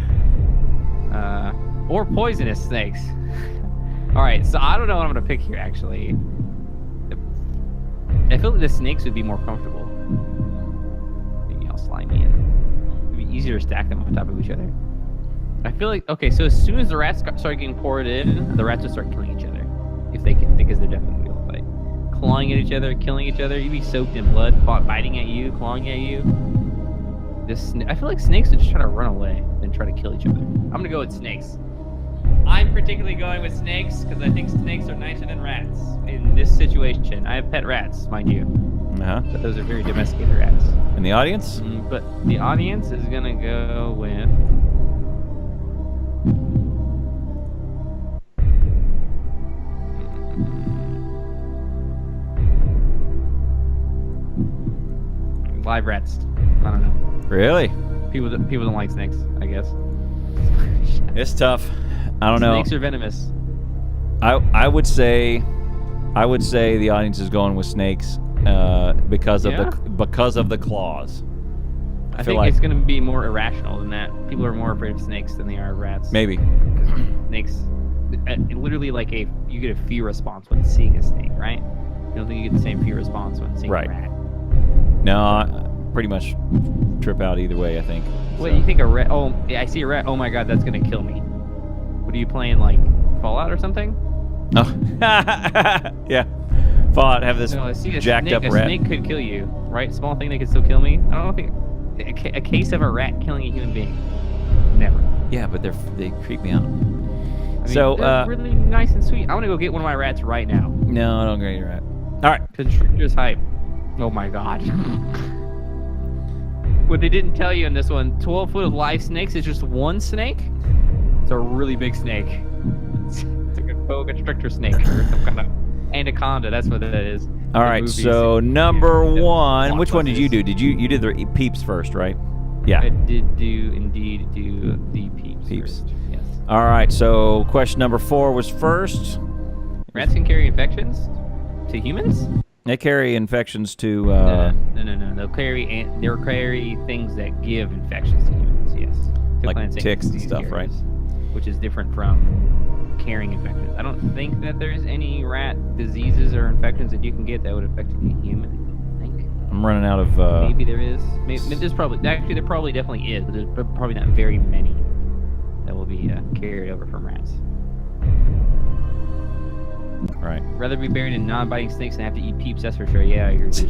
or poisonous snakes. All right, so I don't know what I'm gonna pick here. Actually, I feel like the snakes would be more comfortable. Maybe I'll slime me in. It'd be easier to stack them on top of each other. I feel like, okay, so as soon as the rats start getting poured in, the rats will start killing each other. If they can, because they're definitely will fight. Clawing at each other, killing each other. You'd be soaked in blood, biting at you, clawing at you. I feel like snakes would just try to run away and try to kill each other. I'm gonna go with snakes. I'm particularly going with snakes because I think snakes are nicer than rats in this situation. I have pet rats, mind you, but those are very domesticated rats. In the audience? But the audience is gonna go with... live rats. I don't know. Really? People don't like snakes, I guess. It's tough. I don't know. Snakes are venomous. I would say the audience is going with snakes because of the claws. I feel think like it's going to be more irrational than that. People are more afraid of snakes than they are of rats. maybe. Snakes, literally, like you get a fear response when seeing a snake, right? You don't think you get the same fear response when seeing Right. a rat. No, I pretty much trip out either way, I think. What do you think a rat? Oh, yeah, I see a rat. Oh my god, that's going to kill me. What are you playing, like Fallout or something? Oh. Yeah. Fallout have this No, I see a jacked snake, up a rat. snake could kill you, right? Small thing that could still kill me. I don't think. a case of a rat killing a human being. Never. Yeah, but they creep me out. I mean, So, they're really nice and sweet. I want to go get one of my rats right now. No, I don't get your rat. All right. Constrictor's hype. Oh my god. What they didn't tell you in this one, 12 foot of live snakes is just one snake. It's a really big snake. It's like a boa constrictor snake or some kind of anaconda. That's what that is. All right. So number one, which one did you do? You did the peeps first, right? Yeah. I did indeed do the peeps. First. Yes. All right. So question number 4 was first. Rats can carry infections to humans? They carry infections to. No. They'll carry things that give infections to humans. Yes. Like ticks and stuff, right? Which is different from carrying infections. I don't think that there's any rat diseases or infections that you can get that would affect a human. I think. I'm running out of. Maybe there is. Maybe there's probably there probably definitely is, but there's probably not very many that will be carried over from rats. Right. Rather be buried in non-biting snakes than have to eat peeps, that's for sure. Yeah, you're just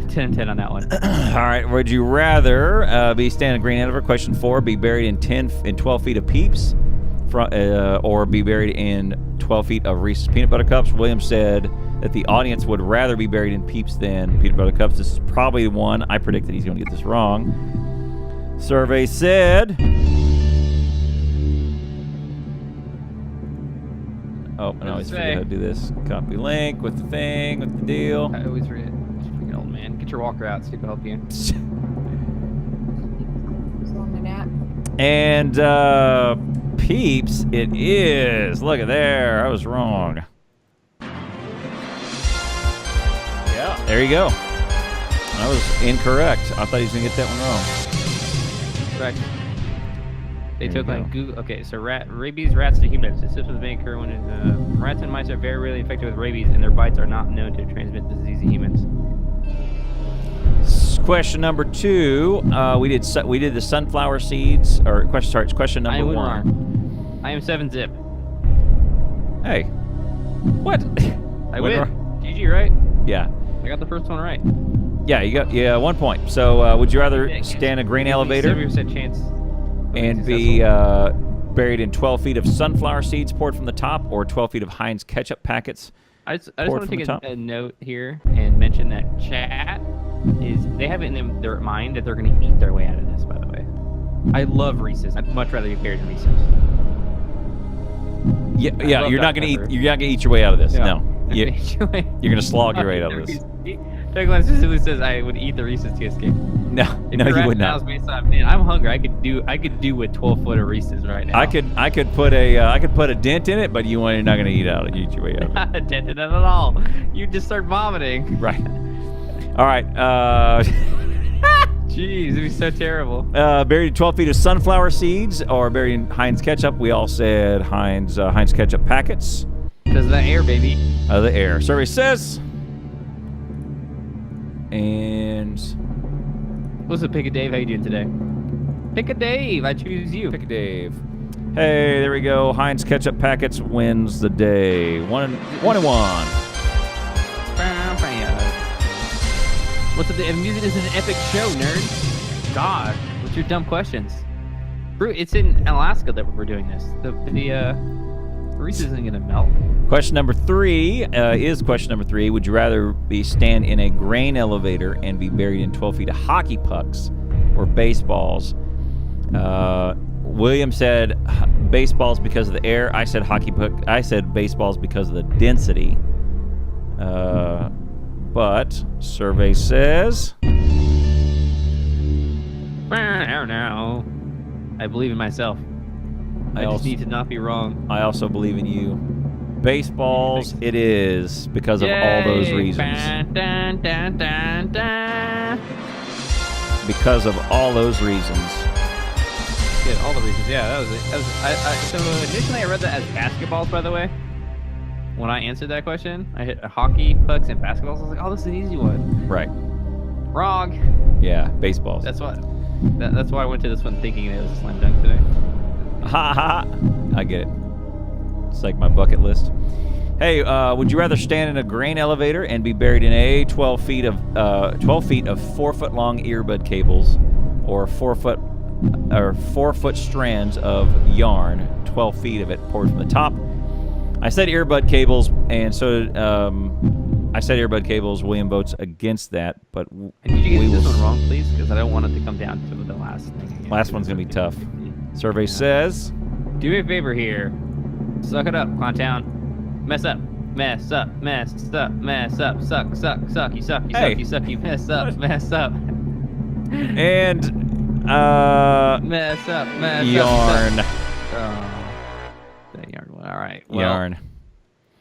10 on that one. All right. Would you rather be standing green elevator? Question 4. Be buried in 12 feet of peeps, or be buried in 12 feet of Reese's peanut butter cups? William said that the audience would rather be buried in peeps than peanut butter cups. This is probably the one. I predicted he's going to get this wrong. Survey said. Oh, and I always forget how to do this. Copy link with the thing, with the deal. I always forget. Freaking old man. Get your walker out so he can help you. And peeps, it is. Look at there. I was wrong. Yeah. There you go. I was incorrect. I thought he was going to get that one wrong. Correct. They took like Google. Okay, so rabies rats to humans. This was may occur when rats and mice are very rarely infected with rabies, and their bites are not known to transmit the disease to humans. Question number 2. We did the sunflower seeds. Or question number 1. I am 7-zip. Hey, what? I win. GG, right? Yeah. I got the first one right. Yeah, you got 1 point. So would you rather stand a grain elevator? 70% chance. And be buried in 12 feet of sunflower seeds poured from the top, or 12 feet of Heinz ketchup packets? I just want to take a note here and mention that chat they have it in their mind that they're going to eat their way out of this, by the way. I love Reese's. I'd much rather be buried in Reese's. Yeah, you're not going to eat your way out of this. Yeah. No. You're going to slog your way out of this. Douglas specifically says I would eat the Reese's to escape. No, you would not. Man, I'm hungry. I could do with 12 foot of Reese's right now. I could put a dent in it, but you're not going to eat your way out of it. Not a dent in it at all. You just start vomiting. Right. All right. Jeez, it'd be so terrible. Buried in 12 feet of sunflower seeds, or buried in Heinz ketchup? We all said Heinz ketchup packets. Because of the air, baby. The air. Survey says. And what's up, Pick a Dave? How you doing today? Pick a Dave. I choose you. Pick a Dave. Hey, there we go. Heinz ketchup packets wins the day. 1-1. What's up? The music is an epic show, nerd. God, what's your dumb questions? It's in Alaska that we're doing this. The Reese isn't gonna melt. Question number 3 is question number 3. Would you rather stand in a grain elevator and be buried in 12 feet of hockey pucks or baseballs? William said baseballs because of the air. I said hockey puck. I said baseballs because of the density. But survey says. Now, I believe in myself. I just need to not be wrong. I also believe in you. Baseballs, it is because of all those reasons. Dun, dun, dun, dun. Because of all those reasons. Yeah, all the reasons. Yeah, that was it. So initially I read that as basketballs, by the way. When I answered that question, I hit hockey, pucks, and basketballs. I was like, oh, this is an easy one. Right. Wrong. Yeah, baseballs. That's why I went to this one thinking it was a slam dunk today. Ha ha. I get it. It's like my bucket list. Hey, would you rather stand in a grain elevator and be buried in 12 feet of 4-foot long earbud cables, or 4-foot strands of yarn, 12 feet of it poured from the top? I said earbud cables, and so I said earbud cables. William votes against that, but Did you get this one wrong, please? Because I don't want it to come down to the last thing. Again. Last one's gonna be tough. Survey says, do me a favor here. Suck it up, Clowntown. Mess up. Mess up. Mess up. Mess up. Suck. Suck. Suck. You suck. You Hey. suck. You suck. You mess up. Mess up. and Mess up. Mess yarn. up. Oh, that yarn one. All right. Well, Yarn.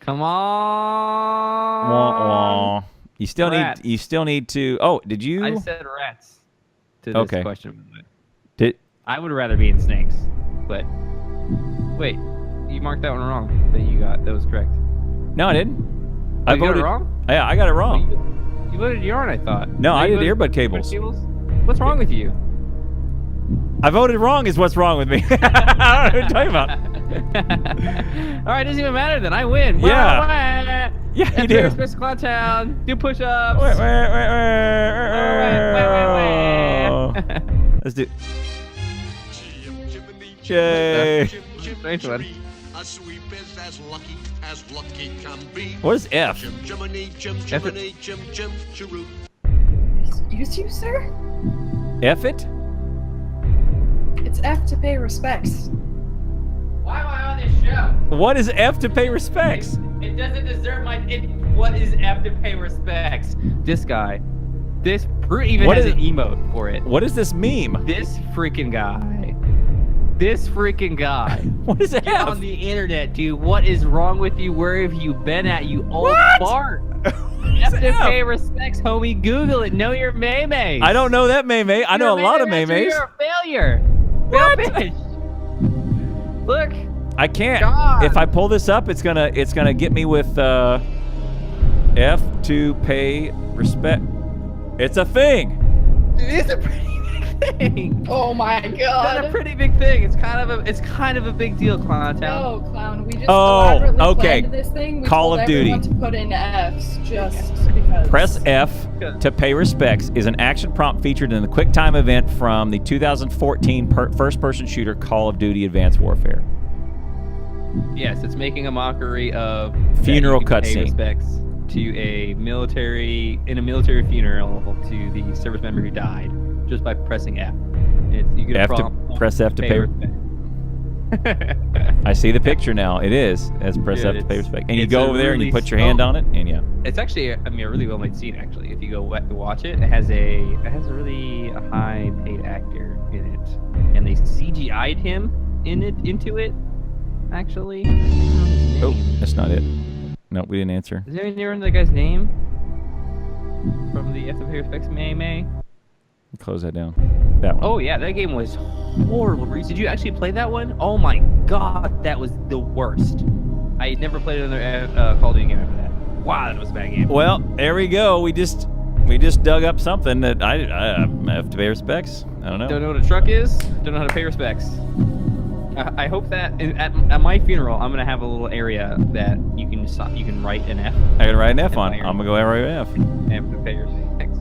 come on. Wah, wah. You still Rats. need to. Oh, did you? I said rats to this Okay. question. Did I would rather be in snakes, but wait, you marked that one wrong. That was correct. no, I didn't. I I got voted it wrong. Yeah, I got it wrong. You voted yarn, I thought. No, I you did voted earbud cables. What's wrong with you? I voted wrong. Is what's wrong with me? I don't know what you're talking about. All right, doesn't even matter then. I win. Yeah. Wah, wah. Yeah, you do. Space Clowntown. Do push-ups. Wait. Let's do. Yay. Strange one. A sweep is as lucky can be. What is F? Jiminy, Jiminy, Jim, Chiroo. Excuse you, sir? F it? It's F to pay respects. Why am I on this show? What is F to pay respects? It doesn't deserve my. What is F to pay respects? This guy. This fruit even What has is an it? emote for it. What is this meme? This freaking guy. This freaking guy. What is Get F? on the internet, dude. What is wrong with you? Where have you been at, you old What? fart? What's F to F? pay respects, homie. Google it. Know your maymays. I don't know that meme. I know a lot of memes. You're a failure. What? Fail bitch. Look. I can't. God. If I pull this up, it's gonna get me with F to pay respect. It's a thing. It is a pretty big thing. Oh my It's god. not a pretty big thing. It's kind of a big deal, Clowntown. No, clown. We just Oh, elaborately okay. planned this thing. We Call told of Duty. everyone to put in Fs just because. Press F to pay respects is an action prompt featured in the QuickTime event from the 2014 first-person shooter Call of Duty Advanced Warfare. Yes, it's making a mockery of Funeral that you can pay cutscene. respects to a military funeral to the service member who died just by pressing F. You get a F to prompt press F to pay. respect. I see the picture now. It is as press Dude, F to pay it's- respect, and you it's go a over there and you really put your hand slow- on it, and yeah. It's actually, a really well made scene. Actually, if you go watch it, it has a really high paid actor in it, and they CGI'd him into it. Actually, I don't know his Oh, name. that's not it. No, we didn't answer. Is there any remember the guy's name from the F to Pay Respects May? Close that down. That one. Oh yeah, that game was horrible. Reese, did you actually play that one? Oh my god, that was the worst. I had never played another Call of Duty game after that. Wow, that was a bad game. Well, there we go. We just dug up something that I have to pay respects. I don't know. Don't know what a truck is. Don't know how to pay respects. I hope that at my funeral, I'm gonna have a little area that you can write an F. I gotta write an F And on. fire. I'm gonna go write an F. and to pay respects.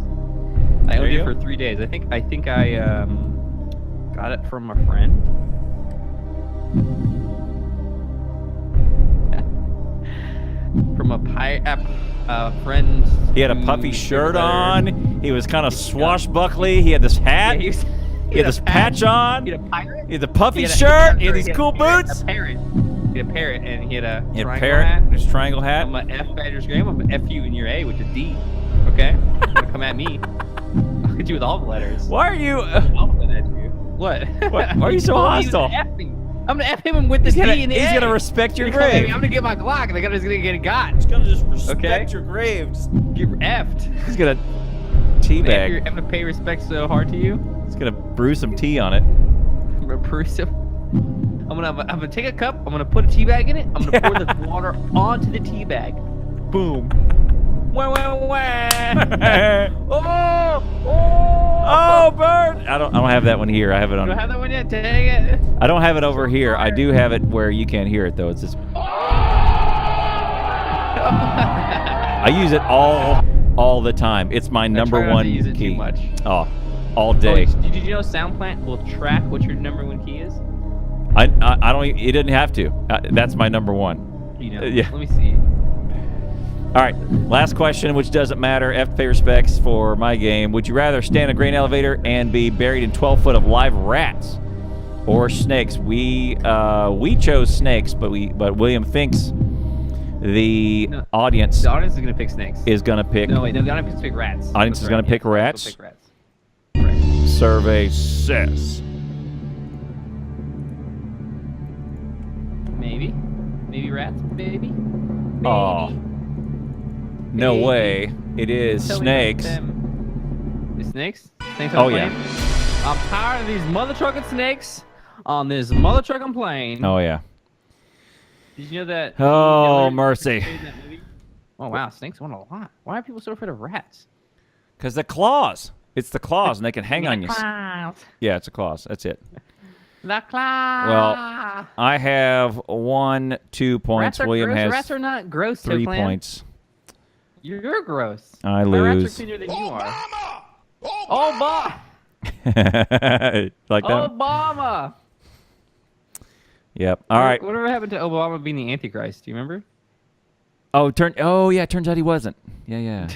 I There owned you it go. for 3 days. I think I got it from a friend. From a friend. He had a who puffy was shirt there. on. He was kind of swashbuckly. He had this hat. Yeah, he had this patch on. He had a pirate. He had the puffy He had a- shirt. He had these he had cool a parrot, boots. A parrot. He had a parrot, and he had a He had a triangle parrot. hat. His triangle hat. I'm a F Badger's Graham. I'm a F you and your A with a D. Okay? Don't come at me. I'll hit you with all the letters. Why are you? I'll come at you. What? Why are you so told me he was hostile? gonna F me. I'm gonna F him with the He's D gonna, and the he's A. gonna respect your He's gonna come at me. grave. I'm gonna get my Glock, and the guy's gonna get got. He's gonna just respect Okay. your grave. Just- Get effed. He's gonna I'm teabag. gonna pay respect so hard to you. He's gonna brew some tea on it. I'm gonna bruise him. I'm gonna take a cup. I'm gonna put a tea bag in it. I'm gonna pour the water onto the tea bag. Boom. Wah, wah, wah. Oh! Oh, bird! I don't have that one here. I have it You on. don't have that one yet? Dang it. I don't have it over here. I do have it where you can't hear it though. It's just. I use it all the time. It's my number try not one to use it key. too much. Oh, all day. Did you know SoundPlant will track what your number one key is? I don't. It didn't have to. That's my number one. You know. Yeah. Let me see. All right. Last question, which doesn't matter. FFA respects for my game. Would you rather stand in a grain elevator and be buried in 12 foot of live rats, or snakes? We chose snakes, but William thinks the audience The audience is gonna pick snakes. is gonna pick. No, wait. No, the audience is gonna pick rats. Audience That's is gonna right, pick yeah, rats? Pick rats. Correct. Survey says. Maybe rats. Maybe. Oh. No Maybe. way. It is Tell me about snakes. them. The snakes? Snakes on Oh, the yeah. plane? I'm tired of these mother trucking snakes on this mother trucking plane. Oh yeah. Did you know that? Oh, Hitler mercy. portrayed in that movie? Oh wow, snakes won a lot. Why are people so afraid of rats? Because the claws. It's the claws, and they can hang on you. Claws. Yeah, it's a claws. That's it. The claws. Well, I have 1, 2 points. rats are William gross. has Rats are not gross. 3 Toadland. points. You're gross. I My rats lose. are cleaner than you are. Obama. Like that? Obama. Yep. All right. Whatever happened to Obama being the Antichrist? Do you remember? Oh yeah. Turns out he wasn't. Yeah.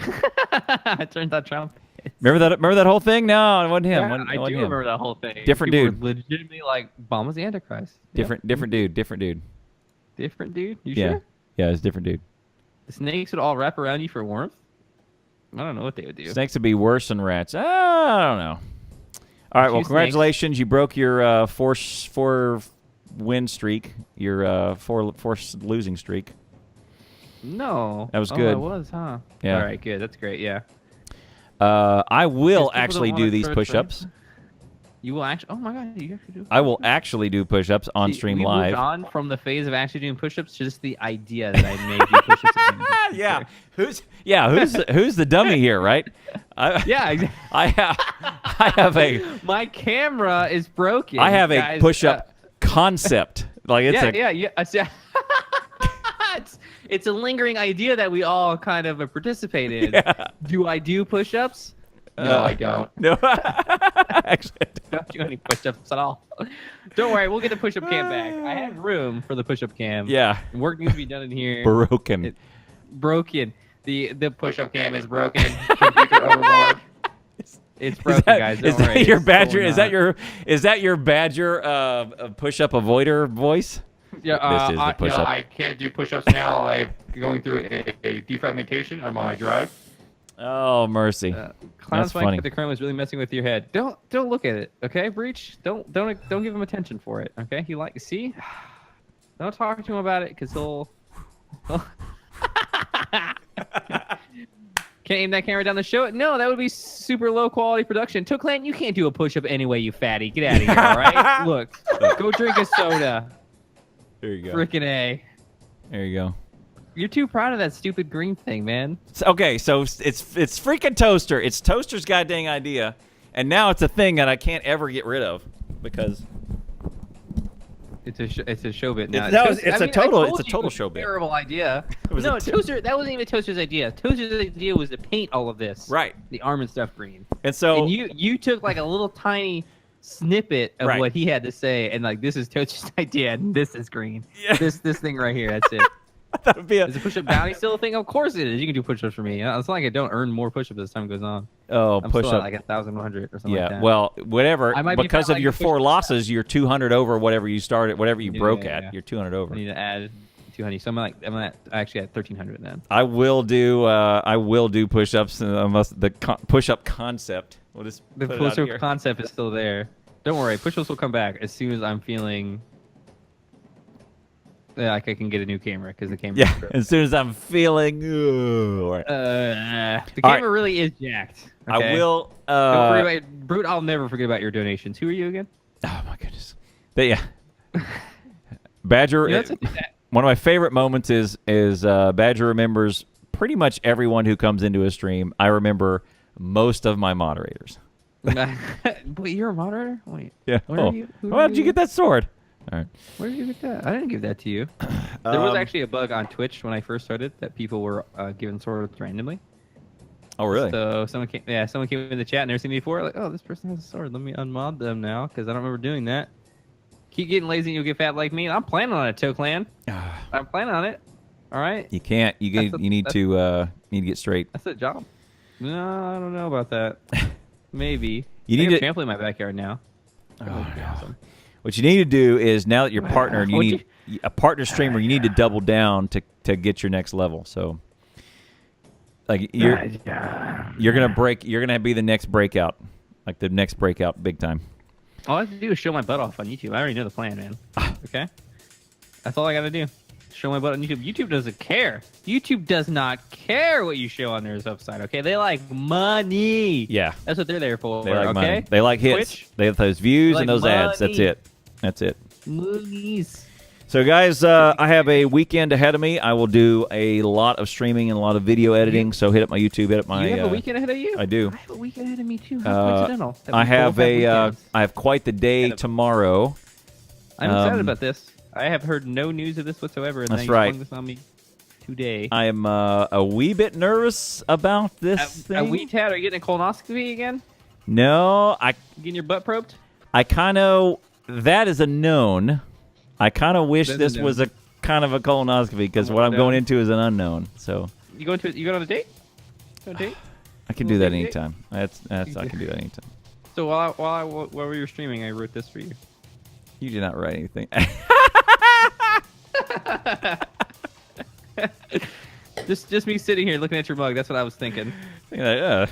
It turns out Trump. Remember that whole thing? No, it wasn't him. Yeah, Wasn't- I it do wasn't him. remember that whole thing. Different People dude. were legitimately like, Obama's the Antichrist. Different dude. Different dude. Different dude? You Yeah. sure? Yeah, it's a different dude. The snakes would all wrap around you for warmth? I don't know what they would do. Snakes would be worse than rats. I don't know. All right. Well, Few congratulations. You broke your four win streak. Your four losing streak. No. That was Oh, good. it was, huh? Yeah. All right, good. That's great, yeah. I will Because people actually don't do wanna these search push-ups. You will actually... Oh, my God. You actually do... I will actually do push-ups on See, stream we live. moved on from the phase of actually doing push-ups to just the idea that I may do push-ups. again. Who's the dummy here, right? Yeah, exactly. I have a My camera is broken. I have a guys. push-up concept. Like it's It's a lingering idea that we all kind of participate in. Yeah. Do I do push-ups? No, I don't. No, actually, I don't. Don't do any push-ups at all. Don't worry, we'll get the push-up cam back. I have room for the push-up cam. Yeah, Work needs to be done in here. broken. Broken. The push-up cam is broken. Computer overload. It's broken, guys. Don't Is that worry. your It's badger? still Is that your badger push-up avoider voice? Yeah, This is the push-up. I can't do push-ups now. I'm going through a defragmentation on my drive. Oh mercy! Clown's funny. Mike the Chrome is really messing with your head. Don't look at it, okay, Breach? Don't give him attention for it, okay? See? Don't talk to him about it, cause he'll Can't aim that camera down the show. No, that would be super low quality production. Tookland, you can't do a push-up anyway, you fatty. Get out of here, all right? Look, go drink a soda. There you go. Frickin' A. There you go. You're too proud of that stupid green thing, man. Okay, so it's freaking Toaster. It's Toaster's goddamn idea, and now it's a thing that I can't ever get rid of because It's a show bit now. it's a total show bit. Terrible idea. was No, a t- Toaster. That wasn't even Toaster's idea. Toaster's idea was to paint all of this. Right. The arm and stuff green. And so And you took like a little tiny snippet of Right. what he had to say, and like this is Toaster's idea, and this is green. Yeah. This thing right here. That's it. that would be Is the push-up bounty still a thing? Of course it is. You can do push-ups for me. It's not like I don't earn more push-ups as time goes on. I'm push still up. at like 1,100 or something Yeah, like that. well, whatever. I might be Because fat of like your the 4 push-up losses, you're 200 over whatever you started, whatever you broke yeah, at. yeah. You're 200 over. I need to add 200. So I'm actually at 1,300 then. I will do push-ups unless the push-up concept. We'll just The put it out push-up here. concept is still there. Don't worry, push-ups will come back as soon as I'm feeling like I can get a new camera because the camera. Yeah, as soon as I'm feeling. All right. The All camera really is jacked. Okay? I will. Don't worry about Brute. I'll never forget about your donations. Who are you again? Oh my goodness. But yeah, Badger. You know, that's a- One of my favorite moments is Badger remembers pretty much everyone who comes into a stream. I remember most of my moderators. Wait, you're a moderator? Wait. Yeah. Where are you? Who How are did you you? get that sword? All right. Where did you get that? I didn't give that to you. There was actually a bug on Twitch when I first started that people were given swords randomly. Oh, really? So someone came in the chat and never seen me before. Like, oh, this person has a sword. Let me unmod them now because I don't remember doing that. Keep getting lazy and you'll get fat like me. I'm planning on it, Toklan. I'm planning on it. All right. You can't. You need to get straight. That's a job. No, I don't know about that. Maybe. You need to trampoline in my backyard now. Oh, no. What you need to do is now that you're partnered, you need a partner streamer. You need to double down to get your next level. So, like you're gonna be the next breakout, like the next breakout, big time. All I have to do is show my butt off on YouTube. I already know the plan, man. Okay, that's all I gotta do. Show my butt on YouTube. YouTube doesn't care. YouTube does not care what you show on there is upside. Okay, they like money. Yeah, that's what they're there for. They like okay, money. They like hits. Twitch, they have those views like and those ads. That's it. That's it. Movies. So, guys, I have a weekend ahead of me. I will do a lot of streaming and a lot of video editing. So, hit up my YouTube. Hit up my. You have a weekend ahead of you? I do. I have a weekend ahead of me too. How coincidental. I have I have quite the day tomorrow. I'm excited about this. I have heard no news of this whatsoever. And that's now you right. flung this on me today. I am a wee bit nervous about this thing. A wee tad? Are you getting a colonoscopy again? No, getting your butt probed. I kind of that is a known. I kind of wish this was a kind of a colonoscopy because what I'm going into is an unknown. So you going on a date? On a date? I can do that anytime. That's I can do that anytime. So while we were streaming, I wrote this for you. You did not write anything. just me sitting here looking at your mug. That's what I was thinking. Think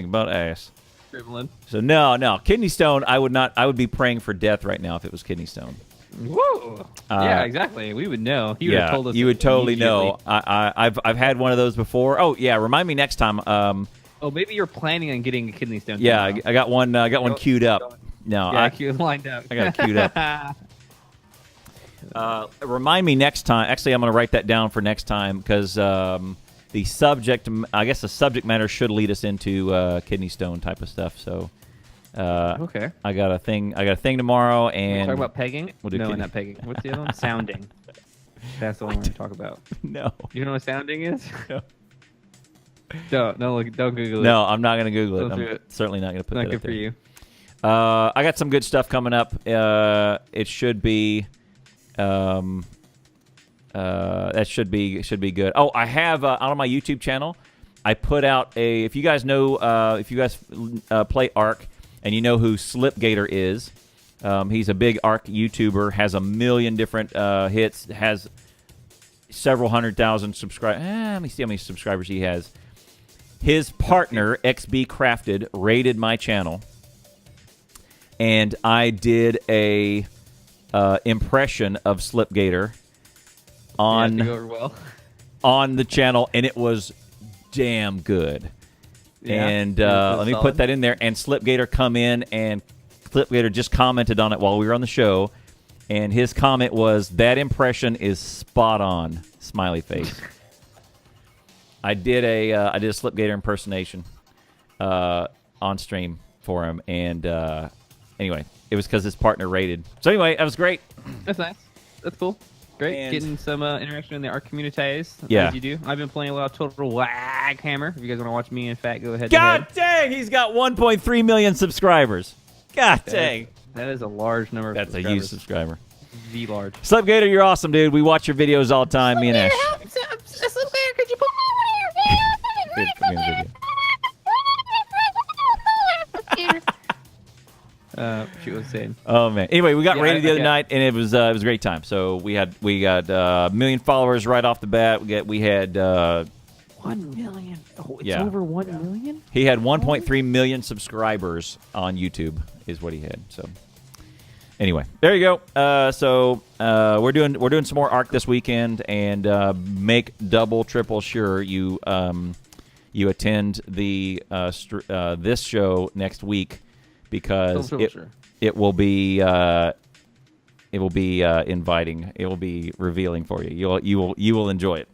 about ass. Scribbling. So no, kidney stone. I would be praying for death right now if it was kidney stone. Whoa! Yeah, exactly. We would know. He would have told us. You would totally know. I've had one of those before. Oh yeah, remind me next time. Oh, maybe you're planning on getting a kidney stone. Yeah, I got one. I got one queued up. No, yeah, lined up. I got it queued up. Remind me next time. Actually, I'm going to write that down for next time because the subject matter should lead us into kidney stone type of stuff. So, okay. I got a thing tomorrow, and talk about pegging. No, not pegging. What's the other one? Sounding. That's the one we're going to talk about. No. You know what sounding is? No. Don't Google it. No, I'm not going to Google it. I'm certainly not going to put that up there. Not good for you. I got some good stuff coming up. It should be. That should be good. Oh, I have out on my YouTube channel. I put out if you guys know, if you guys play Ark and you know who Slipgator is, he's a big Ark YouTuber. Has a million different hits. Has several 100,000 subscribers. Let me see how many subscribers he has. His partner XB Crafted raided my channel, and I did a impression of Slipgator on the channel, and it was damn good. Yeah, and let me put that in there. And Slipgator come in, and Slipgator just commented on it while we were on the show, and his comment was, "That impression is spot on." Smiley face. I did a Slipgator impersonation on stream for him, and anyway, it was because his partner raided. So anyway, that was great. That's nice. That's cool. Great. And getting some interaction in the Ark communities. Yeah. As you do. I've been playing a lot of Total Waghammer. If you guys want to watch me and Fat go ahead. God dang, he's got 1.3 million subscribers. God dang. That is a large number of That's a huge subscriber. V large. Slipgator, you're awesome, dude. We watch your videos all the time, me and Ash. Slipgator, could you put me on your video? She was saying. Oh man. Anyway, we got raided the other night, and it was a great time. So we got a million followers right off the bat. We had 1 million. Oh, it's over 1 million. He had 1.3 million subscribers on YouTube, is what he had. So anyway, there you go. So we're doing some more Ark this weekend, and make double, triple sure you attend the this show next week. Because it will be inviting. It will be revealing for you. You will enjoy it.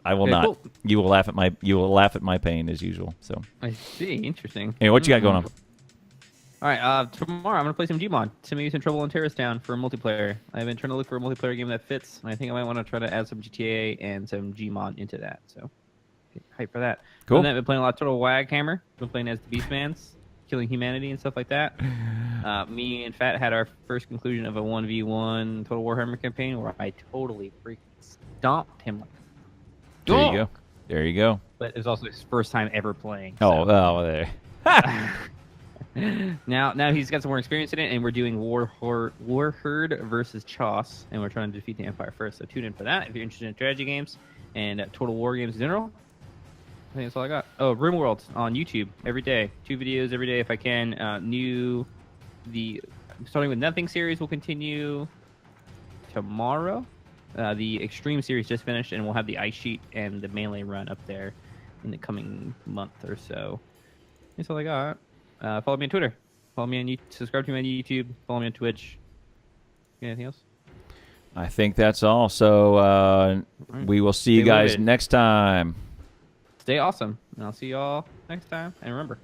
I will not. Cool. You will laugh at my pain as usual. So I see. Interesting. Anyway, what you got going on? All right, tomorrow I'm gonna play some Gmod. Some Trouble in Terrorist Town for multiplayer. I've been trying to look for a multiplayer game that fits, and I think I might want to try to add some GTA and some Gmod into that. So, get hype for that. Cool. Other than that, I've been playing a lot of Total Warhammer. Been playing as the Beastmans, killing humanity and stuff like that. Me and Fat had our first conclusion of a 1v1 Total Warhammer campaign where I totally freaking stomped him. There you go. There you go. But it was also his first time ever playing. Oh, so. there. Now he's got some more experience in it, and we're doing Warherd versus Choss, and we're trying to defeat the Empire first. So tune in for that if you're interested in strategy games and Total War games in general. I think that's all I got. Oh, RimWorld on YouTube every day, 2 videos every day if I can. Starting with Nothing series will continue tomorrow. The Extreme series just finished, and we'll have the Ice Sheet and the Melee run up there in the coming month or so. That's all I got. Follow me on Twitter. Follow me on YouTube. Subscribe to me on YouTube. Follow me on Twitch. Anything else? I think that's all. So we will see you guys next time. Stay awesome. And I'll see y'all next time. And remember,